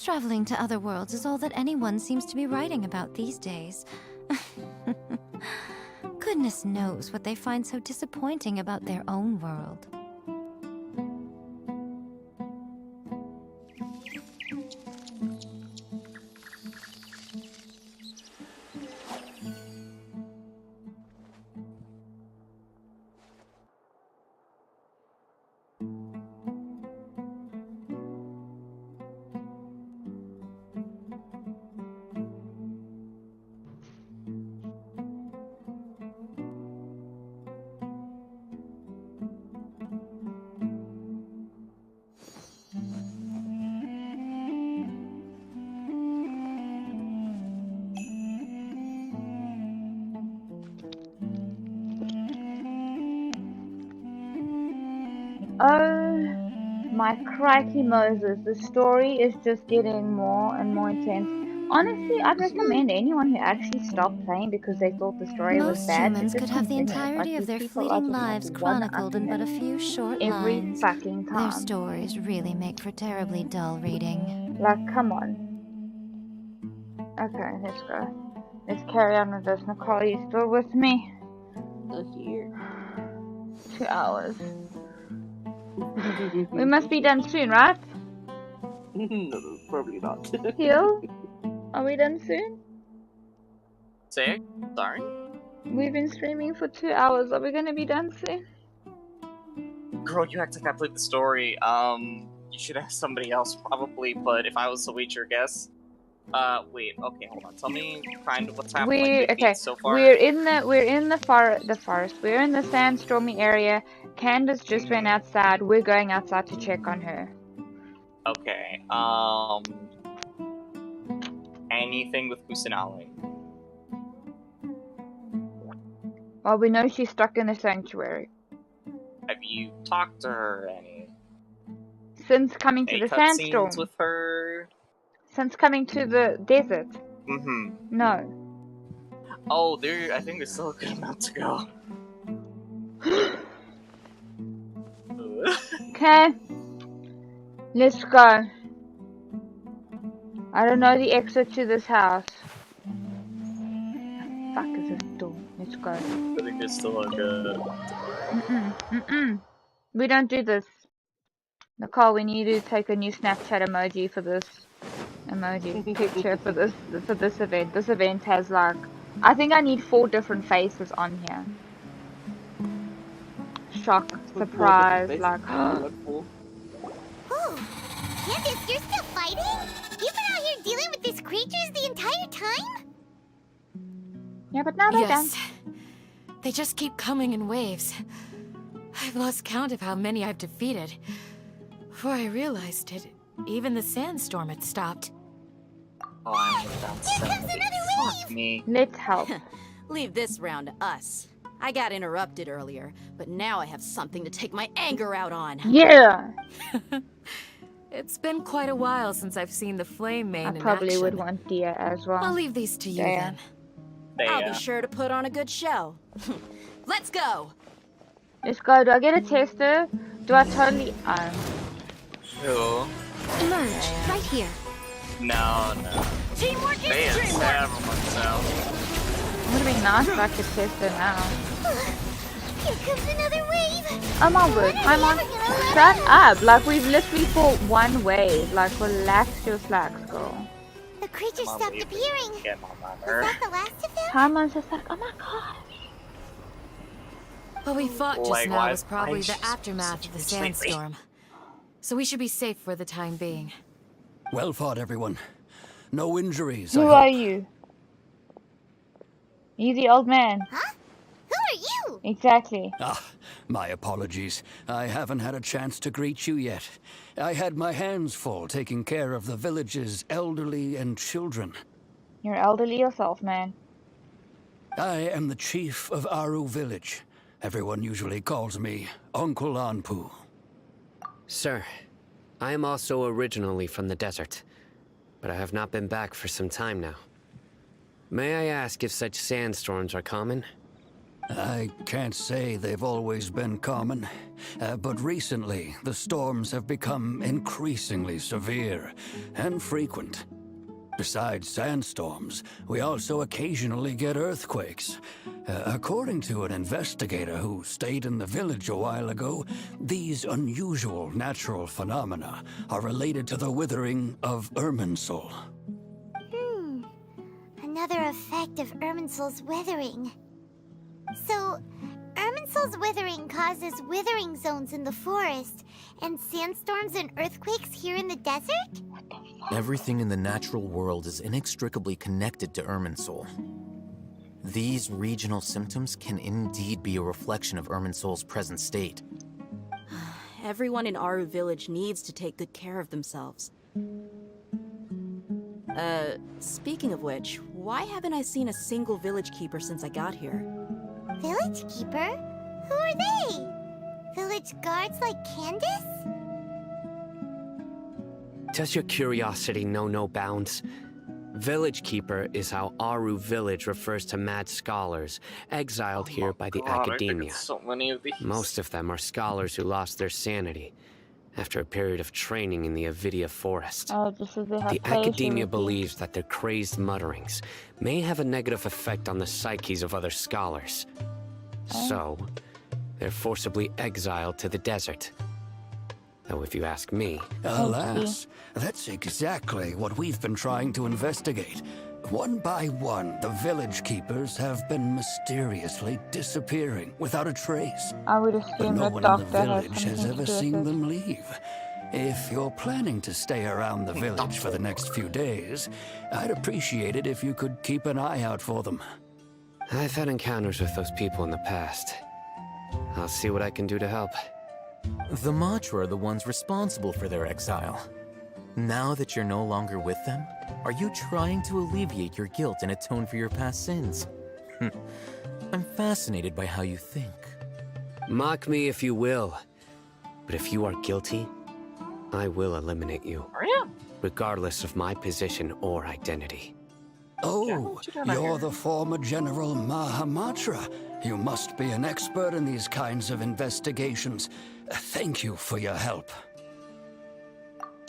Traveling to other worlds is all that anyone seems to be writing about these days. Goodness knows what they find so disappointing about their own world.
Oh my crikey Moses, the story is just getting more and more intense. Honestly, I'd recommend anyone who actually stopped playing because they thought the story was
Most
bad to
humans
just
could have the
continue.
entirety
Like,
of
these
their
people are
fleeting
just
lives
like
chronicled in but a
one-upping
few short
every
lines.
fucking
Their
time.
stories really make for terribly dull reading.
Like, come on. Okay, let's go. Let's carry on with this. Nicole, are you still with me?
Still here.
2 hours. We must be done soon, right?
No, probably not.
Heal? Are we done soon?
Say it? Sorry?
We've been streaming for 2 hours. Are we gonna be done soon?
Girl, you act like I played the story. You should ask somebody else probably, but if I was to wager a guess. Wait, okay, hold on. Tell me kind of what's happening so far.
We're in the forest. We're in the sandstormy area. Candace just went outside. We're going outside to check on her.
Okay, anything with Kusanali?
Well, we know she's stuck in the sanctuary.
Have you talked to her any?
Since coming to the sandstorm.
With her?
Since coming to the desert.
Mm-hmm.
No.
Oh, I think there's still a good amount to go.
Okay. Let's go. I don't know the exit to this house. The fuck is this door? Let's go.
I think there's still a good...
We don't do this. Nicole, we need to take a new Snapchat emoji for this picture for this event. This event has like, I think I need 4 different faces on here. Shock, surprise, like.
Oh, Candace, you're still fighting? You've been out here dealing with these creatures the entire time?
Yeah, but now they're done.
They just keep coming in waves. I've lost count of how many I've defeated. Before I realized it, even the sandstorm had stopped.
Oh, I'm down 70. Fuck me.
Let's help.
Leave this round to us. I got interrupted earlier, but now I have something to take my anger out on.
Yeah!
It's been quite a while since I've seen the flame main in action.
I probably would want Dia as well.
I'll leave these to you then.
I'll be sure to put on a good show. Let's go!
Let's go. Do I get a tester? Do I totally...
Who?
Emerge, right here.
No.
Teamwork
They
is
have several myself.
It would be nice if I could test her now.
Here comes another wave!
Oh my word, I'm on. Shut up! Like, we've literally fought one wave. Like, relax your slacks, girl.
The creatures stopped appearing. Was that the last of them?
Tama's just like, oh my gosh.
What we fought just now was probably the aftermath of the sandstorm. So we should be safe for the time being.
Well fought, everyone. No injuries.
Who are you? You the old man.
Huh? Who are you?
Exactly.
Ah, my apologies. I haven't had a chance to greet you yet. I had my hands full taking care of the village's elderly and children.
You're elderly yourself, man.
I am the chief of Aru village. Everyone usually calls me Uncle Anpu.
Sir, I am also originally from the desert, but I have not been back for some time now. May I ask if such sandstorms are common?
I can't say they've always been common, but recently the storms have become increasingly severe and frequent. Besides sandstorms, we also occasionally get earthquakes. According to an investigator who stayed in the village a while ago, these unusual natural phenomena are related to the withering of Irminsul.
Another effect of Irminsul's withering. So, Irminsul's withering causes withering zones in the forest, and sandstorms and earthquakes here in the desert?
Everything in the natural world is inextricably connected to Irminsul. These regional symptoms can indeed be a reflection of Irminsul's present state.
Everyone in Aru Village needs to take good care of themselves. Speaking of which, why haven't I seen a single village keeper since I got here?
Village keeper? Who are they? Village guards like Candace?
Does your curiosity know no bounds? Village Keeper is how Aru Village refers to mad scholars, exiled here by the academia.
So many of these.
Most of them are scholars who lost their sanity after a period of training in the Avidia forest. The academia believes that their crazed mutterings may have a negative effect on the psyches of other scholars. So, they're forcibly exiled to the desert. Though if you ask me...
Alas, that's exactly what we've been trying to investigate. One by one, the village keepers have been mysteriously disappearing without a trace.
I would
But
assume
no
that
one in the
doctor has
village has
something
ever
to do
seen
with it.
them leave. If you're planning to stay around the village for the next few days, I'd appreciate it if you could keep an eye out for them.
I've had encounters with those people in the past. I'll see what I can do to help.
The Matra are the ones responsible for their exile. Now that you're no longer with them, are you trying to alleviate your guilt and atone for your past sins? I'm fascinated by how you think.
Mock me if you will, but if you are guilty, I will eliminate you. Regardless of my position or identity.
Oh, you're the former General Mahamatra. You must be an expert in these kinds of investigations. Thank you for your help.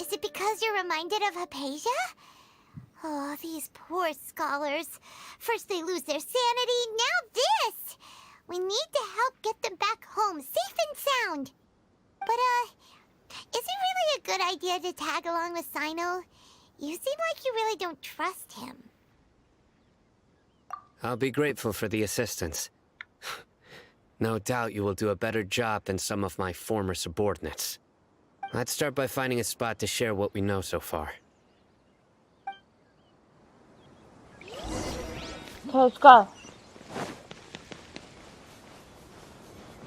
Is it because you're reminded of Hypatia? Oh, these poor scholars. First they lose their sanity, now this! We need to help get them back home, safe and sound. But, is it really a good idea to tag along with Sino? You seem like you really don't trust him.
I'll be grateful for the assistance. No doubt you will do a better job than some of my former subordinates. Let's start by finding a spot to share what we know so far.
Okay, let's go.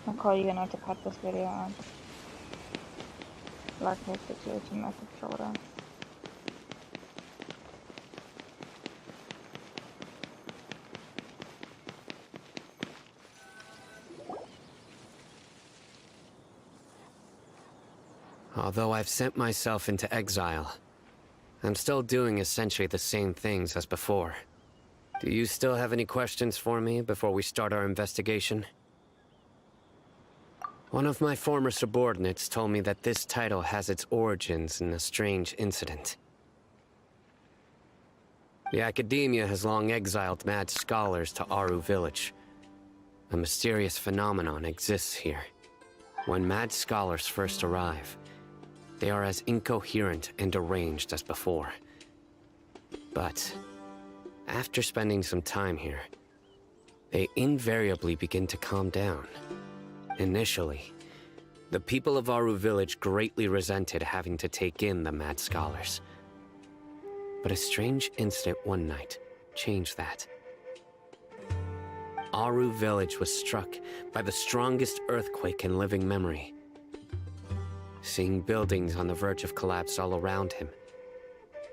I'll call you gonna have to cut this video on. Black hair situation message shoulder.
Although I've sent myself into exile, I'm still doing essentially the same things as before. Do you still have any questions for me before we start our investigation? One of my former subordinates told me that this title has its origins in a strange incident. The academia has long exiled mad scholars to Aru Village. A mysterious phenomenon exists here. When mad scholars first arrive, they are as incoherent and deranged as before. But after spending some time here, they invariably begin to calm down. Initially, the people of Aru Village greatly resented having to take in the mad scholars. But a strange incident one night changed that. Aru Village was struck by the strongest earthquake in living memory. Seeing buildings on the verge of collapse all around him,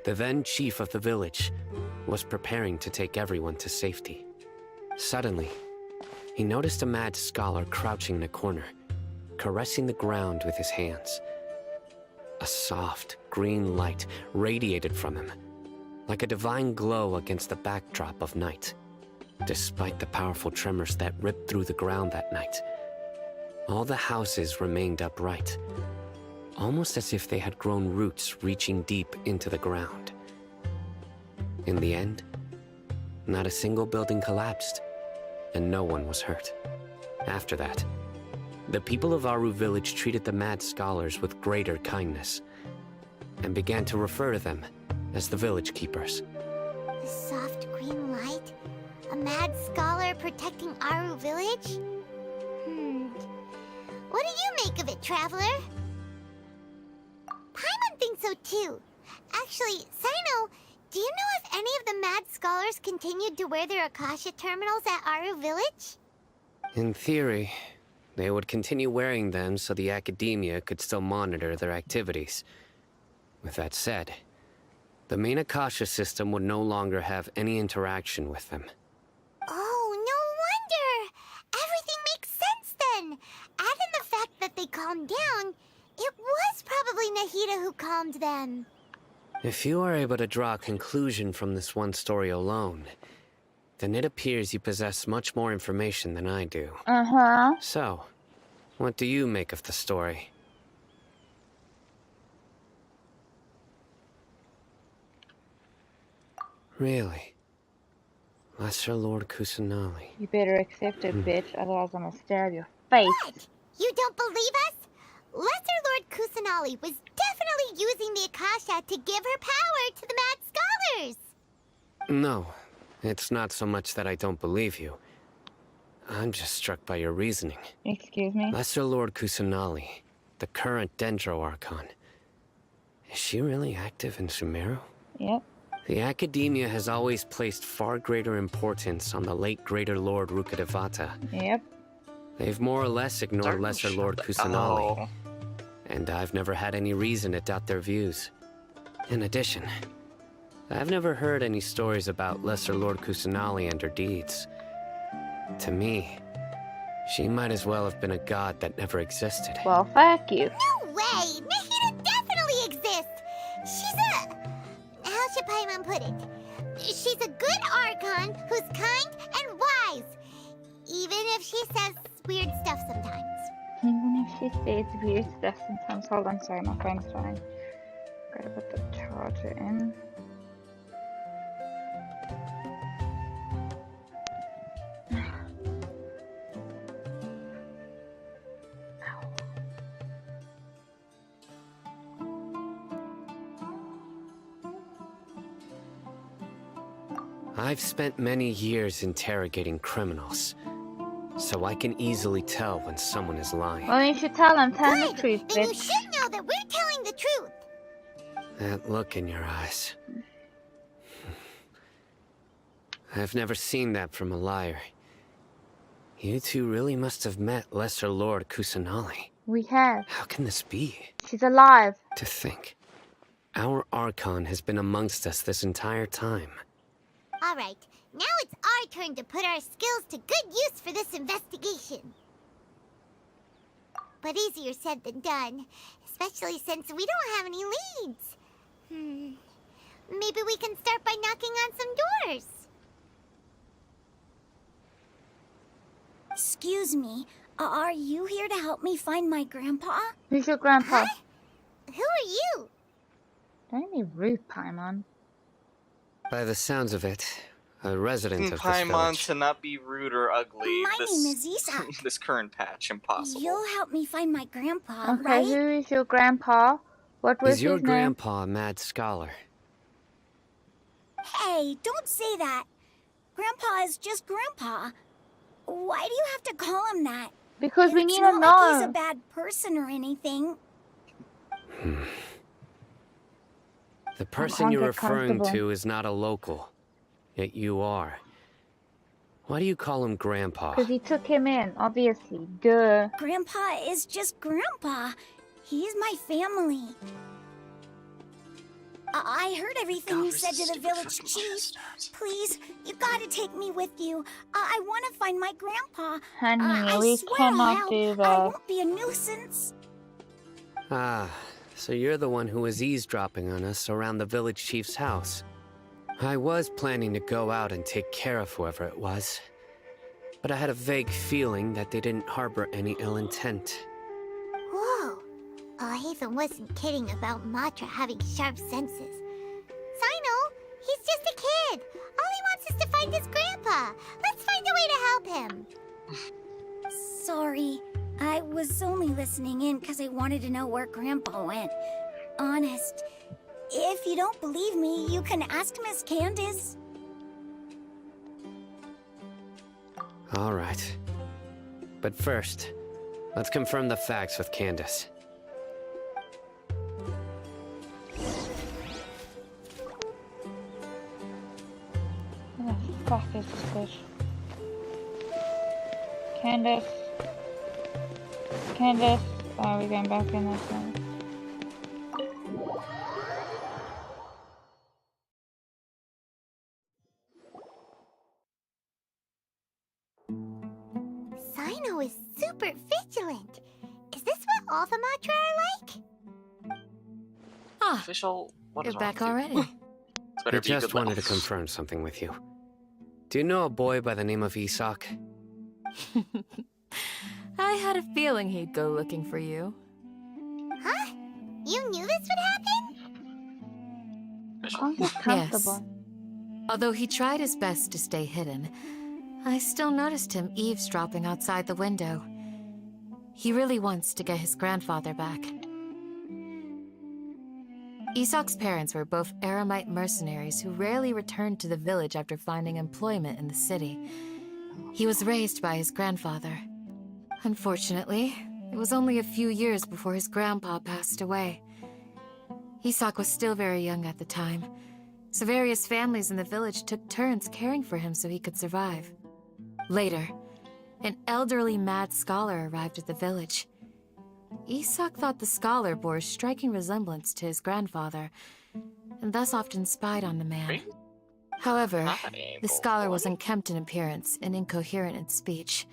the then chief of the village was preparing to take everyone to safety. Suddenly, he noticed a mad scholar crouching in a corner, caressing the ground with his hands. A soft, green light radiated from him, like a divine glow against the backdrop of night. Despite the powerful tremors that ripped through the ground that night, all the houses remained upright, almost as if they had grown roots reaching deep into the ground. In the end, not a single building collapsed, and no one was hurt. After that, the people of Aru village treated the mad scholars with greater kindness, and began to refer to them as the village keepers.
The soft green light? A mad scholar protecting Aru village? What do you make of it, Traveler? Paimon thinks so too. Actually, Sino, do you know if any of the mad scholars continued to wear their Akasha terminals at Aru village?
In theory, they would continue wearing them so the academia could still monitor their activities. With that said, the main Akasha system would no longer have any interaction with them.
Oh, no wonder! Everything makes sense then! Add in the fact that they calmed down, it was probably Nahida who calmed them.
If you are able to draw a conclusion from this one story alone, then it appears you possess much more information than I do. So, what do you make of the story? Really? Lesser Lord Kusanali.
You better accept it, bitch, otherwise I'm gonna stab your face.
What? You don't believe us? Lesser Lord Kusanali was definitely using the Akasha to give her power to the mad scholars!
No, it's not so much that I don't believe you. I'm just struck by your reasoning.
Excuse me?
Lesser Lord Kusanali, the current Dendro Archon. Is she really active in Sumeru?
Yep.
The Academia has always placed far greater importance on the late Greater Lord Rukkhadevata.
Yep.
They've more or less ignored Lesser Lord Kusanali. And I've never had any reason to doubt their views. In addition, I've never heard any stories about Lesser Lord Kusanali and her deeds. To me, she might as well have been a god that never existed.
Well, fuck you.
No way! Nahida definitely exists! She's a... how should Paimon put it? She's a good Archon who's kind and wise. Even if she says weird stuff sometimes.
Even if she says weird stuff sometimes. Hold on, sorry, my phone's dying. Gotta put the charger in.
I've spent many years interrogating criminals, so I can easily tell when someone is lying.
Well, you should tell them. Tell the truth, bitch.
Then you should know that we're telling the truth.
That look in your eyes. I've never seen that from a liar. You two really must have met Lesser Lord Kusanali.
We have.
How can this be?
She's alive.
To think, our Archon has been amongst us this entire time.
Alright, now it's our turn to put our skills to good use for this investigation. But easier said than done, especially since we don't have any leads. Maybe we can start by knocking on some doors.
Excuse me, are you here to help me find my grandpa?
Who's your grandpa?
Huh? Who are you?
Don't be rude, Paimon.
By the sounds of it, a resident of this
Paimon
village.
to not be rude or ugly.
My name is Isa.
This current patch, impossible.
You'll help me find my grandpa,
Okay,
right?
who is your grandpa? What was
Is your
his name?
grandpa a mad scholar?
Hey, don't say that. Grandpa is just Grandpa. Why do you have to call him that?
Because we need to
It's not like he's
know.
a bad person or anything.
The person you're
get
referring
comfortable.
to is not a local, yet you are. Why do you call him Grandpa?
Because he took him in, obviously. Duh.
Grandpa is just Grandpa. He's my family. I heard everything you said to the village chief. Please, you gotta take me with you. I want to find my grandpa.
Honey,
I
we
swear
cannot
I'll help.
do
I
that.
won't be a nuisance.
Ah, so you're the one who was eavesdropping on us around the village chief's house. I was planning to go out and take care of whoever it was, but I had a vague feeling that they didn't harbor any ill intent.
Whoa. Hatham wasn't kidding about Matra having sharp senses. Sino, he's just a kid. All he wants is to find his grandpa. Let's find a way to help him.
Sorry, I was only listening in because I wanted to know where Grandpa went. Honest. If you don't believe me, you can ask Miss Candace.
All right. But first, let's confirm the facts with Candace.
Who the fuck is this bitch? Candace. Candace. Oh, we're going back in this one.
Sino is super vigilant. Is this what all the Matra are like?
Ah,
Official, what is
you're
wrong
back
with you?
already.
I just wanted to confirm something with you. Do you know a boy by the name of Isak?
I had a feeling he'd go looking for you.
Huh? You knew this would happen?
Yes. Although he tried his best to stay hidden, I still noticed him eavesdropping outside the window. He really wants to get his grandfather back. Isak's parents were both Eremite mercenaries who rarely returned to the village after finding employment in the city. He was raised by his grandfather. Unfortunately, it was only a few years before his grandpa passed away. Isak was still very young at the time, so various families in the village took turns caring for him so he could survive. Later, an elderly mad scholar arrived at the village. Isak thought the scholar bore a striking resemblance to his grandfather, and thus often spied on the man. However, the scholar was unkempt in appearance and incoherent in speech.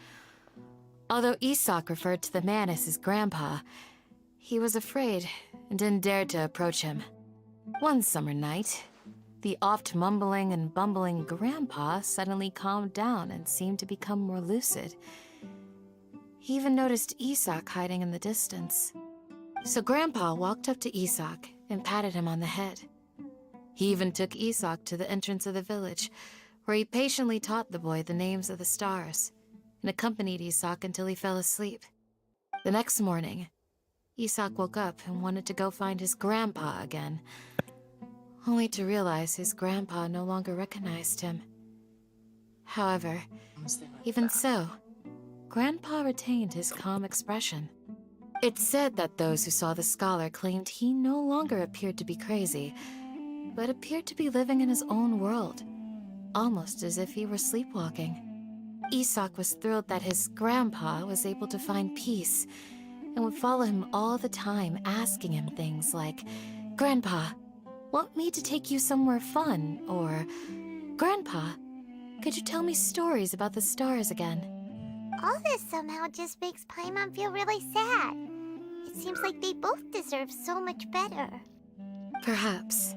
Although Isak referred to the man as his grandpa, he was afraid and didn't dare to approach him. One summer night, the oft mumbling and bumbling grandpa suddenly calmed down and seemed to become more lucid. He even noticed Isak hiding in the distance. So Grandpa walked up to Isak and patted him on the head. He even took Isak to the entrance of the village, where he patiently taught the boy the names of the stars, and accompanied Isak until he fell asleep. The next morning, Isak woke up and wanted to go find his grandpa again, only to realize his grandpa no longer recognized him. However, even so, Grandpa retained his calm expression. It's said that those who saw the scholar claimed he no longer appeared to be crazy, but appeared to be living in his own world, almost as if he were sleepwalking. Isak was thrilled that his grandpa was able to find peace, and would follow him all the time, asking him things like, "Grandpa, want me to take you somewhere fun?" Or, "Grandpa, could you tell me stories about the stars again?"
All this somehow just makes Paimon feel really sad. It seems like they both deserve so much better.
Perhaps.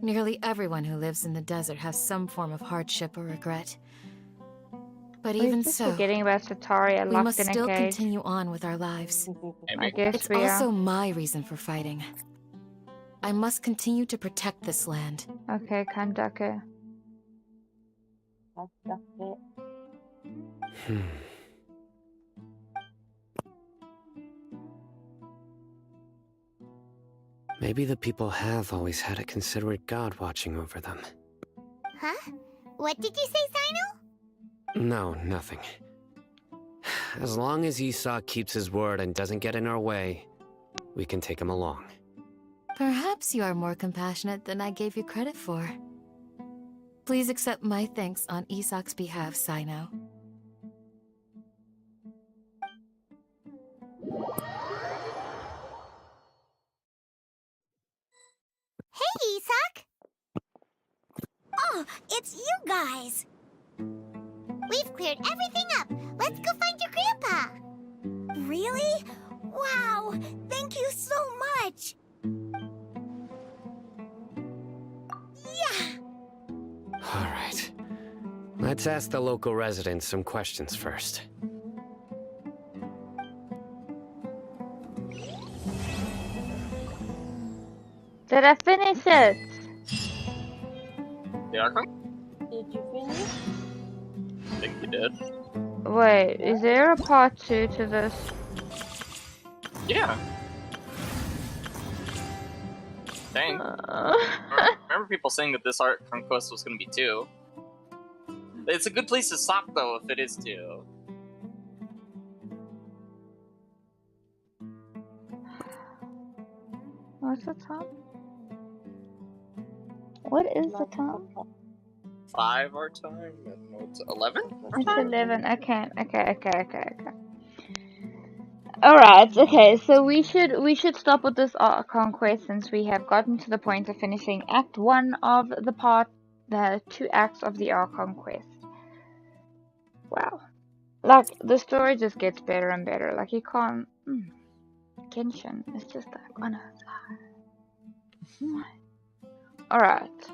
Nearly everyone who lives in the desert has some form of hardship or regret. But even so,
forgetting about Sataria
we
locked
must
in a
still
cage.
continue on with our lives.
I guess
It's
we
also
are.
my reason for fighting. I must continue to protect this land.
Okay, Kandake.
Maybe the people have always had a considerate god watching over them.
Huh? What did you say, Sino?
No, nothing. As long as Esau keeps his word and doesn't get in our way, we can take him along.
Perhaps you are more compassionate than I gave you credit for. Please accept my thanks on Isak's behalf, Sino.
Hey, Isak!
Oh, it's you guys!
We've cleared everything up. Let's go find your grandpa.
Really? Wow! Thank you so much! Yeah!
Let's ask the local residents some questions first.
Did I finish it?
The Archon?
Did you finish?
I think you did.
Wait, is there a part 2 to this?
Yeah. Dang. Remember people saying that this Archon quest was going to be 2. It's a good place to stop, though, if it is 2.
What's the time? What is the time?
5 our time, and what's 11?
It's 11. Okay. Alright, okay, so we should stop with this Archon quest since we have gotten to the point of finishing Act 1 of the 2 acts of the Archon quest. Wow. Like, the story just gets better and better. Like, you can't... Genshin is just like, oh no. Alright.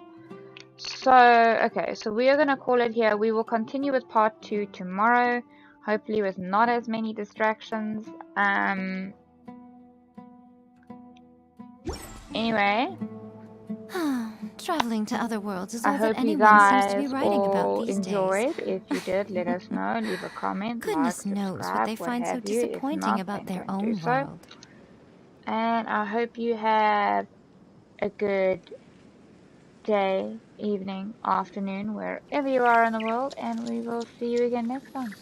So, okay, so we are gonna call it here. We will continue with part 2 tomorrow. Hopefully with not as many distractions. Anyway.
Traveling to other worlds is
I
all that
hope you
anyone seems to
guys
be writing about
all
these
enjoyed.
days.
If you did, let us know. Leave a comment,
Goodness
like,
knows
subscribe,
what they find so
have you. If
disappointing
not,
about
then
their
don't do
own
so.
world.
And I hope you have a good day, evening, afternoon, wherever you are in the world, and we will see you again next time.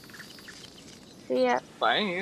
See ya.
Bye.